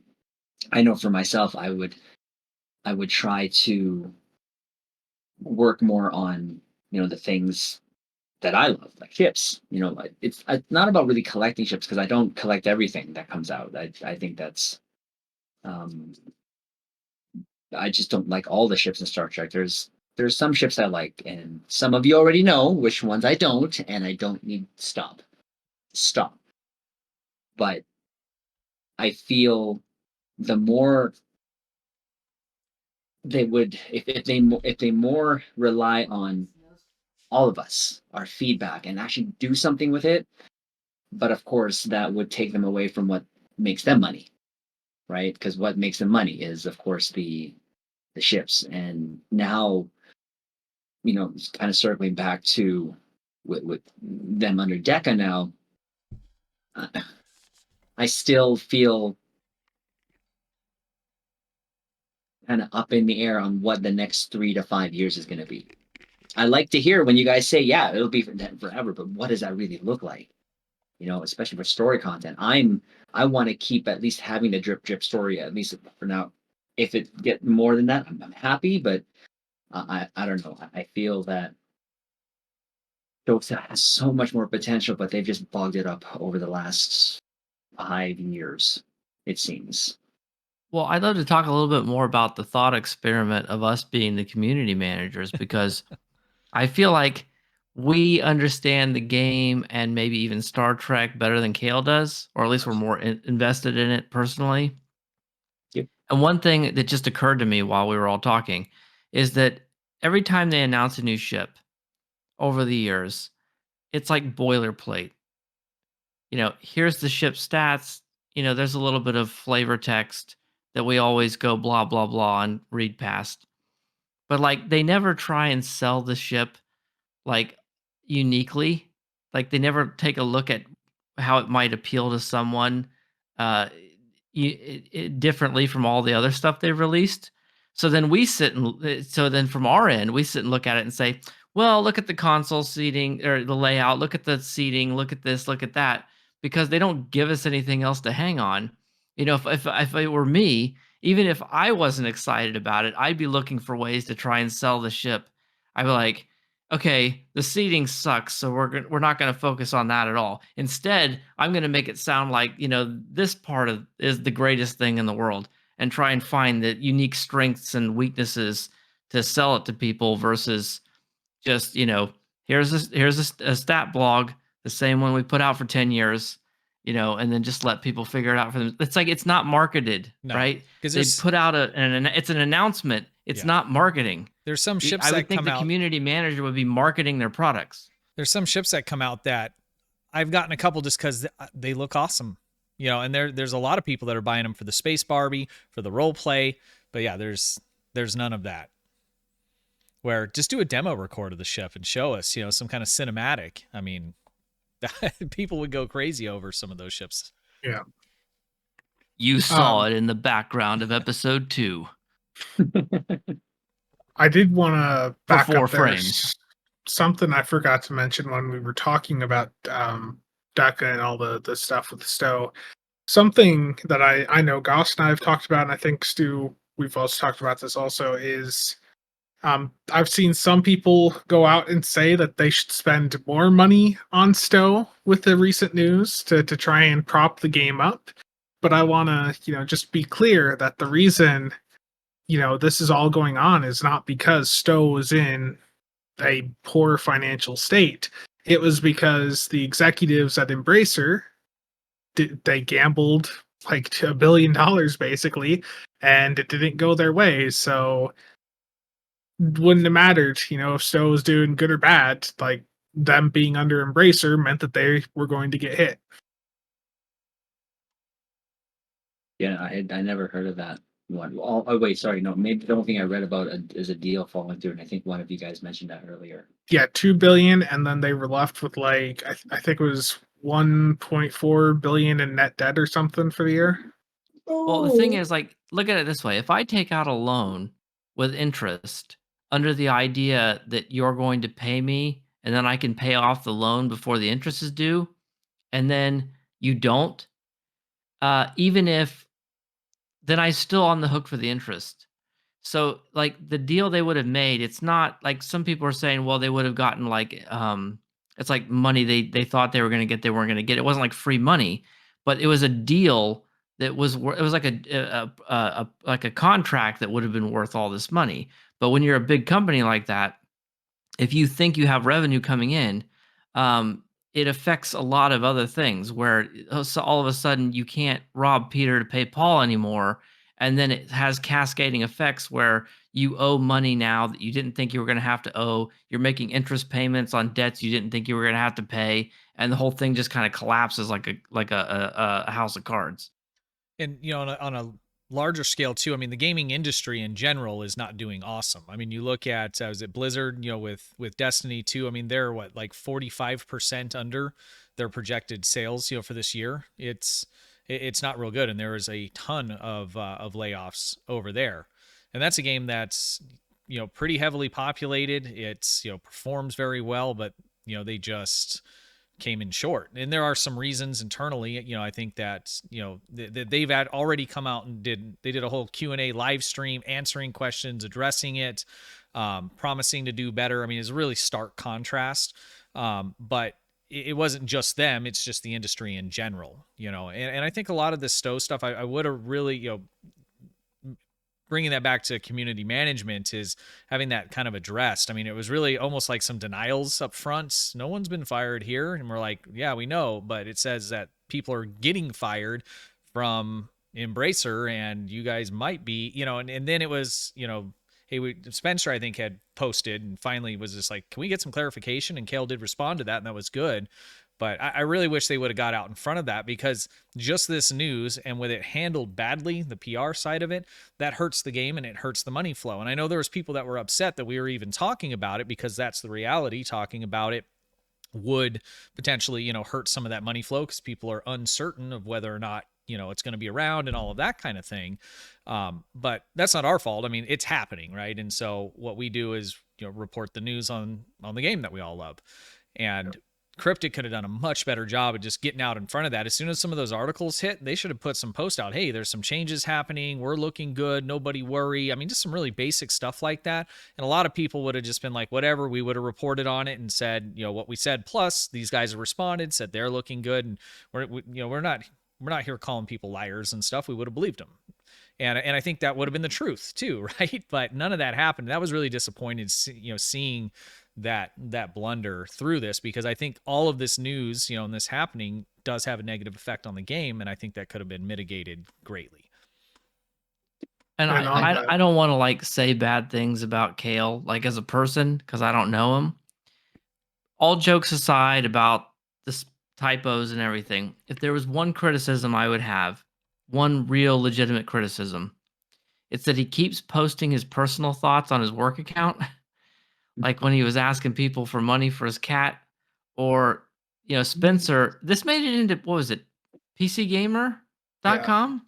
I know for myself, I would try to work more on, the things that I love, like ships. Like, it's not about really collecting ships, because I don't collect everything that comes out. I think that's um, I just don't like all the ships in Star Trek. There's some ships I like, and some of you already know which ones I don't, and I don't need stop. But I feel the more they would, if they more rely on all of us, our feedback, and actually do something with it. But of course, that would take them away from what makes them money, right? Because what makes them money is, of course, the ships. And now, kind of circling back to with them under Deca now, uh, I still feel kind of up in the air on what the next 3 to 5 years is going to be. I like to hear when you guys say, yeah, it'll be forever, but what does that really look like? Especially for story content. I want to keep at least having the drip drip story, at least for now. If it get more than that, I'm happy, but I don't know. I feel that Dota has so much more potential, but they've just bogged it up over the last 5 years, it seems. Well, I'd love to talk a little bit more about the thought experiment of us being the community managers, because I feel like we understand the game and maybe even Star Trek better than Kale does, or at least we're more invested in it personally. Yep. And one thing that just occurred to me while we were all talking is that every time they announce a new ship over the years, it's like boilerplate. Here's the ship stats. There's a little bit of flavor text that we always go blah, blah, blah and read past. But like they never try and sell the ship like uniquely. Like they never take a look at how it might appeal to someone uh, differently from all the other stuff they've released. So then from our end, we sit and look at it and say, well, look at the console seating or the layout, look at the seating, look at this, look at that, because they don't give us anything else to hang on. If it were me, even if I wasn't excited about it, I'd be looking for ways to try and sell the ship. I'd be like, okay, the seating sucks, so we're not going to focus on that at all. Instead, I'm going to make it sound like, this is the greatest thing in the world, and try and find the unique strengths and weaknesses to sell it to people versus just, here's a stat blog, the same one we put out for 10 years, and then just let people figure it out for them. It's like it's not marketed, No, right? 'cause They there's- put out it's an announcement. It's Yeah. not marketing. There's some ships I that would think come the out. community manager would be marketing their products. There's some ships that come out that I've gotten a couple just because they look awesome, and there's a lot of people that are buying them for the Space Barbie, for the role play. But yeah, there's none of that. Where just do a demo record of the ship and show us, some kind of cinematic. I mean, people would go crazy over some of those ships. Yeah. You saw it in the background of episode 2. I did want to back For 4 up there. frames. Something I forgot to mention when we were talking about DECA and all the stuff with the STO. Something that I know Goss and I have talked about, and I think Stu, we've also talked about this also, is I've seen some people go out and say that they should spend more money on STO with the recent news to try and prop the game up. But I want to, just be clear that the reason, this is all going on is not because STO was in a poor financial state. It was because the executives at Embracer, they gambled like $1 billion basically, and it didn't go their way. So wouldn't have mattered, if STO was doing good or bad. Like them being under Embracer meant that they were going to get hit. Yeah, I never heard of that one. Oh, wait, sorry, no. Maybe the only thing I read about is a deal falling through, and I think one of you guys mentioned that earlier. Yeah, $2 billion, and then they were left with like I think it was $1.4 billion in net debt or something for the year. Well, the thing is, like, look at it this way. If I take out a loan with interest under the idea that you're going to pay me and then I can pay off the loan before the interest is due, and then you don't, even if then I still on the hook for the interest. So like the deal they would have made, it's not like some people are saying, well, they would have gotten like it's like money they thought they were going to get, they weren't going to get. It wasn't like free money, but it was a deal that was it was like like a contract that would have been worth all this money. But when you're a big company like that, if you think you have revenue coming in, it affects a lot of other things where so all of a sudden you can't rob Peter to pay Paul anymore. And then it has cascading effects where you owe money now that you didn't think you were going to have to owe. You're making interest payments on debts you didn't think you were going to have to pay, and the whole thing just kind of collapses like a house of cards. And on a larger scale too, I mean, the gaming industry in general is not doing awesome. I mean, you look at was it Blizzard, with Destiny 2, I mean, they're what, like 45% under their projected sales, for this year. It's not real good, and there is a ton of layoffs over there. And that's a game that's pretty heavily populated. It's performs very well, but they just came in short. And there are some reasons internally. I think that they've had already come out and they did a whole Q&A live stream answering questions, addressing it, promising to do better. I mean, it's a really stark contrast. But it wasn't just them, it's just the industry in general. And I think a lot of this STO stuff, I would have really, bringing that back to community management, is having that kind of addressed. I mean, it was really almost like some denials up front. No one's been fired here. And we're like, yeah, we know, but it says that people are getting fired from Embracer, and you guys might be, and then it was, hey, Spencer, I think, had posted and finally was just like, can we get some clarification? And Kale did respond to that, and that was good. But I really wish they would have got out in front of that, because just this news, and with it handled badly, the PR side of it, that hurts the game and it hurts the money flow. And I know there was people that were upset that we were even talking about it, because that's the reality. Talking about it would potentially, hurt some of that money flow, because people are uncertain of whether or not, it's going to be around and all of that kind of thing. But that's not our fault. I mean, it's happening, right? And so what we do is, report the news on the game that we all love. And Cryptic could have done a much better job of just getting out in front of that. As soon as some of those articles hit, they should have put some posts out. Hey, there's some changes happening. We're looking good. Nobody worry. I mean, just some really basic stuff like that. And a lot of people would have just been like, whatever, we would have reported on it and said, what we said. Plus, these guys have responded, said they're looking good. And we're not here calling people liars and stuff. We would have believed them. And I think that would have been the truth too, right? But none of that happened. That was really disappointed, seeing that blunder through this, because I think all of this news, and this happening does have a negative effect on the game, and I think that could have been mitigated greatly. And I don't want to like say bad things about Kale, like as a person, because I don't know him. All jokes aside about the typos and everything, if there was one criticism I would have, one real legitimate criticism, it's that he keeps posting his personal thoughts on his work account. Like when he was asking people for money for his cat, or Spencer, this made it into, what was it, PCGamer.com?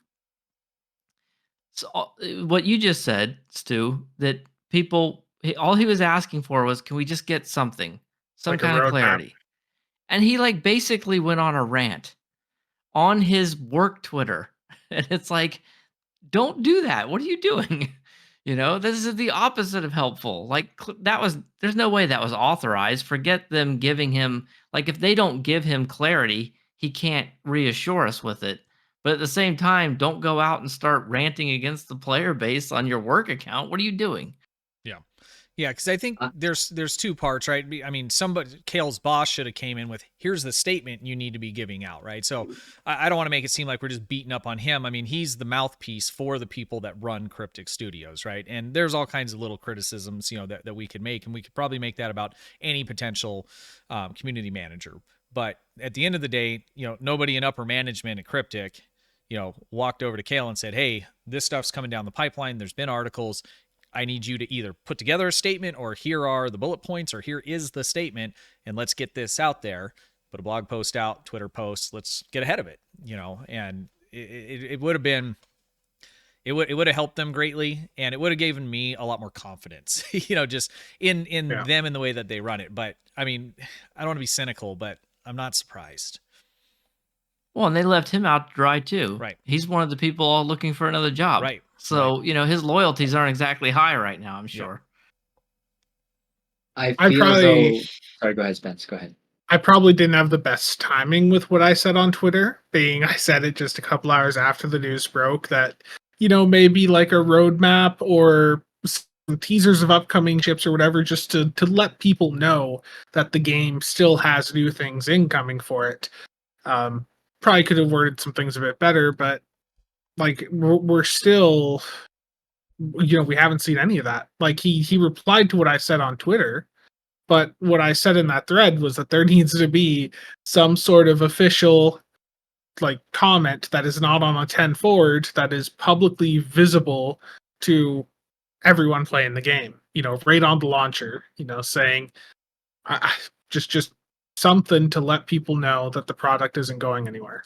So what you just said, Stu, that people, all he was asking for was, can we just get something, some kind of clarity? And he like basically went on a rant on his work Twitter. And it's like, don't do that. What are you doing? This is the opposite of helpful. Like there's no way that was authorized. Forget them giving him, like if they don't give him clarity, he can't reassure us with it. But at the same time, don't go out and start ranting against the player base on your work account. What are you doing? Yeah. Yeah, because I think there's two parts, right? I mean, Kale's boss should have came in with, here's the statement you need to be giving out, right? So I don't want to make it seem like we're just beating up on him. I mean, he's the mouthpiece for the people that run Cryptic Studios, right? And there's all kinds of little criticisms, that we could make, and we could probably make that about any potential community manager. But at the end of the day, nobody in upper management at Cryptic, walked over to Kale and said, hey, this stuff's coming down the pipeline. There's been articles. I need you to either put together a statement, or here are the bullet points, or here is the statement, and let's get this out there. Put a blog post out, Twitter post, let's get ahead of it, and it would have been, it would have helped them greatly, and it would have given me a lot more confidence, just in them and the way that they run it. But I mean, I don't want to be cynical, but I'm not surprised. Well, and they left him out dry too. Right. He's one of the people all looking for another job. Right. So, his loyalties aren't exactly high right now, I'm sure. I feel as though... Sorry, go ahead, Spence. Go ahead. I probably didn't have the best timing with what I said on Twitter, being I said it just a couple hours after the news broke that, maybe like a roadmap or some teasers of upcoming ships or whatever, just to let people know that the game still has new things incoming for it. Probably could have worded some things a bit better, but like we're still, we haven't seen any of that. Like he replied to what I said on Twitter, but what I said in that thread was that there needs to be some sort of official like comment that is not on a 10 forward, that is publicly visible to everyone playing the game, right on the launcher, saying just something to let people know that the product isn't going anywhere.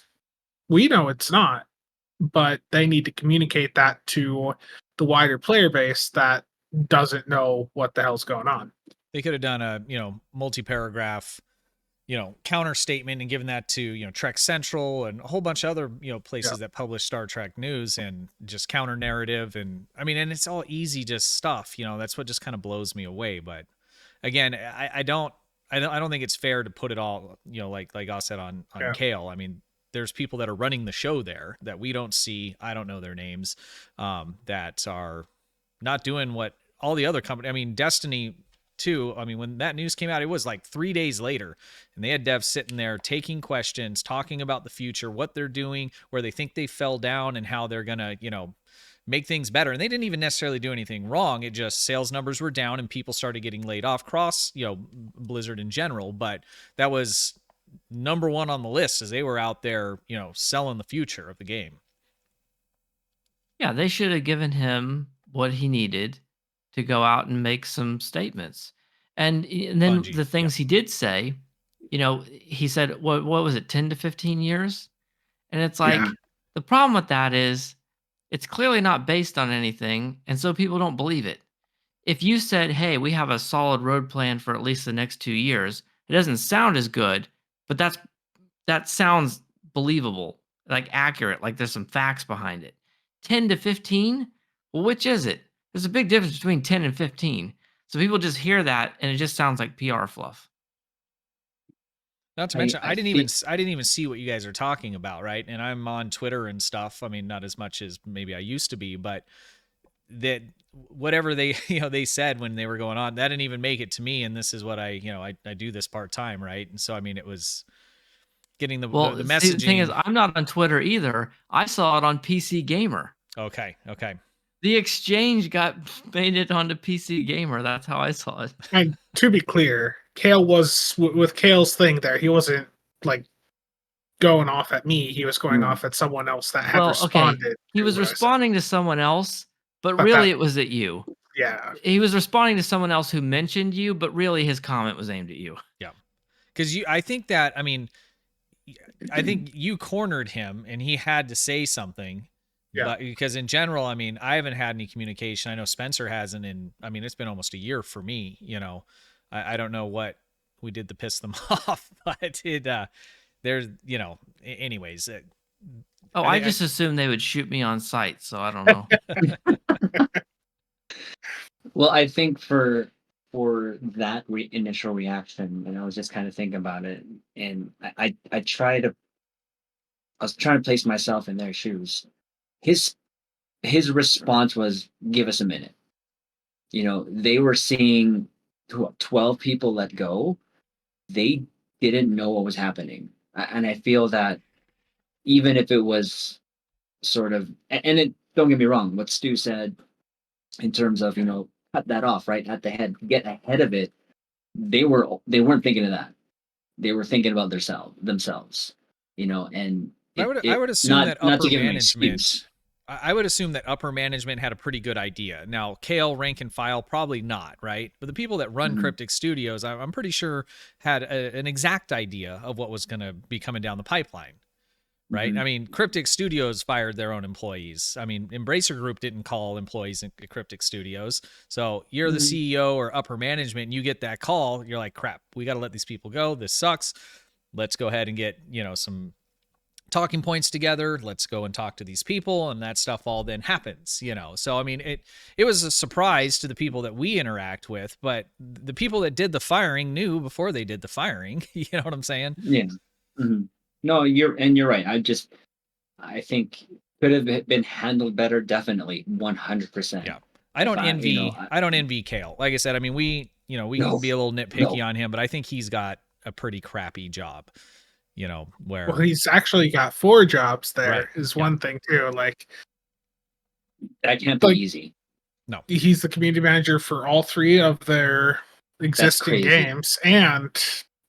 We know it's not, but they need to communicate that to the wider player base that doesn't know what the hell's going on. They could have done a, multi-paragraph, counter statement and given that to, Trek Central and a whole bunch of other, places that publish Star Trek news, and just counter narrative. And I mean, and it's all easy, just stuff, that's what just kind of blows me away. But again, I don't think it's fair to put it all, like I said on Kale. I mean, there's people that are running the show there that we don't see. I don't know their names, that are not doing what all the other companies. I mean, Destiny 2, I mean, when that news came out, it was like 3 days later, and they had devs sitting there taking questions, talking about the future, what they're doing, where they think they fell down, and how they're going to, make things better. And they didn't even necessarily do anything wrong. It just, sales numbers were down and people started getting laid off across, Blizzard in general. But that was number one on the list, as they were out there, selling the future of the game. Yeah, they should have given him what he needed to go out and make some statements. And then Bungie, the things he did say, he said, what was it, 10 to 15 years? And it's like, the problem with that is it's clearly not based on anything, and so people don't believe it. If you said, hey, we have a solid road plan for at least the next 2 years, it doesn't sound as good, but that sounds believable, like accurate, like there's some facts behind it. 10 to 15? Well, which is it? There's a big difference between 10 and 15. So people just hear that and it just sounds like PR fluff. Not to mention, I didn't even see what you guys are talking about, right? And I'm on Twitter and stuff. I mean, not as much as maybe I used to be, but that whatever they they said when they were going on, that didn't even make it to me. And this is what I do this part-time, right? And so I mean, it was getting the messaging. See, the thing is, I'm not on Twitter either. I saw it on PC Gamer. Okay. The exchange made it onto PC Gamer. That's how I saw it. And to be clear, Kale was with Kale's thing there. He wasn't like going off at me. He was going off at someone else that had responded. Okay. He was responding to someone else, but really it was at you. Yeah. He was responding to someone else who mentioned you, but really his comment was aimed at you. Yeah. Because I think you cornered him and he had to say something. Yeah. But because in general, I mean, I haven't had any communication. I know Spencer hasn't, and I mean, it's been almost a year for me. I don't know what we did to piss them off, but there's, anyways. I just assumed they would shoot me on sight, so I don't know. Well, I think for that initial reaction, and I was just kind of thinking about it, and I was trying to place myself in their shoes. His response was, give us a minute. you know, they were seeing 12 people let go. They didn't know what was happening. And I feel that even if it was sort of, and it, don't get me wrong, what Stu said in terms of, you know, cut that off right at the head, get ahead of it. They weren't thinking of that. They were thinking about themselves, you know, and I would assume that not upper to give them an management. excuse. I would assume that upper management had a pretty good idea. Now, Kale, rank and file, probably not, right? But the people that run Mhm. Cryptic Studios, I'm pretty sure had an exact idea of what was going to be coming down the pipeline, right? Mhm. I mean, Cryptic Studios fired their own employees. I mean, Embracer Group didn't call employees in Cryptic Studios. So you're the Mhm. CEO or upper management, and you get that call. You're like, crap, we got to let these people go. This sucks. Let's go ahead and get, you know, some talking points together. Let's go and talk to these people, and that stuff all then happens, you know. So I mean, it was a surprise to the people that we interact with, but the people that did the firing knew before they did the firing. You know what I'm saying? Yeah. Mhm. No, you're right. I think could have been handled better. Definitely, 100%. Yeah. I don't envy Kale. Like I said, I mean, we No, can be a little nitpicky no. on him, but I think he's got a pretty crappy job, you know, where Well, he's actually got 4 jobs there. Right. Is Yeah. one thing too. Like That can't be Like- easy. no. he's the community manager for all 3 of their existing crazy. games, and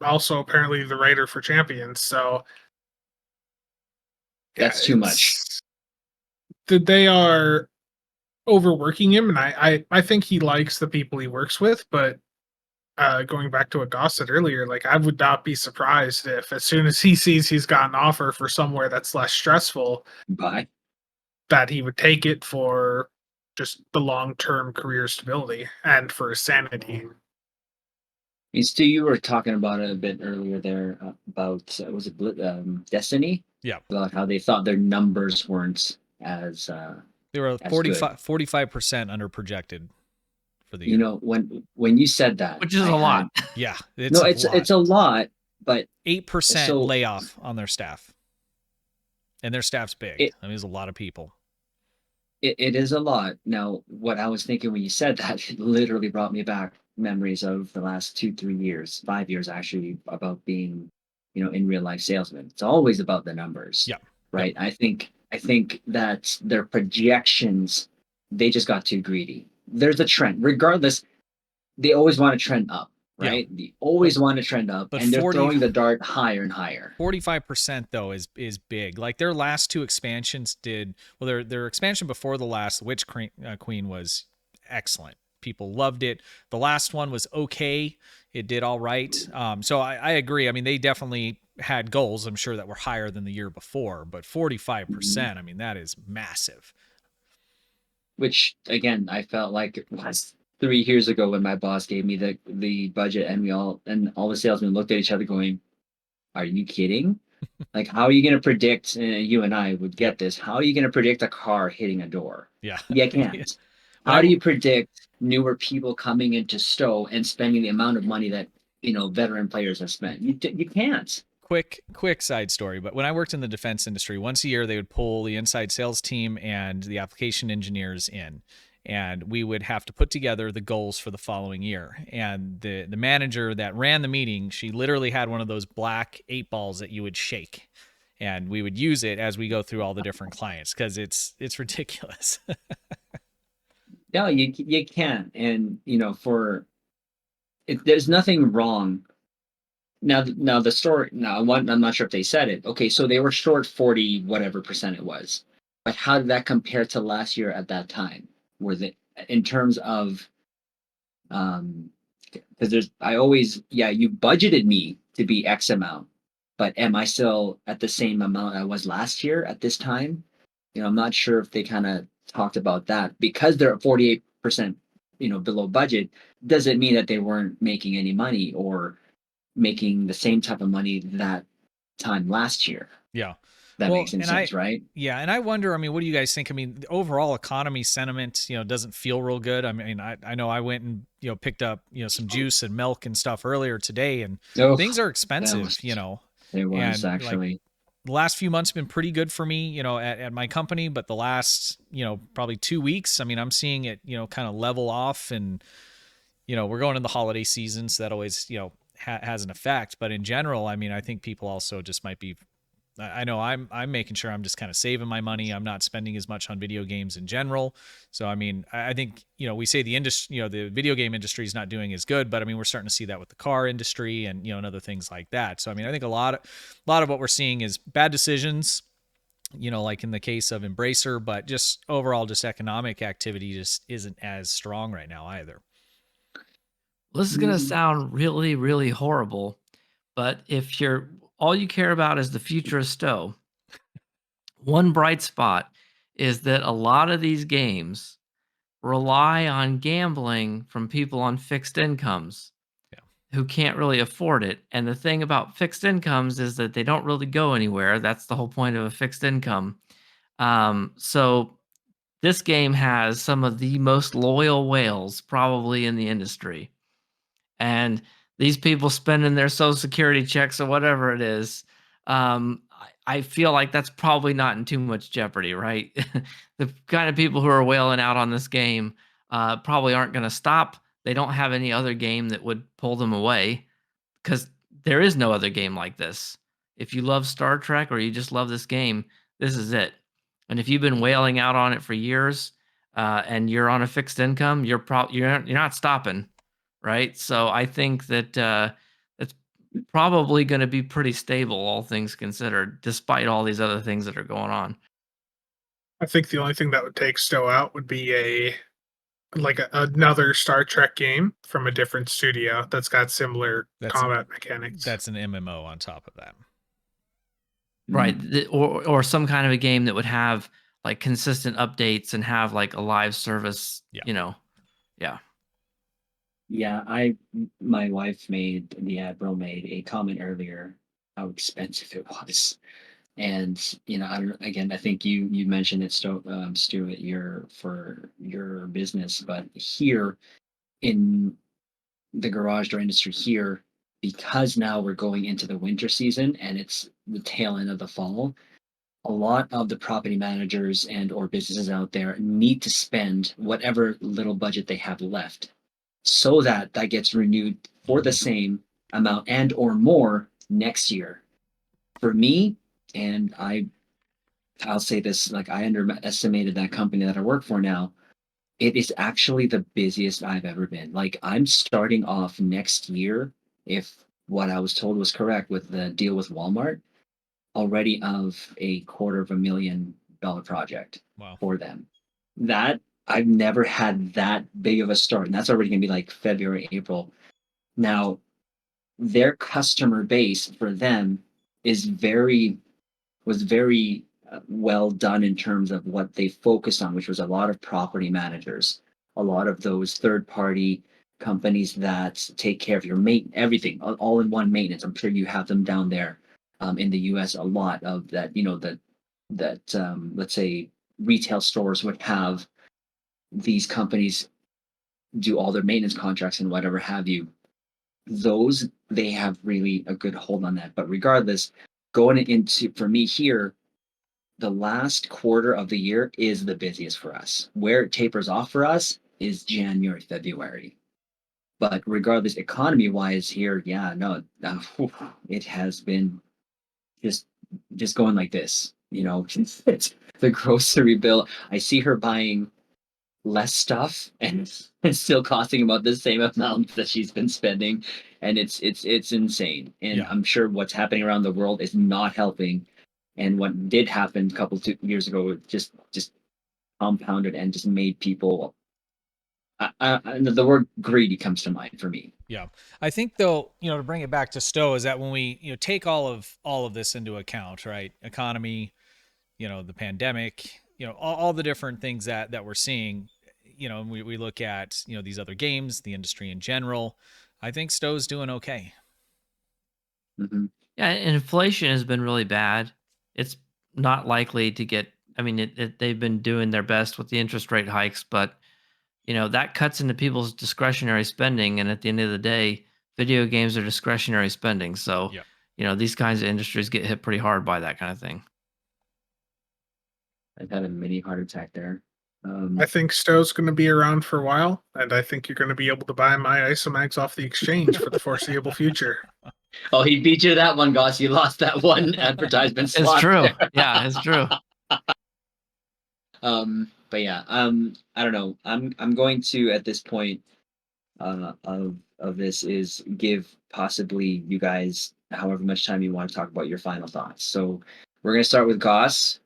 also apparently the writer for Champions. So That's too much. That they are overworking him, and I think he likes the people he works with, but going back to what Goss said earlier, like I would not be surprised if as soon as he sees he's got an offer for somewhere that's less stressful, Bye. that he would take it for just the long-term career stability and for his sanity. And Stu, you were talking about it a bit earlier there about was it Destiny? Yeah. About how they thought their numbers weren't as They were That's good. 45% under projected for the year. you know when you said that, Which is I a lot. Yeah, it's No, a it's lot. it's a lot, but 8% so- layoff on their staff. And their staff's big. It- I mean, there's a lot of people. it is a lot. Now, what I was thinking when you said that, it literally brought me back memories of the last 2-3 years, 5 years actually, about being, you know, in real life salesman. It's always about the numbers. Yeah. Right. I think that their projections, they just got too greedy. There's a trend. Regardless, they always want to trend up, Yeah. right? They always want to trend up, but and they're 40 throwing the dart higher and higher. 45% though is big. Like their last 2 expansions did well. Their expansion before the last, Witch Queen, was excellent. People loved it. The last one was okay. It did all right. So I agree. I mean, they definitely had goals, I'm sure, that were higher than the year before. But 45%, I mean, that is massive. Which again, I felt like it was 3 years ago when my boss gave me the budget, and all the salesmen looked at each other going, "Are you kidding? Like, how are you going to predict?" And you and I would get this. How are you going to predict a car hitting a door? Yeah. You can't. But How do you predict newer people coming into STO and spending the amount of money that, you know, veteran players have spent? You can't. Quick side story, but when I worked in the defense industry, once a year they would pull the inside sales team and the application engineers in, and we would have to put together the goals for the following year. And the manager that ran the meeting, she literally had one of those black 8 balls that you would shake, and we would use it as we go through all the different clients, because it's ridiculous. No, you can't. And, you know, there's nothing wrong. Now the story. Now I'm not sure if they said it. Okay, so they were short 40 whatever percent it was, but how did that compare to last year at that time? Were they in terms of because you budgeted me to be X amount, but am I still at the same amount I was last year at this time? You know, I'm not sure if they kind of talked about that because they're at 48%, you know, below budget. Doesn't mean that they weren't making any money or making the same type of money that time last year. Yeah. That makes any sense, right? Yeah, and I wonder, I mean, what do you guys think? I mean, the overall economy sentiment, you know, doesn't feel real good. I mean, I know I went and, you know, picked up, you know, some juice and milk and stuff earlier today, and Oh, things are expensive, you know. It was and, actually. the last few months have been pretty good for me, you know, at my company, but the last, you know, probably 2 weeks, I mean, I'm seeing it, you know, kind of level off, and, you know, we're going in the holiday season, so that always, you know, has an effect. But in general, I mean, I think people also just might be, I know I'm making sure I'm just kind of saving my money. I'm not spending as much on video games in general. So I mean, I think, you know, we say the industry, you know, the video game industry is not doing as good, but I mean, we're starting to see that with the car industry and, you know, and other things like that. So I mean, I think a lot of what we're seeing is bad decisions, you know, like in the case of Embracer, but just overall, just economic activity just isn't as strong right now either. Well, this is going to sound really, really horrible, but if you're all you care about is the future of STO, one bright spot is that a lot of these games rely on gambling from people on fixed incomes Yeah. who can't really afford it. And the thing about fixed incomes is that they don't really go anywhere. That's the whole point of a fixed income. So this game has some of the most loyal whales probably in the industry. And these people spending their social security checks or whatever it is, I feel like that's probably not in too much jeopardy, right? The kind of people who are wailing out on this game probably aren't going to stop. They don't have any other game that would pull them away because there is no other game like this. If you love Star Trek or you just love this game, this is it. And if you've been wailing out on it for years and you're on a fixed income, you're not stopping, right? So I think that it's probably going to be pretty stable, all things considered, despite all these other things that are going on. I think the only thing that would take STO out would be another Star Trek game from a different studio that's got similar combat mechanics. That's an MMO on top of that. Right. Or some kind of a game that would have like consistent updates and have like a live service, you know. Yeah. Yeah, my wife the Admiral made a comment earlier how expensive it was. And you know, I think you mentioned it, Stuart, for your business, but here in the garage door industry here, because now we're going into the winter season and it's the tail end of the fall, a lot of the property managers and or businesses out there need to spend whatever little budget they have left so that gets renewed for the same amount and or more next year. For me, and I'll say this, like I underestimated that company that I work for now. It is actually the busiest I've ever been. Like I'm starting off next year, if what I was told was correct with the deal with Walmart, already of a $250,000 project for them. That I've never had that big of a start, and that's already gonna be like February, April. Now, their customer base for them is was very well done in terms of what they focused on, which was a lot of property managers, a lot of those third-party companies that take care of your everything, all in one maintenance. I'm sure you have them down there in the U.S. A lot of that, you know, that let's say retail stores would have these companies do all their maintenance contracts and whatever have you. Those they have really a good hold on that. But regardless, going into for me here, the last quarter of the year is the busiest for us. Where it tapers off for us is January, February. But regardless, economy wise here, yeah, no, it has been just going like this. You know, it's the grocery bill. I see her buying less stuff and it's still costing about the same amount that she's been spending, and it's insane. And I'm sure what's happening around the world is not helping. And what did happen a couple 2 years ago just compounded and just made people. The word greedy comes to mind for me. Yeah, I think though, you know, to bring it back to STO is that when we, you know, take all of this into account, right? Economy, you know, the pandemic, you know, all the different things that we're seeing, you know, and we look at, you know, these other games, the industry in general. I think STO's doing okay. Mm-hmm. Yeah, and inflation has been really bad. It's not likely to get. I mean, they've been doing their best with the interest rate hikes, but you know that cuts into people's discretionary spending. And at the end of the day, video games are discretionary spending. So, these kinds of industries get hit pretty hard by that kind of thing. I've had a mini heart attack there. I think STO's going to be around for a while, and I think you're going to be able to buy my Isomags off the exchange for the foreseeable future. Oh, he beat you to that one, Goss. You lost that one advertisement slot. It's true. there. Yeah, it's true. But yeah, I don't know. I'm going to at this point of this is give possibly you guys however much time you want to talk about your final thoughts. So we're gonna start with Goss.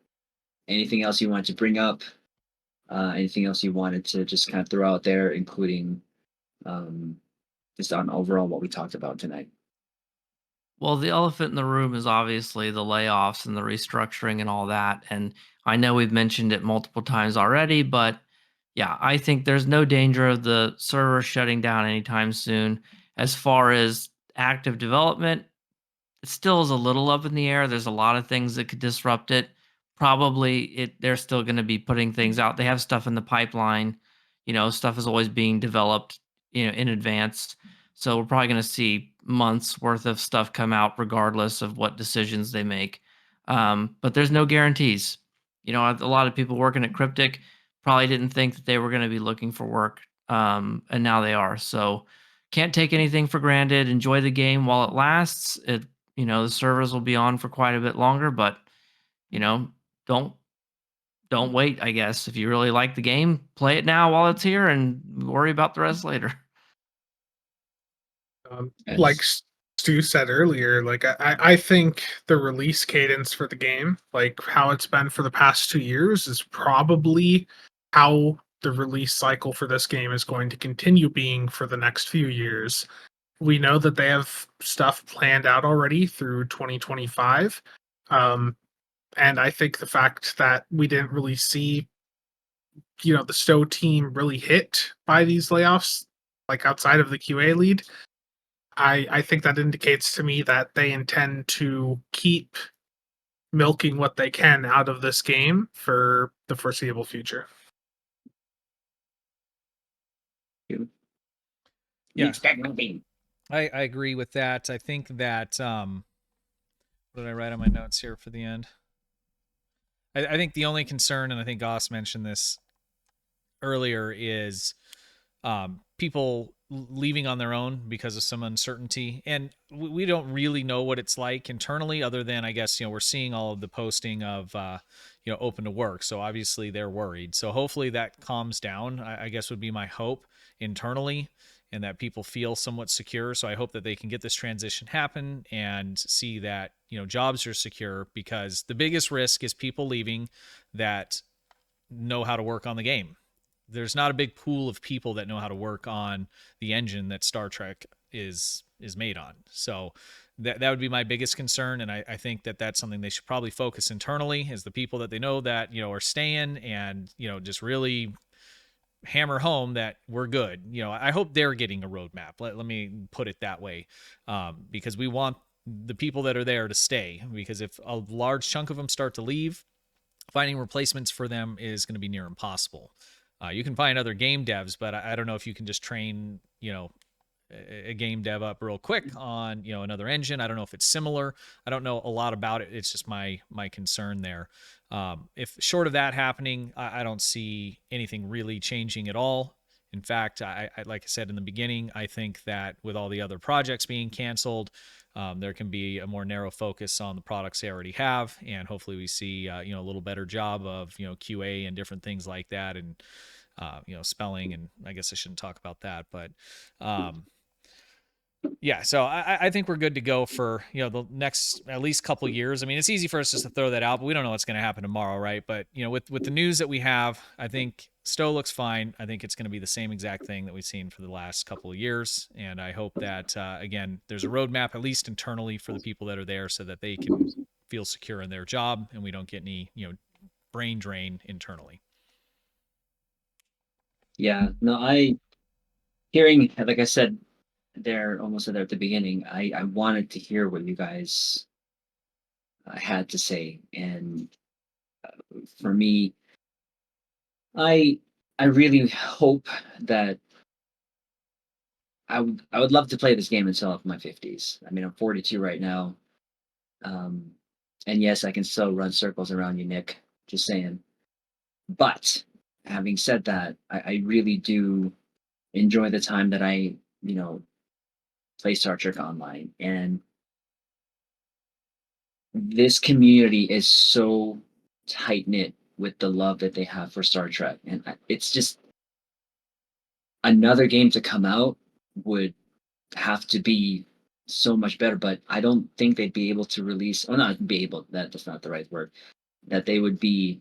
Anything else you want to bring up? Anything else you wanted to just kind of throw out there, including just on overall what we talked about tonight? Well, the elephant in the room is obviously the layoffs and the restructuring and all that. And I know we've mentioned it multiple times already, but yeah, I think there's no danger of the server shutting down anytime soon. As far as active development, it still is a little up in the air. There's a lot of things that could disrupt it. Probably they're still going to be putting things out. They have stuff in the pipeline. Stuff is always being developed, in advance. So we're probably going to see months worth of stuff come out regardless of what decisions they make. But there's no guarantees. A lot of people working at Cryptic probably didn't think that they were going to be looking for work. And now they are. So can't take anything for granted. Enjoy the game while it lasts. The servers will be on for quite a bit longer, but don't wait, I guess. If you really like the game, play it now while it's here and worry about the rest later. Like Stu said earlier, like I think the release cadence for the game, like how it's been for the past 2 years, is probably how the release cycle for this game is going to continue being for the next few years. We know that they have stuff planned out already through 2025. And I think the fact that we didn't really see, the STO team really hit by these layoffs, like outside of the QA lead, I think that indicates to me that they intend to keep milking what they can out of this game for the foreseeable future. Yeah. I agree with that. I think that what did I write on my notes here for the end? I think the only concern, and I think Goss mentioned this earlier, is people leaving on their own because of some uncertainty. And we don't really know what it's like internally, other than, I guess, we're seeing all of the posting of, open to work. So obviously they're worried. So hopefully that calms down, I guess would be my hope internally, and that people feel somewhat secure. So I hope that they can get this transition happen and see that, jobs are secure, because the biggest risk is people leaving that know how to work on the game. There's not a big pool of people that know how to work on the engine that Star Trek is made on. So that would be my biggest concern. And I think that that's something they should probably focus internally, is the people that they know that, are staying, and, just really hammer home that we're good. I hope they're getting a roadmap. Let me put it that way, because we want the people that are there to stay, because if a large chunk of them start to leave, finding replacements for them is going to be near impossible. You can find other game devs, but I don't know if you can just train, a game dev up real quick on, another engine. I don't know if it's similar. I don't know a lot about it. It's just my concern there. If short of that happening, I don't see anything really changing at all. In fact, I like I said in the beginning, I think that with all the other projects being canceled, there can be a more narrow focus on the products they already have, and hopefully we see a little better job of QA and different things like that, and spelling, and I guess I shouldn't talk about that, but yeah, so I think we're good to go for the next at least couple years. I mean, it's easy for us just to throw that out, but we don't know what's going to happen tomorrow, right? But with the news that we have, I think STO looks fine. I think it's going to be the same exact thing that we've seen for the last couple of years, and I hope that again, there's a roadmap at least internally for the people that are there, so that they can feel secure in their job, and we don't get any brain drain internally. Yeah, no, hearing, like I said there, almost there at the beginning, I wanted to hear what you guys had to say, and for me, I really hope that I would love to play this game until I'm in my 50s. I mean, I'm 42 right now. And yes, I can still run circles around you, Nick. Just saying. But having said that, I really do enjoy the time that I, play Star Trek Online. And this community is so tight knit with the love that they have for Star Trek. And it's just another game to come out would have to be so much better. But I don't think they'd be able to release, or not be able, that's not the right word, that they would be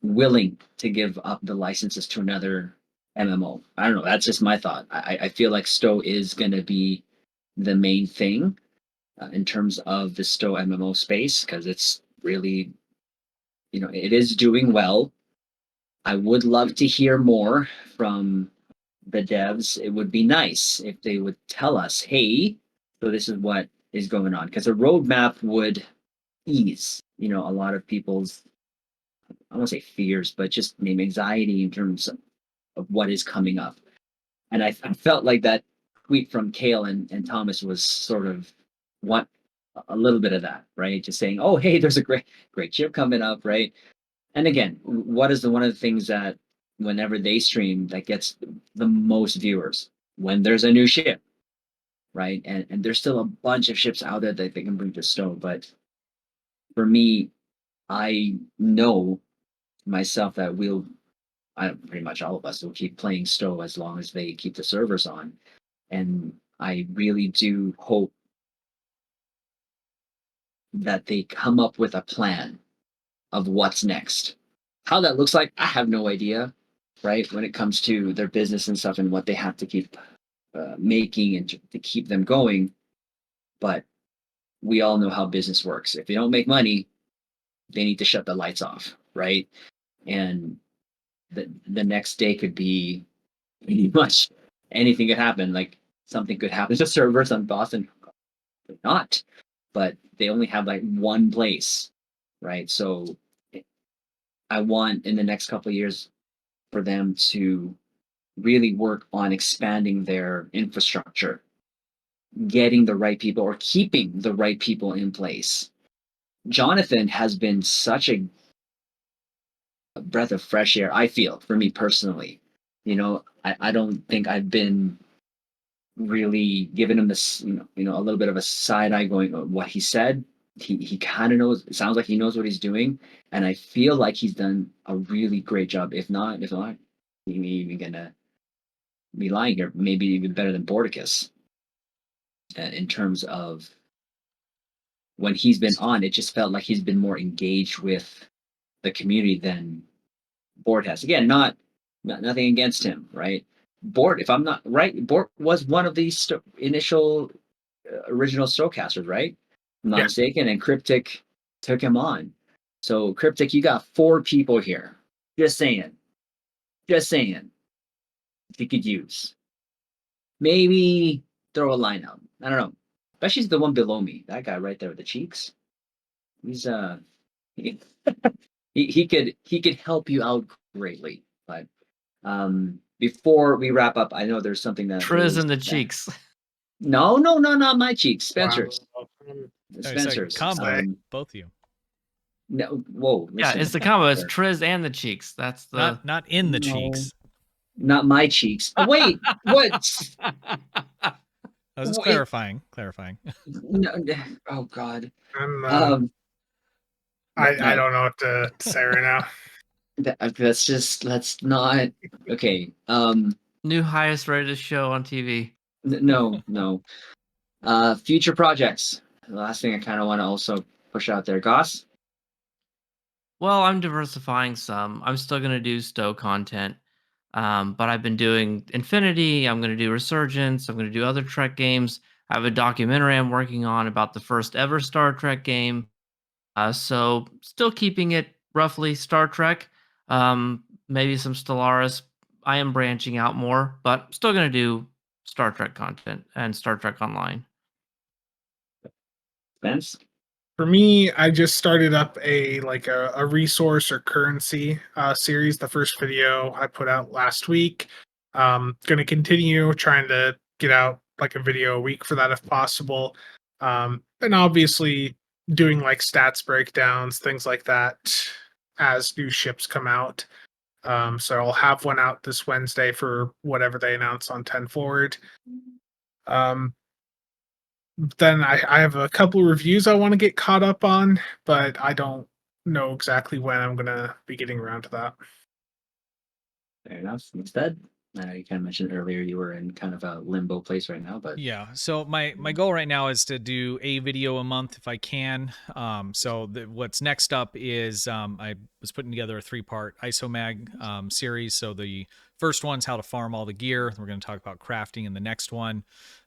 willing to give up the licenses to another MMO. I don't know. That's just my thought. I feel like STO is going to be the main thing in terms of the STO MMO space because it's really, it is doing well. I would love to hear more from the devs. It would be nice if they would tell us, hey, so this is what is going on, because a roadmap would ease, a lot of people's, I don't want to say fears, but just maybe anxiety in terms of what is coming up. And I felt like that tweet from Kale and Thomas was sort of what a little bit of that, right? Just saying, oh, hey, there's a great chip coming up, right? And again, what is one of the things that whenever they stream that gets the most viewers? When there's a new ship, right? And there's still a bunch of ships out there that they can bring to STO. But for me, I know myself that pretty much all of us will keep playing STO as long as they keep the servers on. And I really do hope that they come up with a plan of what's next. How that looks like, I have no idea, right? When it comes to their business and stuff and what they have to keep making and to keep them going. But we all know how business works. If they don't make money, they need to shut the lights off, right? And the next day could be pretty much anything could happen. Like something could happen to servers on Boston, not, but they only have like one place, right? So I want in the next couple of years for them to really work on expanding their infrastructure, getting the right people or keeping the right people in place. Jonathan has been such a breath of fresh air, I feel, for me personally. I don't think I've been really giving him this, a little bit of a side eye going, what he said. He kind of knows, it sounds like he knows what he's doing. And I feel like he's done a really great job. If not, maybe even gonna be lying here, maybe even better than Bordicus in terms of when he's been on, it just felt like he's been more engaged with the community than Bort has. Again, nothing against him, right? Bort, if I'm not right, Bort was one of the initial original Stokecasters, right? If I'm not mistaken, and Cryptic took him on. So Cryptic, you got 4 people here. Just saying. You could use. Maybe throw a line out. I don't know. Especially the one below me. That guy right there with the cheeks. He's he could help you out greatly. But before we wrap up, I know there's something that Triz in the cheeks. No, not my cheeks. Spencer's. Wow. Spencer's. Combo, both of you. No, whoa. Yeah, it's the combo. It's Triz and the cheeks. That's the not in the cheeks. Not my cheeks. Oh, wait, what? I was just clarifying. No, oh God. I don't know what to say right now. Let's not. Okay. new highest rated show on TV. No. Future projects. The last thing I kind of want to also push out there, Goss. Well, I'm diversifying some. I'm still going to do STO content. But I've been doing Infinity. I'm going to do Resurgence. I'm going to do other Trek games. I have a documentary I'm working on about the first ever Star Trek game. So still keeping it roughly Star Trek. Maybe some Stellaris. I am branching out more, but still going to do Star Trek content and Star Trek Online. Spence? For me, I just started up a resource or currency series. The first video I put out last week. Going to continue trying to get out like a video a week for that if possible. And obviously, doing like stats breakdowns, things like that, as new ships come out. So I'll have one out this Wednesday for whatever they announce on 10 Forward. Then I have a couple reviews I want to get caught up on, but I don't know exactly when I'm gonna be getting around to that. Fair enough. Instead, you kind of mentioned earlier you were in kind of a limbo place right now, but Yeah. So my goal right now is to do a video a month if I can. So what's next up is I was putting together a 3-part ISOMag series. So the first one's how to farm all the gear. We're going to talk about crafting in the next one.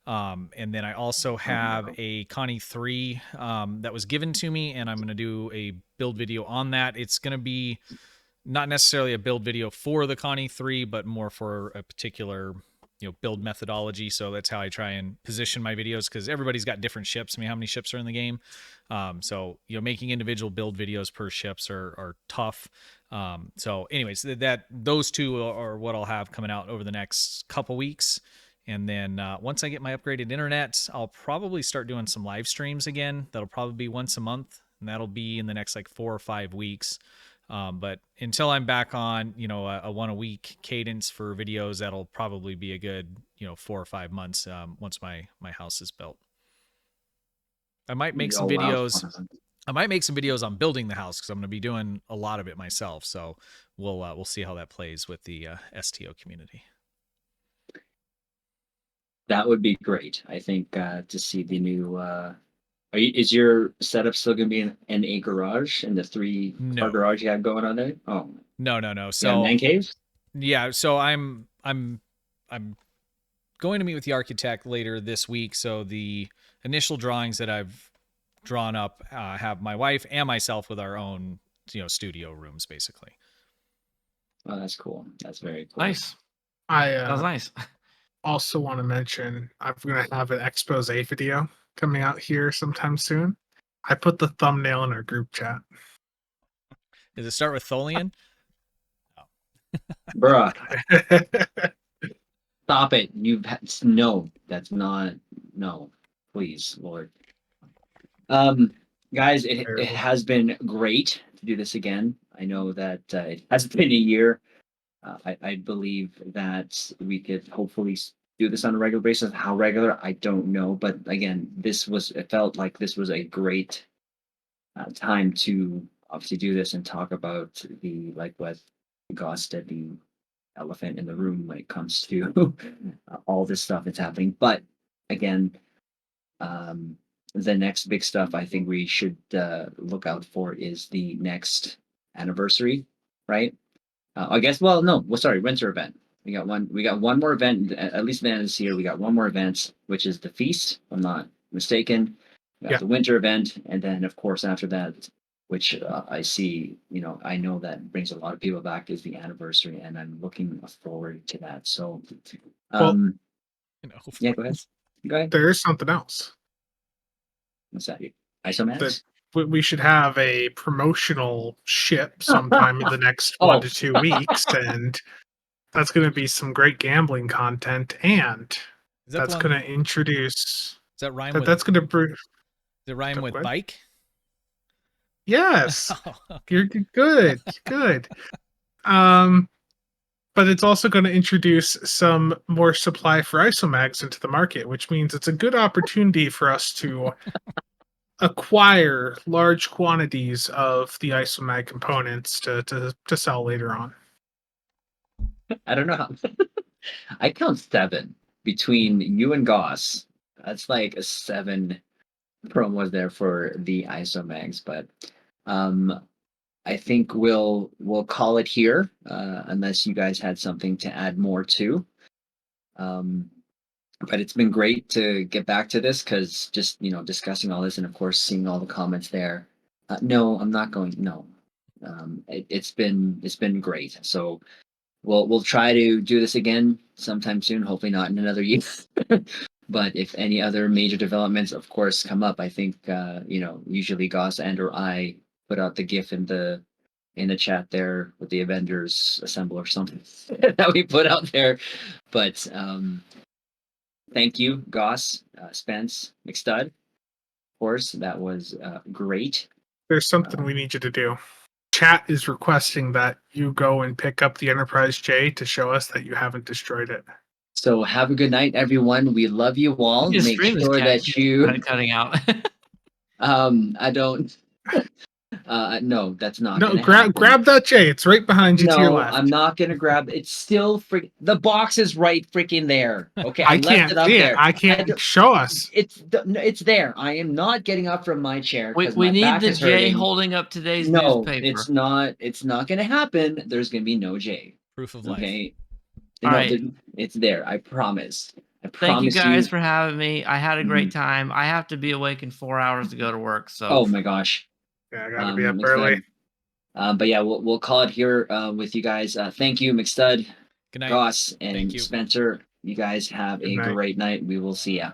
And then I also have a Connie 3 that was given to me, and I'm going to do a build video on that. It's going to be not necessarily a build video for the Connie 3, but more for a particular build methodology. So that's how I try and position my videos, because everybody's got different ships. I mean, how many ships are in the game? So making individual build videos per ships are tough. So anyways, those two are what I'll have coming out over the next couple weeks. And then once I get my upgraded internet, I'll probably start doing some live streams again. That'll probably be once a month, and that'll be in the next like 4 or 5 weeks. But until I'm back on, a 1 a week cadence for videos, that'll probably be a good, 4 or 5 months once my house is built. I might make some videos. I might make some videos on building the house, because I'm going to be doing a lot of it myself. So we'll see how that plays with the STO community. That would be great. I think to see the new. Is your setup still going to be in a garage, in the 3-car garage you had going on there? Oh, no. So man caves. Yeah. So I'm going to meet with the architect later this week. So the initial drawings that I've drawn up have my wife and myself with our own studio rooms, basically. Oh, that's cool. That's very cool. Nice. That was nice. Also want to mention I'm going to have an expose video coming out here sometime soon. I put the thumbnail in our group chat. Does it start with Tholian? Bruh. Stop it. No, that's not. No, please, Lord. Guys, it has been great to do this again. I know that it has been a year. I believe that we could hopefully do this on a regular basis. How regular, I don't know. But again, it felt like this was a great time to obviously do this and talk about what Goss said, the elephant in the room when it comes to all this stuff that's happening. But again, the next big stuff I think we should look out for is the next anniversary, right? I guess. Well, no. Well, sorry, winter event. We got one more event. At least the end of this year, we got one more event, which is the feast. If I'm not mistaken. We got the winter event, and then of course after that, which I see, I know that brings a lot of people back, is the anniversary, and I'm looking forward to that. So, yeah, go ahead. Go ahead. There is something else. What's that? ISOMAX? We should have a promotional ship sometime in the next 1 to 2 weeks, and that's going to be some great gambling content, and that's going to introduce. Does that rhyme with? That's going to bring. Does it rhyme with bike? Yes, you're good, good. But it's also going to introduce some more supply for ISOMAGs into the market, which means it's a good opportunity for us to acquire large quantities of the ISOMAG components to sell later on. I don't know how. I count 7 between you and Goss. That's like a 7 promos there for the ISOMAGs, but I think we'll call it here, unless you guys had something to add more to. But it's been great to get back to this, because just discussing all this, and of course seeing all the comments there. No, I'm not going. No, it's been great. So we'll try to do this again sometime soon. Hopefully not in another year. But if any other major developments, of course, come up, I think usually Goss and/or I put out the GIF in the chat there with the Avengers Assemble or something that we put out there. But thank you, Goss, Spence, McStud, course. That was great. There's something we need you to do. Chat is requesting that you go and pick up the Enterprise J to show us that you haven't destroyed it. So have a good night, everyone. We love you all. Your Make stream is sure that you. kinda cutting out. I don't. No, that's not No, gonna happen. grab that J. It's right behind you to your No, left. I'm not gonna grab. It's still the box is right freaking there. Okay, I left can't it up see there. it. I can't don't- show us. It's there. I am not getting up from my chair because we my need back the is J hurting. holding up today's No, newspaper. it's not. It's not gonna happen. There's gonna be no J. Proof of life. Okay. All No, right. it's there. I promise. I Thank you promise guys for having me. I had a great Mhm. time. I have to be awake in 4 hours to go to work. So Oh my gosh. Yeah, I gotta be up McStud. early. But yeah, we'll call it here with you guys. Thank you, McStud, Good night. Goss, and Thank you. Spencer. You guys have Good a night. great night. We will see ya.